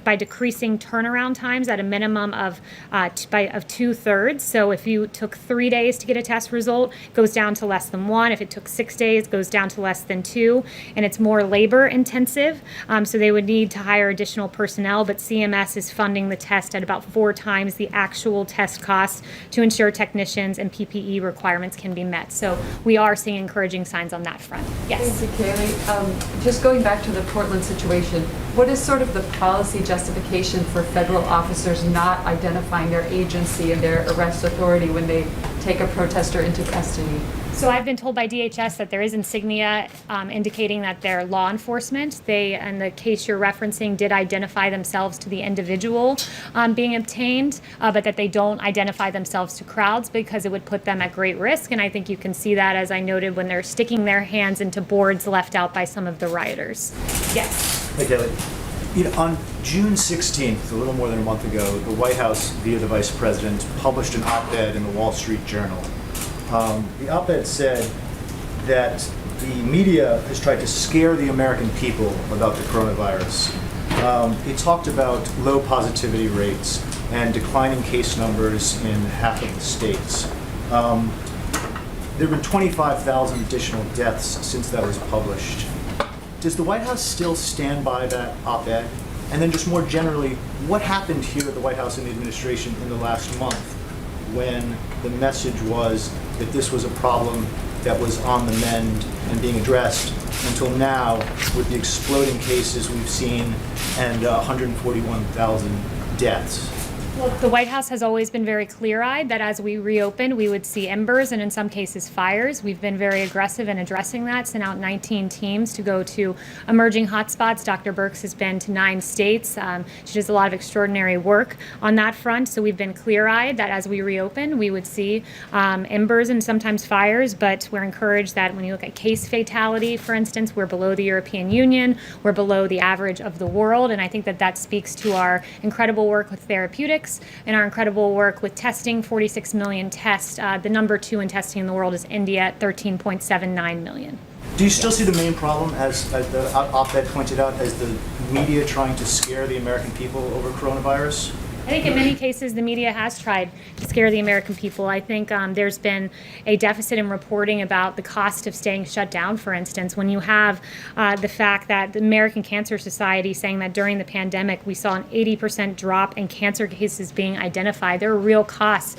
by decreasing turnaround times at a minimum of 2/3. So if you took 3 days to get a test result, it goes down to less than 1. If it took 6 days, it goes down to less than 2. And it's more labor intensive, so they would need to hire additional personnel, but CMS is funding the test at about 4 times the actual test cost to ensure technicians and PPE requirements can be met. So we are seeing encouraging signs on that front. Yes. Thank you, Kaylee. Just going back to the Portland situation, what is sort of the policy justification for federal officers not identifying their agency and their arrest authority when they take a protester into custody? So I've been told by DHS that there is insignia indicating that they're law enforcement. They, in the case you're referencing, did identify themselves to the individual being obtained, but that they don't identify themselves to crowds because it would put them at great risk. And I think you can see that, as I noted, when they're sticking their hands into boards left out by some of the rioters. Yes. Hey, Kaylee. On June 16th, a little more than a month ago, the White House, via the Vice President, published an op-ed in the Wall Street Journal. The op-ed said that the media has tried to scare the American people about the coronavirus. It talked about low positivity rates and declining case numbers in half of the states. There have been 25,000 additional deaths since that was published. Does the White House still stand by that op-ed? And then just more generally, what happened here at the White House and the administration in the last month when the message was that this was a problem that was on the mend and being addressed, until now with the exploding cases we've seen and 141,000 deaths? Well, the White House has always been very clear-eyed that as we reopen, we would see embers and in some cases fires. We've been very aggressive in addressing that, sent out 19 teams to go to emerging hotspots. Dr. Birx has been to 9 states. She does a lot of extraordinary work on that front. So we've been clear-eyed that as we reopen, we would see embers and sometimes fires, but we're encouraged that when you look at case fatality, for instance, we're below the European Union, we're below the average of the world, and I think that that speaks to our incredible work with therapeutics and our incredible work with testing, 46 million tests. The number 2 in testing in the world is India at 13.79 million. Do you still see the main problem, as the op-ed pointed out, as the media trying to scare the American people over coronavirus? I think in many cases the media has tried to scare the American people. I think there's been a deficit in reporting about the cost of staying shut down, for instance. When you have the fact that the American Cancer Society saying that during the pandemic we saw an 80% drop in cancer cases being identified, there are real costs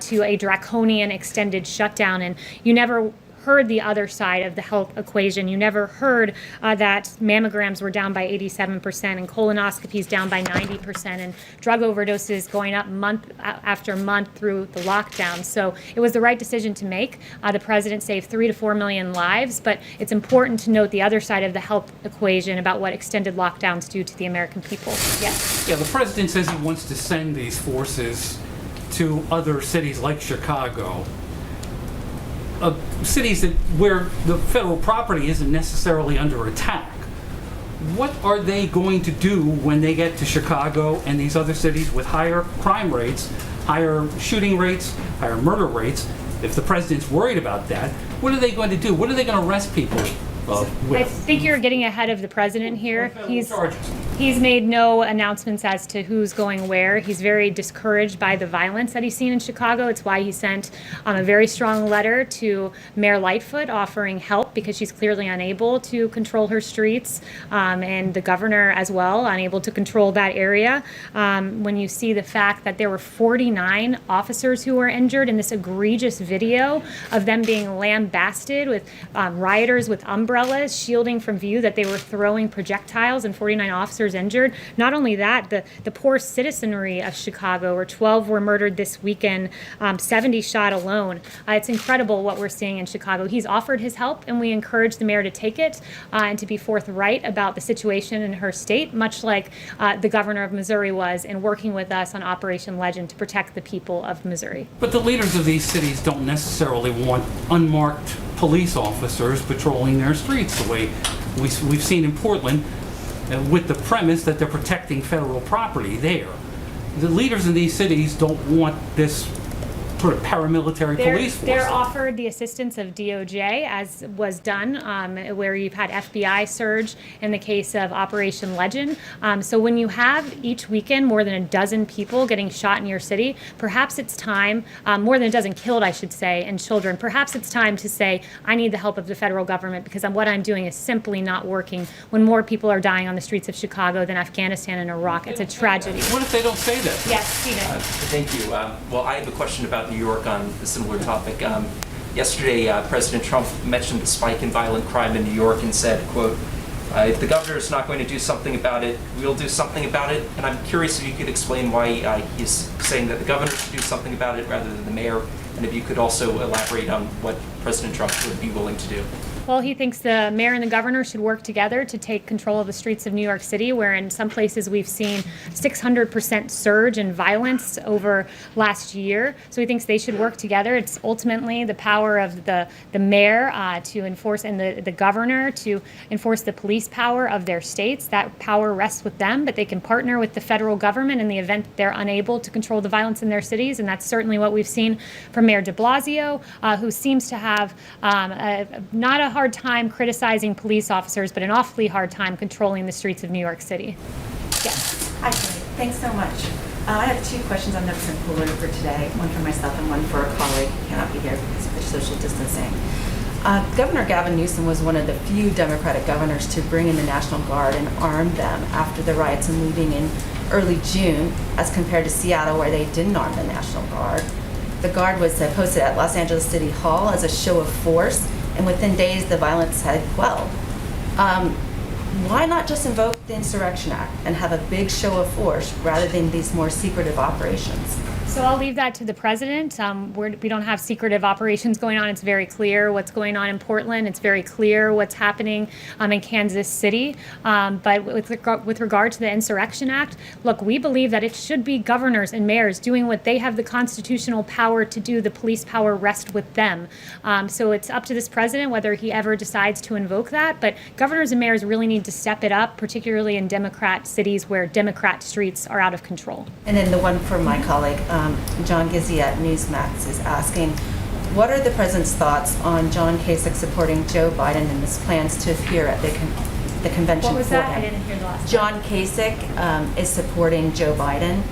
to a draconian extended shutdown, and you never heard the other side of the health equation. You never heard that mammograms were down by 87% and colonoscopies down by 90% and drug overdoses going up month after month through the lockdown. So it was the right decision to make. The president saved 3 to 4 million lives, but it's important to note the other side of the health equation about what extended lockdowns do to the American people. Yes. Yeah, the president says he wants to send these forces to other cities like Chicago. Cities that where the federal property isn't necessarily under attack. What are they going to do when they get to Chicago and these other cities with higher crime rates, higher shooting rates, higher murder rates? If the president's worried about that, what are they going to do? What are they going to arrest people with? I think you're getting ahead of the president here. He's made no announcements as to who's going where. He's very discouraged by the violence that he's seen in Chicago. It's why he sent a very strong letter to Mayor Lightfoot offering help because she's clearly unable to control her streets, and the governor as well, unable to control that area. When you see the fact that there were 49 officers who were injured in this egregious video of them being lambasted with rioters with umbrellas shielding from view that they were throwing projectiles and 49 officers injured. Not only that, the poor citizenry of Chicago, where 12 were murdered this weekend, 70 shot alone. It's incredible what we're seeing in Chicago. He's offered his help, and we encourage the mayor to take it and to be forthright about the situation in her state, much like the governor of Missouri was in working with us on Operation Legend to protect the people of Missouri. But the leaders of these cities don't necessarily want unmarked police officers patrolling their streets the way we've seen in Portland, with the premise that they're protecting federal property there. The leaders in these cities don't want this sort of paramilitary police They're force. offered the assistance of DOJ, as was done, where you've had FBI surge in the case of Operation Legend. So when you have each weekend more than a dozen people getting shot in your city, perhaps it's time, more than a dozen killed, I should say, and children, perhaps it's time to say, I need the help of the federal government because what I'm doing is simply not working when more people are dying on the streets of Chicago than Afghanistan and Iraq. It's a tragedy. What if they don't say that? Yes, Stephen. Thank you. Well, I have a question about New York on a similar topic. Yesterday, President Trump mentioned the spike in violent crime in New York and said, quote, if the governor is not going to do something about it, we'll do something about it. And I'm curious if you could explain why he's saying that the governor should do something about it rather than the mayor, and if you could also elaborate on what President Trump would be willing to do. Well, he thinks the mayor and the governor should work together to take control of the streets of New York City, where in some places we've seen 600% surge in violence over last year. So he thinks they should work together. It's ultimately the power of the mayor to enforce and the governor to enforce the police power of their states. That power rests with them, but they can partner with the federal government in the event they're unable to control the violence in their cities. And that's certainly what we've seen from Mayor de Blasio, who seems to have not a hard time criticizing police officers, but an awfully hard time controlling the streets of New York City. Yes. Hi, Kate. Thanks so much. I have two questions on Nixon Cooler for today, one for myself and one for a colleague who cannot be here because of social distancing. Governor Gavin Newsom was one of the few Democratic governors to bring in the National Guard and arm them after the riots and looting in early June, as compared to Seattle, where they didn't arm the National Guard. The Guard was posted at Los Angeles City Hall as a show of force, and within days the violence had quelled. Why not just invoke the Insurrection Act and have a big show of force rather than these more secretive operations? So I'll leave that to the president. We don't have secretive operations going on. It's very clear what's going on in Portland. It's very clear what's happening in Kansas City. But with regard to the Insurrection Act, look, we believe that it should be governors and mayors doing what they have the constitutional power to do. The police power rests with them. So it's up to this president whether he ever decides to invoke that. But governors and mayors really need to step it up, particularly in Democrat cities where Democrat streets are out of control. And then the one for my colleague, John Gizzi at Newsmax is asking, what are the president's thoughts on John Kasich supporting Joe Biden in his plans to appear at the convention? What was for that? him? I didn't hear the last John Kasich is supporting Joe Biden,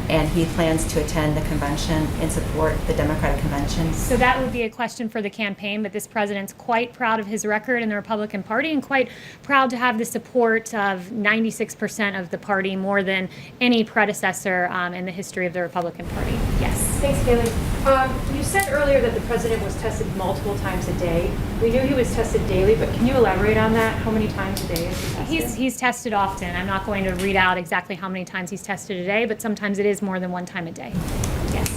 and he plans to attend the convention and support the Democratic convention. So that would be a question for the campaign, but this president's quite proud of his record in the Republican Party and quite proud to have the support of 96% of the party, more than any predecessor in the history of the Republican Party. Yes. Thanks, Kaylee. You said earlier that the president was tested multiple times a day. We knew he was tested daily, but can you elaborate on that? How many times a day is he tested? He's tested often. I'm not going to read out exactly how many times he's tested a day, but sometimes it is more than one time a day. Yes.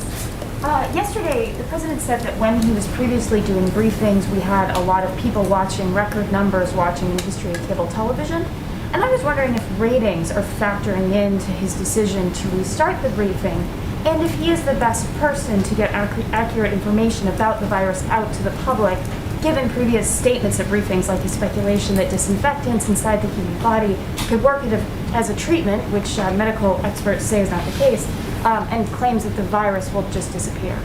Yesterday, the president said that when he was previously doing briefings, we had a lot of people watching, record numbers watching in the history of cable television. And I was wondering if ratings are factoring into his decision to restart the briefing, and if he is the best person to get accurate information about the virus out to the public, given previous statements at briefings like his speculation that disinfectants inside the human body could work as a treatment, which medical experts say is not the case, and claims that the virus will just disappear.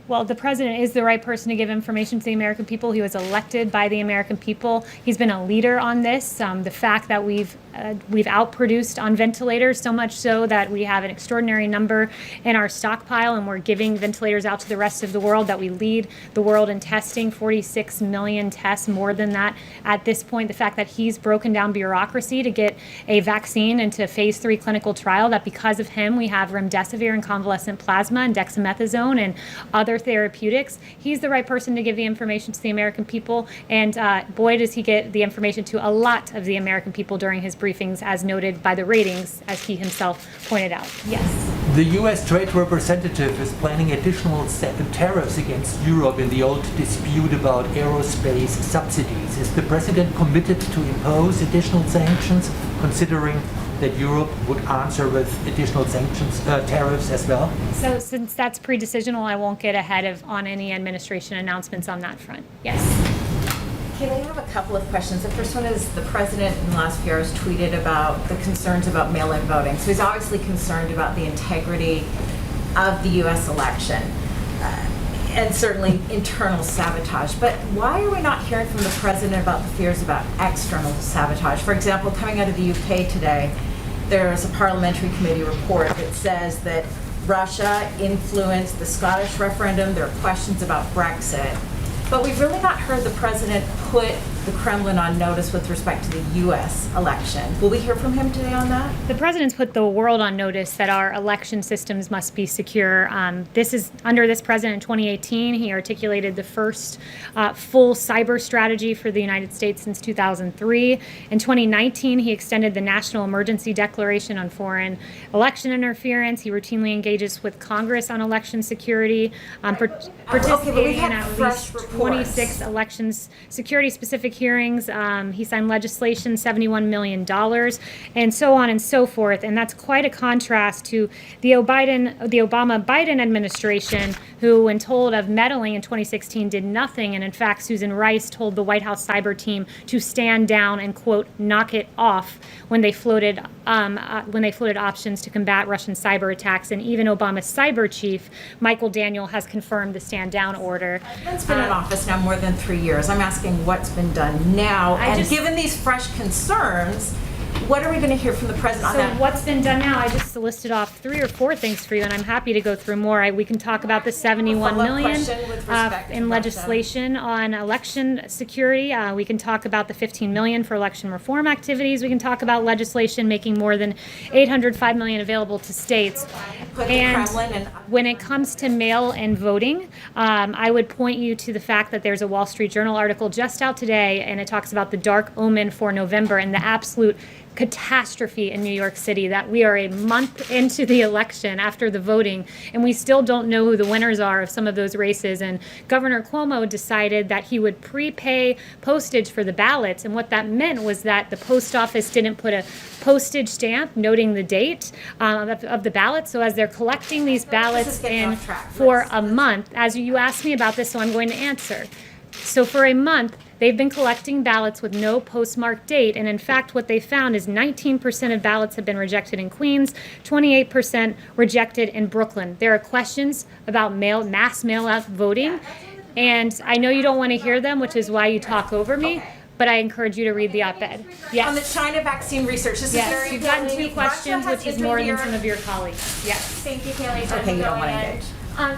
Well, the president is the right person to give information to the American people. He was elected by the American people. He's been a leader on this. The fact that we've outproduced on ventilators, so much so that we have an extraordinary number in our stockpile, and we're giving ventilators out to the rest of the world, that we lead the world in testing, 46 million tests, more than that at this point. The fact that he's broken down bureaucracy to get a vaccine into phase 3 clinical trial, that because of him we have remdesivir and convalescent plasma and dexamethasone and other therapeutics. He's the right person to give the information to the American people, and boy, does he get the information to a lot of the American people during his briefings, as noted by the ratings, as he himself pointed out. Yes. The U.S. Trade Representative is planning additional tariffs against Europe in the old dispute about aerospace subsidies. Is the president committed to impose additional sanctions, considering that Europe would answer with additional sanctions, tariffs as well? So since that's pre-decisional, I won't get ahead on any administration announcements on that front. Yes. Kaylee, I have a couple of questions. The first one is the president in the last few hours tweeted about the concerns about mail-in voting. So he's obviously concerned about the integrity of the U.S. election. and certainly internal sabotage. But why are we not hearing from the president about the fears about external sabotage? For example, coming out of the UK today, there's a parliamentary committee report that says that Russia influenced the Scottish referendum. There are questions about Brexit. But we've really not heard the president put the Kremlin on notice with respect to the U.S. election. Will we hear from him today on that? The president's put the world on notice that our election systems must be secure. This is under this president in 2018. He articulated the first full cyber strategy for the United States since 2003. In 2019, he extended the National Emergency Declaration on Foreign Election Interference. He routinely engages with Congress on election security, participating in at least 26 elections security-specific hearings. He signed legislation, $71 million, and so on and so forth. And that's quite a contrast to the Obama-Biden administration, who, when told of meddling in 2016, did nothing. And in fact, Susan Rice told the White House cyber team to stand down and, quote, knock it off when they floated options to combat Russian cyber attacks. And even Obama's cyber chief, Michael Daniel, has confirmed the stand down order. It's been in office now more than 3 years. I'm asking what's been done now. And given these fresh concerns, what are we going to hear from the president on So that? what's been done now? I just listed off 3 or 4 things for you, and I'm happy to go through more. We can talk about the $71 million in legislation on election security. We can talk about the $15 million for election reform activities. We can talk about legislation making more than $805 million available to states. And when it comes to mail-in voting, I would point you to the fact that there's a Wall Street Journal article just out today, and it talks about the dark omen for November and the absolute catastrophe in New York City, that we are a month into the election after the voting and we still don't know who the winners are of some of those races. And Governor Cuomo decided that he would prepay postage for the ballots, and what that meant was that the post office didn't put a postage stamp noting the date of the ballot. So as they're collecting these ballots in for a month, as you asked me about this, so I'm going to answer. So for a month, they've been collecting ballots with no postmarked date, and in fact what they found is 19% of ballots have been rejected in Queens, 28% rejected in Brooklyn. There are questions about mass mail-out voting, and I know you don't want to hear them, which is why you talk over me, but I encourage you to read the op-ed. Yes. On the China vaccine research, this is very You've gotten 2 important. questions, Russia which has is more than interfered. some of your colleagues. Yes. Thank you, Kaylee. Okay, you don't want to engage.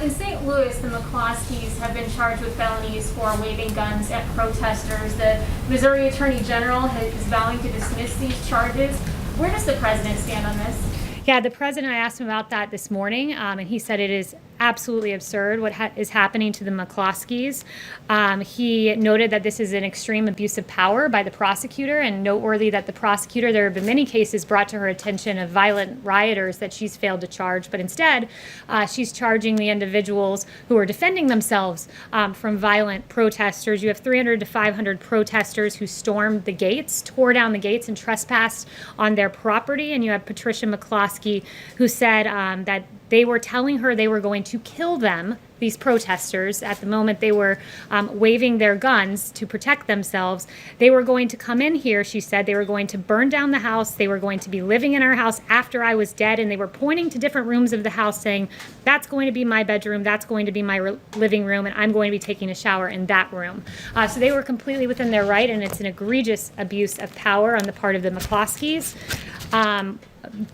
In St. Louis, the McCloskeys have been charged with felonies for waving guns at protesters. The Missouri Attorney General is vowing to dismiss these charges. Where does the president stand on this? Yeah, the president, I asked him about that this morning, and he said it is absolutely absurd what is happening to the McCloskeys. He noted that this is an extreme abuse of power by the prosecutor, and noteworthy that the prosecutor, there have been many cases brought to her attention of violent rioters that she's failed to charge, but instead she's charging the individuals who are defending themselves from violent protesters. You have 300 to 500 protesters who stormed the gates, tore down the gates, and trespassed on their property, and you have Patricia McCloskey, who said that they were telling her they were going to kill them, these protesters. At the moment they were waving their guns to protect themselves. They were going to come in here, she said. They were going to burn down the house. They were going to be living in our house after I was dead. And they were pointing to different rooms of the house saying, that's going to be my bedroom, that's going to be my living room, and I'm going to be taking a shower in that room. So they were completely within their right, and it's an egregious abuse of power on the part of the McCloskeys.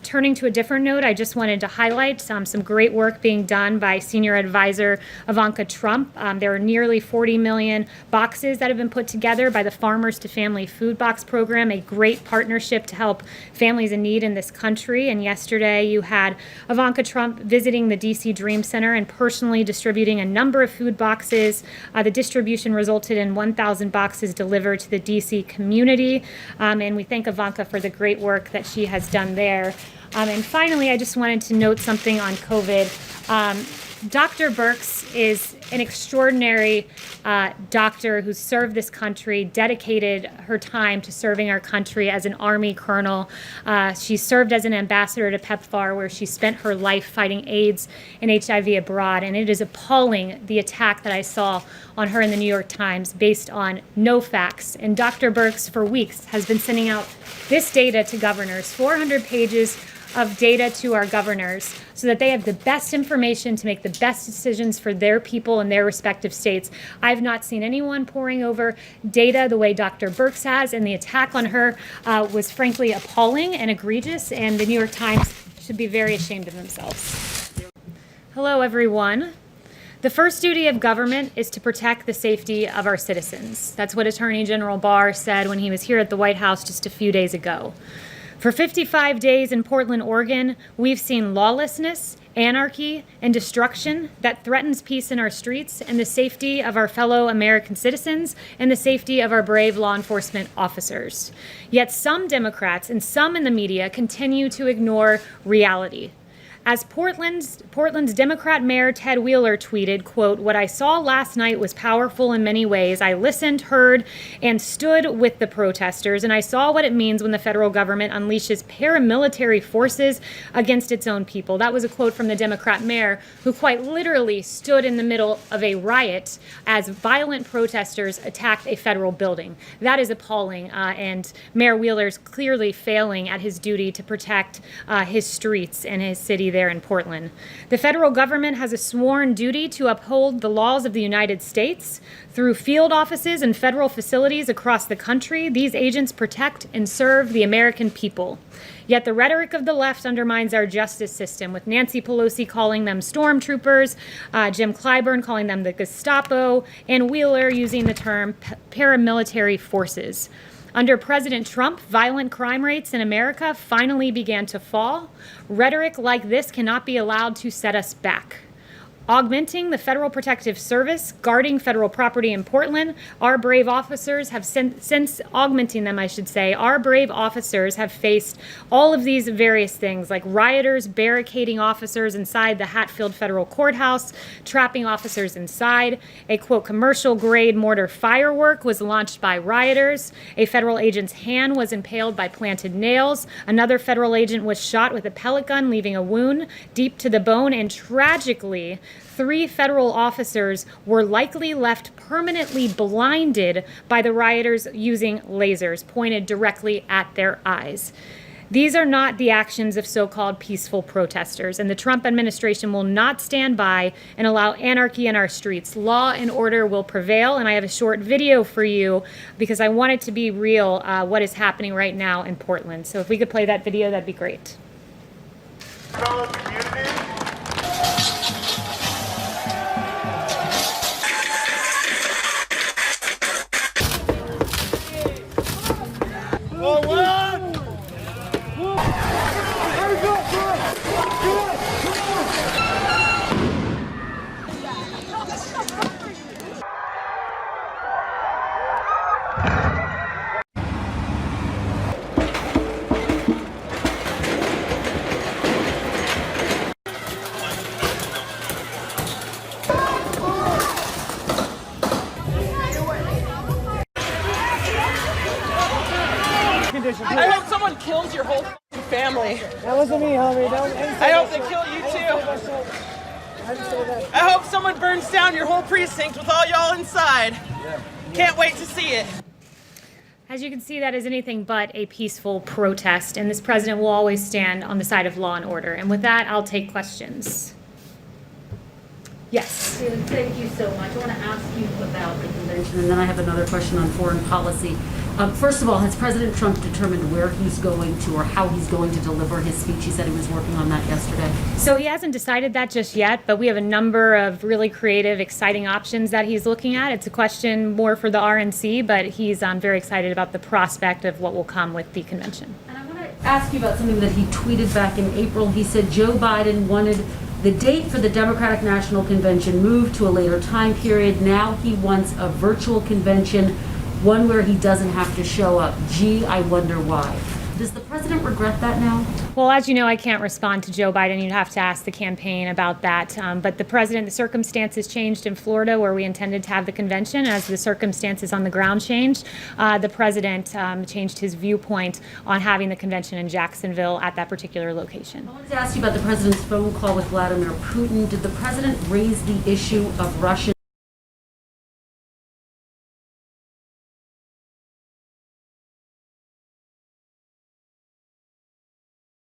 Turning to a different note, I just wanted to highlight some great work being done by senior advisor Ivanka Trump. There are nearly 40 million boxes that have been put together by the Farmers to Family Food Box Program, a great partnership to help families in need in this country. And yesterday you had Ivanka Trump visiting the DC Dream Center and personally distributing a number of food boxes. The distribution resulted in 1,000 boxes delivered to the DC community. And we thank Ivanka for the great work that she has done there. And finally, I just wanted to note something on COVID. Dr. Birx is an extraordinary doctor who served this country, dedicated her time to serving our country as an Army colonel. She served as an ambassador to PEPFAR, where she spent her life fighting AIDS and HIV abroad. And it is appalling, the attack that I saw on her in the New York Times based on no facts. And Dr. Birx, for weeks, has been sending out this data to governors, 400 pages of data to our governors so that they have the best information to make the best decisions for their people in their respective states. I've not seen anyone poring over data the way Dr. Birx has, and the attack on her was frankly appalling and egregious, and the New York Times should be very ashamed of themselves. Hello, everyone. The first duty of government is to protect the safety of our citizens. That's what Attorney General Barr said when he was here at the White House just a few days ago. For 55 days in Portland, Oregon, we've seen lawlessness, anarchy, and destruction that threatens peace in our streets and the safety of our fellow American citizens and the safety of our brave law enforcement officers. Yet some Democrats and some in the media continue to ignore reality. As Portland's Democrat Mayor Ted Wheeler tweeted, quote, "What I saw last night was powerful in many ways. I listened, heard, and stood with the protesters, and I saw what it means when the federal government unleashes paramilitary forces against its own people." That was a quote from the Democrat mayor, who quite literally stood in the middle of a riot as violent protesters attacked a federal building. That is appalling, and Mayor Wheeler's clearly failing at his duty to protect his streets and his city there in Portland. The federal government has a sworn duty to uphold the laws of the United States. Through field offices and federal facilities across the country, these agents protect and serve the American people. Yet the rhetoric of the left undermines our justice system, with Nancy Pelosi calling them stormtroopers, Jim Clyburn calling them the Gestapo, and Wheeler using the term paramilitary forces. Under President Trump, violent crime rates in America finally began to fall. Rhetoric like this cannot be allowed to set us back. Augmenting the Federal Protective Service, guarding federal property in Portland, our brave officers have since augmenting them, I should say, our brave officers have faced all of these various things, like rioters barricading officers inside the Hatfield Federal Courthouse, trapping officers inside. A, quote, commercial-grade mortar firework was launched by rioters. A federal agent's hand was impaled by planted nails. Another federal agent was shot with a pellet gun, leaving a wound deep to the bone, and tragically, 3 federal officers were likely left permanently blinded by the rioters using lasers pointed directly at their eyes. These are not the actions of so-called peaceful protesters, and the Trump administration will not stand by and allow anarchy in our streets. Law and order will prevail, and I have a short video for you because I want it to be real what is happening right now in Portland. So if we could play that video, that'd be great. I hope someone kills your whole family. That wasn't me, homie. I hope they kill you too. I hope someone burns down your whole precinct with all y'all inside. Can't wait to see it. As you can see, that is anything but a peaceful protest, and this president will always stand on the side of law and order. And with that, I'll take questions. Yes. Stephen, thank you so much. I want to ask you about the convention, and then I have another question on foreign policy. First of all, has President Trump determined where he's going to or how he's going to deliver his speech? He said he was working on that yesterday. So he hasn't decided that just yet, but we have a number of really creative, exciting options that he's looking at. It's a question more for the RNC, but he's very excited about the prospect of what will come with the convention. And I want to ask you about something that he tweeted back in April. He said Joe Biden wanted the date for the Democratic National Convention moved to a later time period. Now he wants a virtual convention, one where he doesn't have to show up. Gee, I wonder why. Does the president regret that now? Well, as you know, I can't respond to Joe Biden. You'd have to ask the campaign about that. But the president, the circumstances changed in Florida where we intended to have the convention. As the circumstances on the ground changed, the president changed his viewpoint on having the convention in Jacksonville at that particular location. I wanted to ask you about the president's phone call with Vladimir Putin. Did the president raise the issue of Russian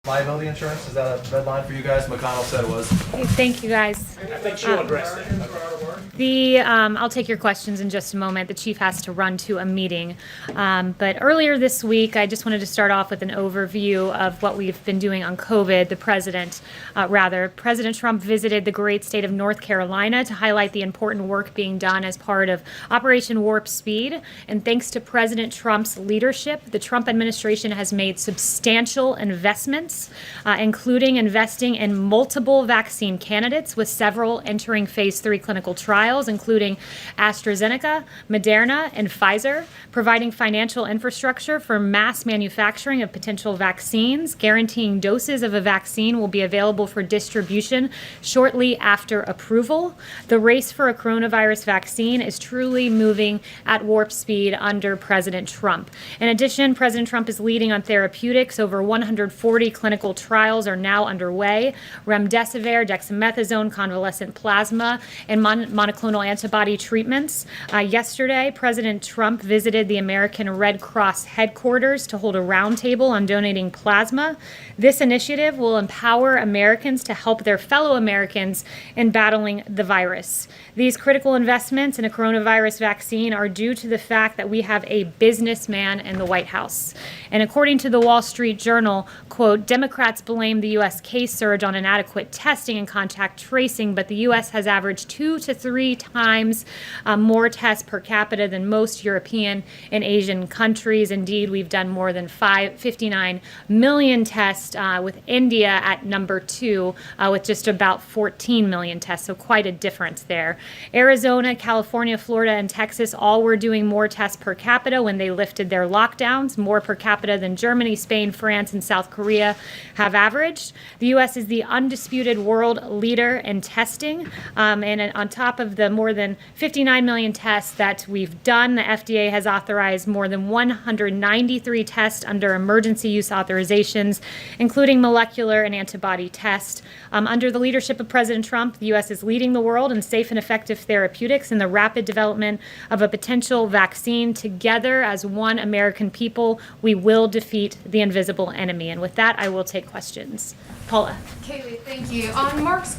Liability insurance, is that a red line for you guys? McConnell said it was. Thank you, guys. I think she'll address it. I'll take your questions in just a moment. The chief has to run to a meeting. But earlier this week, I just wanted to start off with an overview of what we've been doing on COVID. President Trump visited the great state of North Carolina to highlight the important work being done as part of Operation Warp Speed. And thanks to President Trump's leadership, the Trump administration has made substantial investments, including investing in multiple vaccine candidates, with several entering phase 3 clinical trials, including AstraZeneca, Moderna, and Pfizer, providing financial infrastructure for mass manufacturing of potential vaccines, guaranteeing doses of a vaccine will be available for distribution shortly after approval. The race for a coronavirus vaccine is truly moving at warp speed under President Trump. In addition, President Trump is leading on therapeutics. Over 140 clinical trials are now underway. Remdesivir, dexamethasone, convalescent plasma, and monoclonal antibody treatments. Yesterday, President Trump visited the American Red Cross headquarters to hold a roundtable on donating plasma. This initiative will empower Americans to help their fellow Americans in battling the virus. These critical investments in a coronavirus vaccine are due to the fact that we have a businessman in the White House. And according to the Wall Street Journal, quote, Democrats blame the U.S. case surge on inadequate testing and contact tracing, but the U.S. has averaged 2 to 3 times more tests per capita than most European and Asian countries. Indeed, we've done more than 59 million tests, with India at number 2 with just about 14 million tests, so quite a difference there. Arizona, California, Florida, and Texas all were doing more tests per capita when they lifted their lockdowns, more per capita than Germany, Spain, France, and South Korea have averaged. The U.S. is the undisputed world leader in testing, and on top of the more than 59 million tests that we've done, the FDA has authorized more than 193 tests under emergency use authorizations, including molecular and antibody tests. Under the leadership of President Trump, the U.S. is leading the world in safe and effective therapeutics and the rapid development of a potential vaccine. Together, as one American people, we will defeat the invisible enemy. And with that, I will take questions. Paula. Kaylee, thank you. On Mark's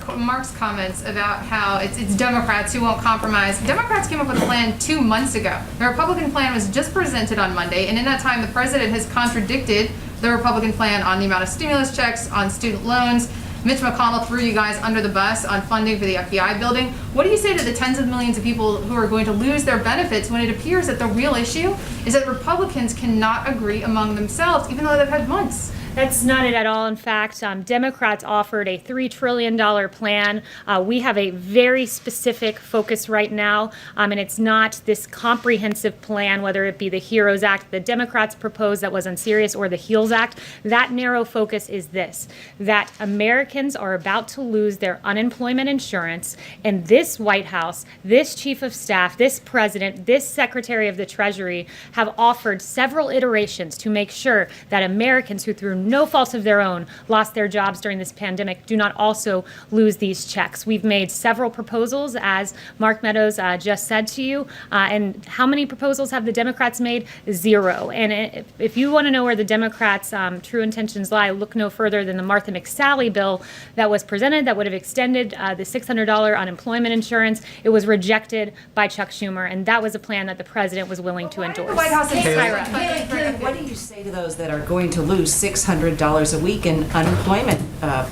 comments about how it's Democrats who won't compromise, Democrats came up with a plan 2 months ago. The Republican plan was just presented on Monday, and in that time, the president has contradicted the Republican plan on the amount of stimulus checks, on student loans. Mitch McConnell threw you guys under the bus on funding for the FBI building. What do you say to the tens of millions of people who are going to lose their benefits when it appears that the real issue is that Republicans cannot agree among themselves, even though they've had months? That's not it at all. In fact, Democrats offered a $3 trillion plan. We have a very specific focus right now, and it's not this comprehensive plan, whether it be the HEROES Act the Democrats proposed that was unserious, or the HEALS Act. That narrow focus is this, that Americans are about to lose their unemployment insurance, and this White House, this Chief of Staff, this President, this Secretary of the Treasury have offered several iterations to make sure that Americans who through no fault of their own lost their jobs during this pandemic do not also lose these checks. We've made several proposals, as Mark Meadows just said to you, and how many proposals have the Democrats made? 0. And if you want to know where the Democrats' true intentions lie, look no further than the Martha McSally bill that was presented that would have extended the $600 unemployment insurance. It was rejected by Chuck Schumer, and that was a plan that the president was willing to endorse. The White House is Kyra. What do you say to those that are going to lose $600 a week in unemployment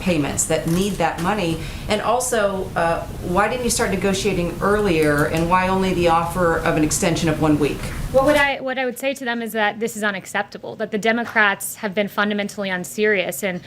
payments that need that money? And also, why didn't you start negotiating earlier, and why only the offer of an extension of 1 week? Well, what I would say to them is that this is unacceptable, that the Democrats have been fundamentally unserious. And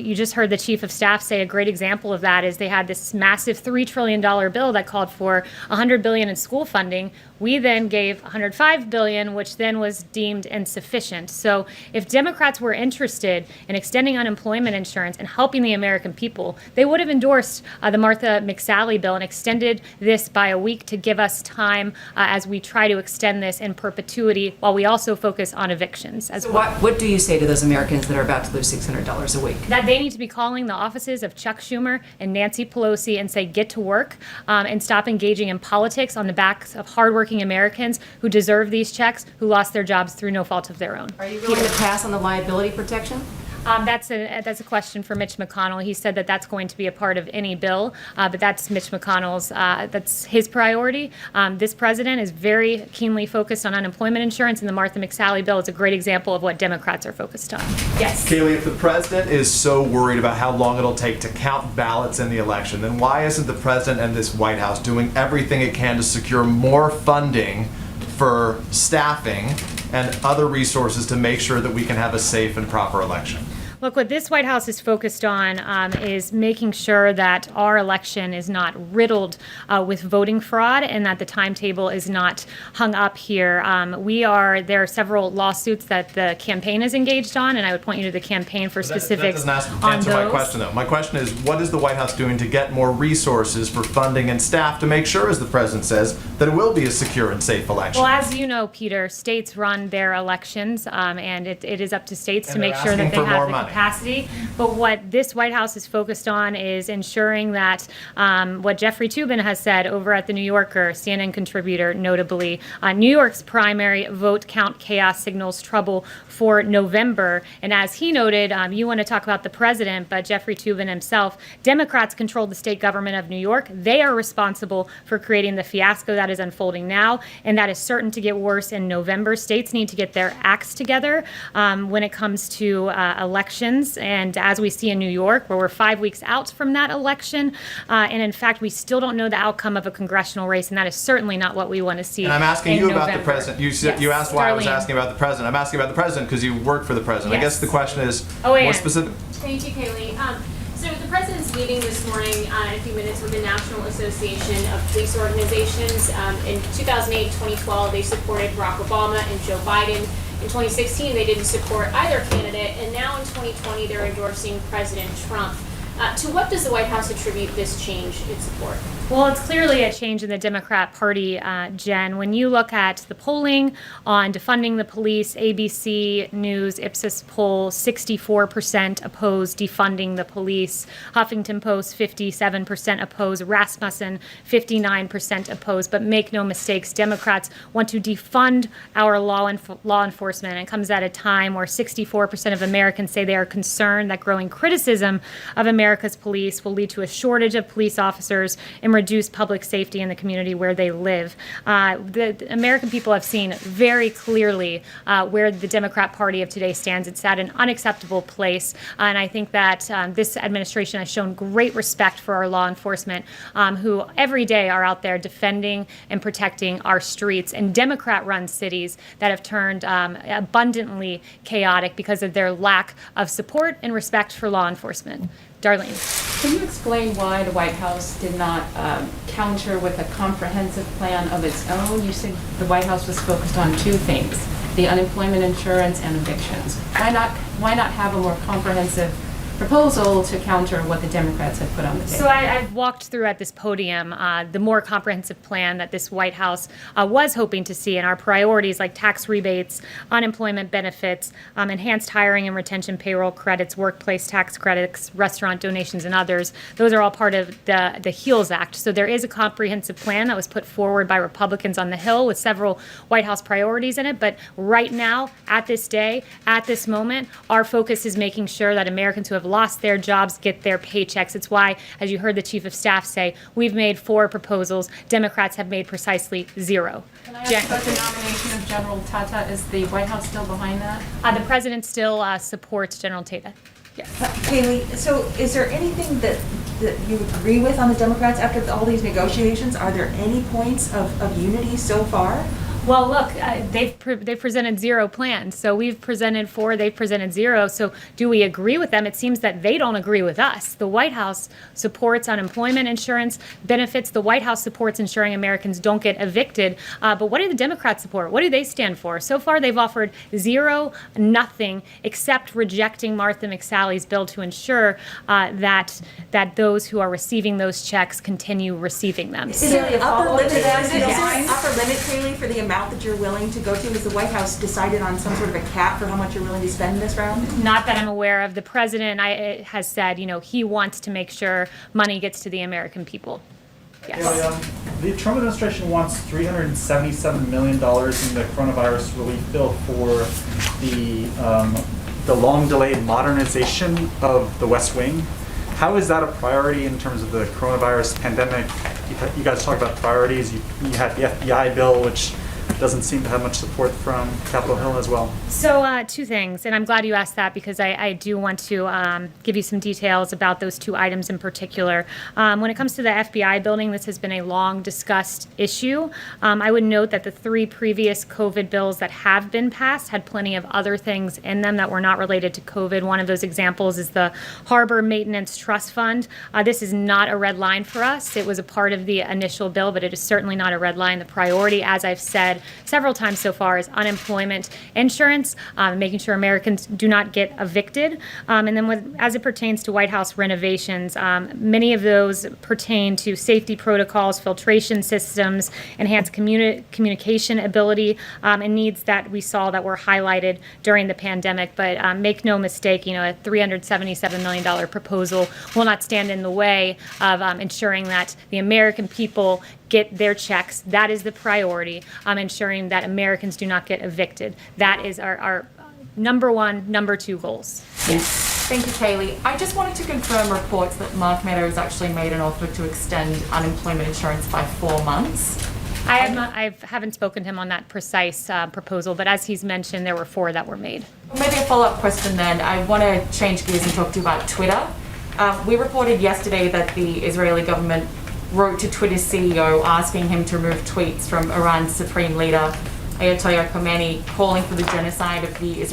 you just heard the Chief of Staff say a great example of that is they had this massive $3 trillion bill that called for $100 billion in school funding. We then gave $105 billion, which then was deemed insufficient. So if Democrats were interested in extending unemployment insurance and helping the American people, they would have endorsed the Martha McSally bill and extended this by a week to give us time as we try to extend this in perpetuity while we also focus on evictions as well. What do you say to those Americans that are about to lose $600 a week? That they need to be calling the offices of Chuck Schumer and Nancy Pelosi and say, get to work and stop engaging in politics on the backs of hardworking Americans who deserve these checks, who lost their jobs through no fault of their own. Are you willing to pass on the liability protection? That's a question for Mitch McConnell. He said that that's going to be a part of any bill, but that's Mitch McConnell's, that's his priority. This president is very keenly focused on unemployment insurance, and the Martha McSally bill is a great example of what Democrats are focused on. Yes. Kaylee, if the president is so worried about how long it'll take to count ballots in the election, then why isn't the president and this White House doing everything it can to secure more funding for staffing and other resources to make sure that we can have a safe and proper election? Look, what this White House is focused on is making sure that our election is not riddled with voting fraud and that the timetable is not hung up here. There are several lawsuits that the campaign is engaged on, and I would point you to the campaign for specifics that doesn't answer my question, though. My question is, what is the White House doing to get more resources for funding and staff to make sure, as the president says, that it will be a secure and safe election? Well, as you know, Peter, states run their elections, and it is up to states to make sure that they have the capacity. But what this White House is focused on is ensuring that what Jeffrey Toobin has said over at the New Yorker, CNN contributor, notably, New York's primary vote count chaos signals trouble for November. And as he noted, you want to talk about the president, but Jeffrey Toobin himself, Democrats control the state government of New York. They are responsible for creating the fiasco that is unfolding now, and that is certain to get worse in November. States need to get their acts together when it comes to elections. And as we see in New York, where we're 5 weeks out from that election, and in fact, we still don't know the outcome of a congressional race, and that is certainly not what we want to see. And I'm asking you November. about the president. You said, you asked why I was asking about the president. I'm asking about the president because you work for the president. I guess the question is more specific. Thank you, Kaylee. So the president's meeting this morning in a few minutes with the National Association of Police Organizations. In 2008, 2012, they supported Barack Obama and Joe Biden. In 2016, they didn't support either candidate, and now in 2020, they're endorsing President Trump. To what does the White House attribute this change in support? Well, it's clearly a change in the Democrat Party, Jen. When you look at the polling on defunding the police, ABC News, Ipsos poll, 64% oppose defunding the police. Huffington Post, 57% oppose. Rasmussen, 59% oppose. But make no mistakes, Democrats want to defund our law enforcement. It comes at a time where 64% of Americans say they are concerned that growing criticism of America's police will lead to a shortage of police officers and reduce public safety in the community where they live. The American people have seen very clearly where the Democrat Party of today stands. It's at an unacceptable place, and I think that this administration has shown great respect for our law enforcement, who every day are out there defending and protecting our streets in Democrat-run cities that have turned abundantly chaotic because of their lack of support and respect for law enforcement. Darlene. Can you explain why the White House did not counter with a comprehensive plan of its own? You said the White House was focused on two things, the unemployment insurance and evictions. Why not have a more comprehensive proposal to counter what the Democrats have put on the table? So I've walked through at this podium the more comprehensive plan that this White House was hoping to see, and our priorities like tax rebates, unemployment benefits, enhanced hiring and retention payroll credits, workplace tax credits, restaurant donations, and others. Those are all part of the HEALS Act. So there is a comprehensive plan that was put forward by Republicans on the Hill with several White House priorities in it. But right now, at this day, at this moment, our focus is making sure that Americans who have lost their jobs get their paychecks. It's why, as you heard the Chief of Staff say, we've made 4 proposals. Democrats have made precisely 0. Can I ask about the nomination of General Tata? Is the White House still behind that? The president still supports General Tata. Yes. Kaylee, so is there anything that you agree with on the Democrats after all these negotiations? Are there any points of unity so far? Well, look, they've presented 0 plans. So we've presented 4, they've presented 0. So do we agree with them? It seems that they don't agree with us. The White House supports unemployment insurance benefits. The White House supports ensuring Americans don't get evicted. But what do the Democrats support? What do they stand for? So far, they've offered 0, nothing, except rejecting Martha McSally's bill to ensure that those who are receiving those checks continue receiving them. Is there an upper limit, Kaylee, for the amount that you're willing to go to? Has the White House decided on some sort of a cap for how much you're willing to spend this round? Not that I'm aware of. The president has said, he wants to make sure money gets to the American people. Yes. The Trump administration wants $377 million in the coronavirus relief bill for the the long-delayed modernization of the West Wing. How is that a priority in terms of the coronavirus pandemic? You guys talked about priorities. You had the FBI bill, which doesn't seem to have much support from Capitol Hill as well. So two things, and I'm glad you asked that because I do want to give you some details about those two items in particular. When it comes to the FBI building, this has been a long discussed issue. I would note that the 3 previous COVID bills that have been passed had plenty of other things in them that were not related to COVID. One of those examples is the Harbor Maintenance Trust Fund. This is not a red line for us. It was a part of the initial bill, but it is certainly not a red line. The priority, as I've said several times so far, is unemployment insurance, making sure Americans do not get evicted. And then as it pertains to White House renovations, many of those pertain to safety protocols, filtration systems, enhanced communication ability, and needs that we saw that were highlighted during the pandemic. But make no mistake, a $377 million proposal will not stand in the way of ensuring that the American people get their checks. That is the priority, ensuring that Americans do not get evicted. That is our number 1, number 2 goals. Thank you, Kaylee. I just wanted to confirm reports that Mark Meadows actually made an offer to extend unemployment insurance by 4 months. I haven't spoken to him on that precise proposal, but as he's mentioned, there were 4 that were made. Maybe a follow-up question then. I want to change gears and talk to you about Twitter. We reported yesterday that the Israeli government wrote to Twitter's CEO asking him to remove tweets from Iran's supreme leader, Ayatollah Khomeini, calling for the genocide of the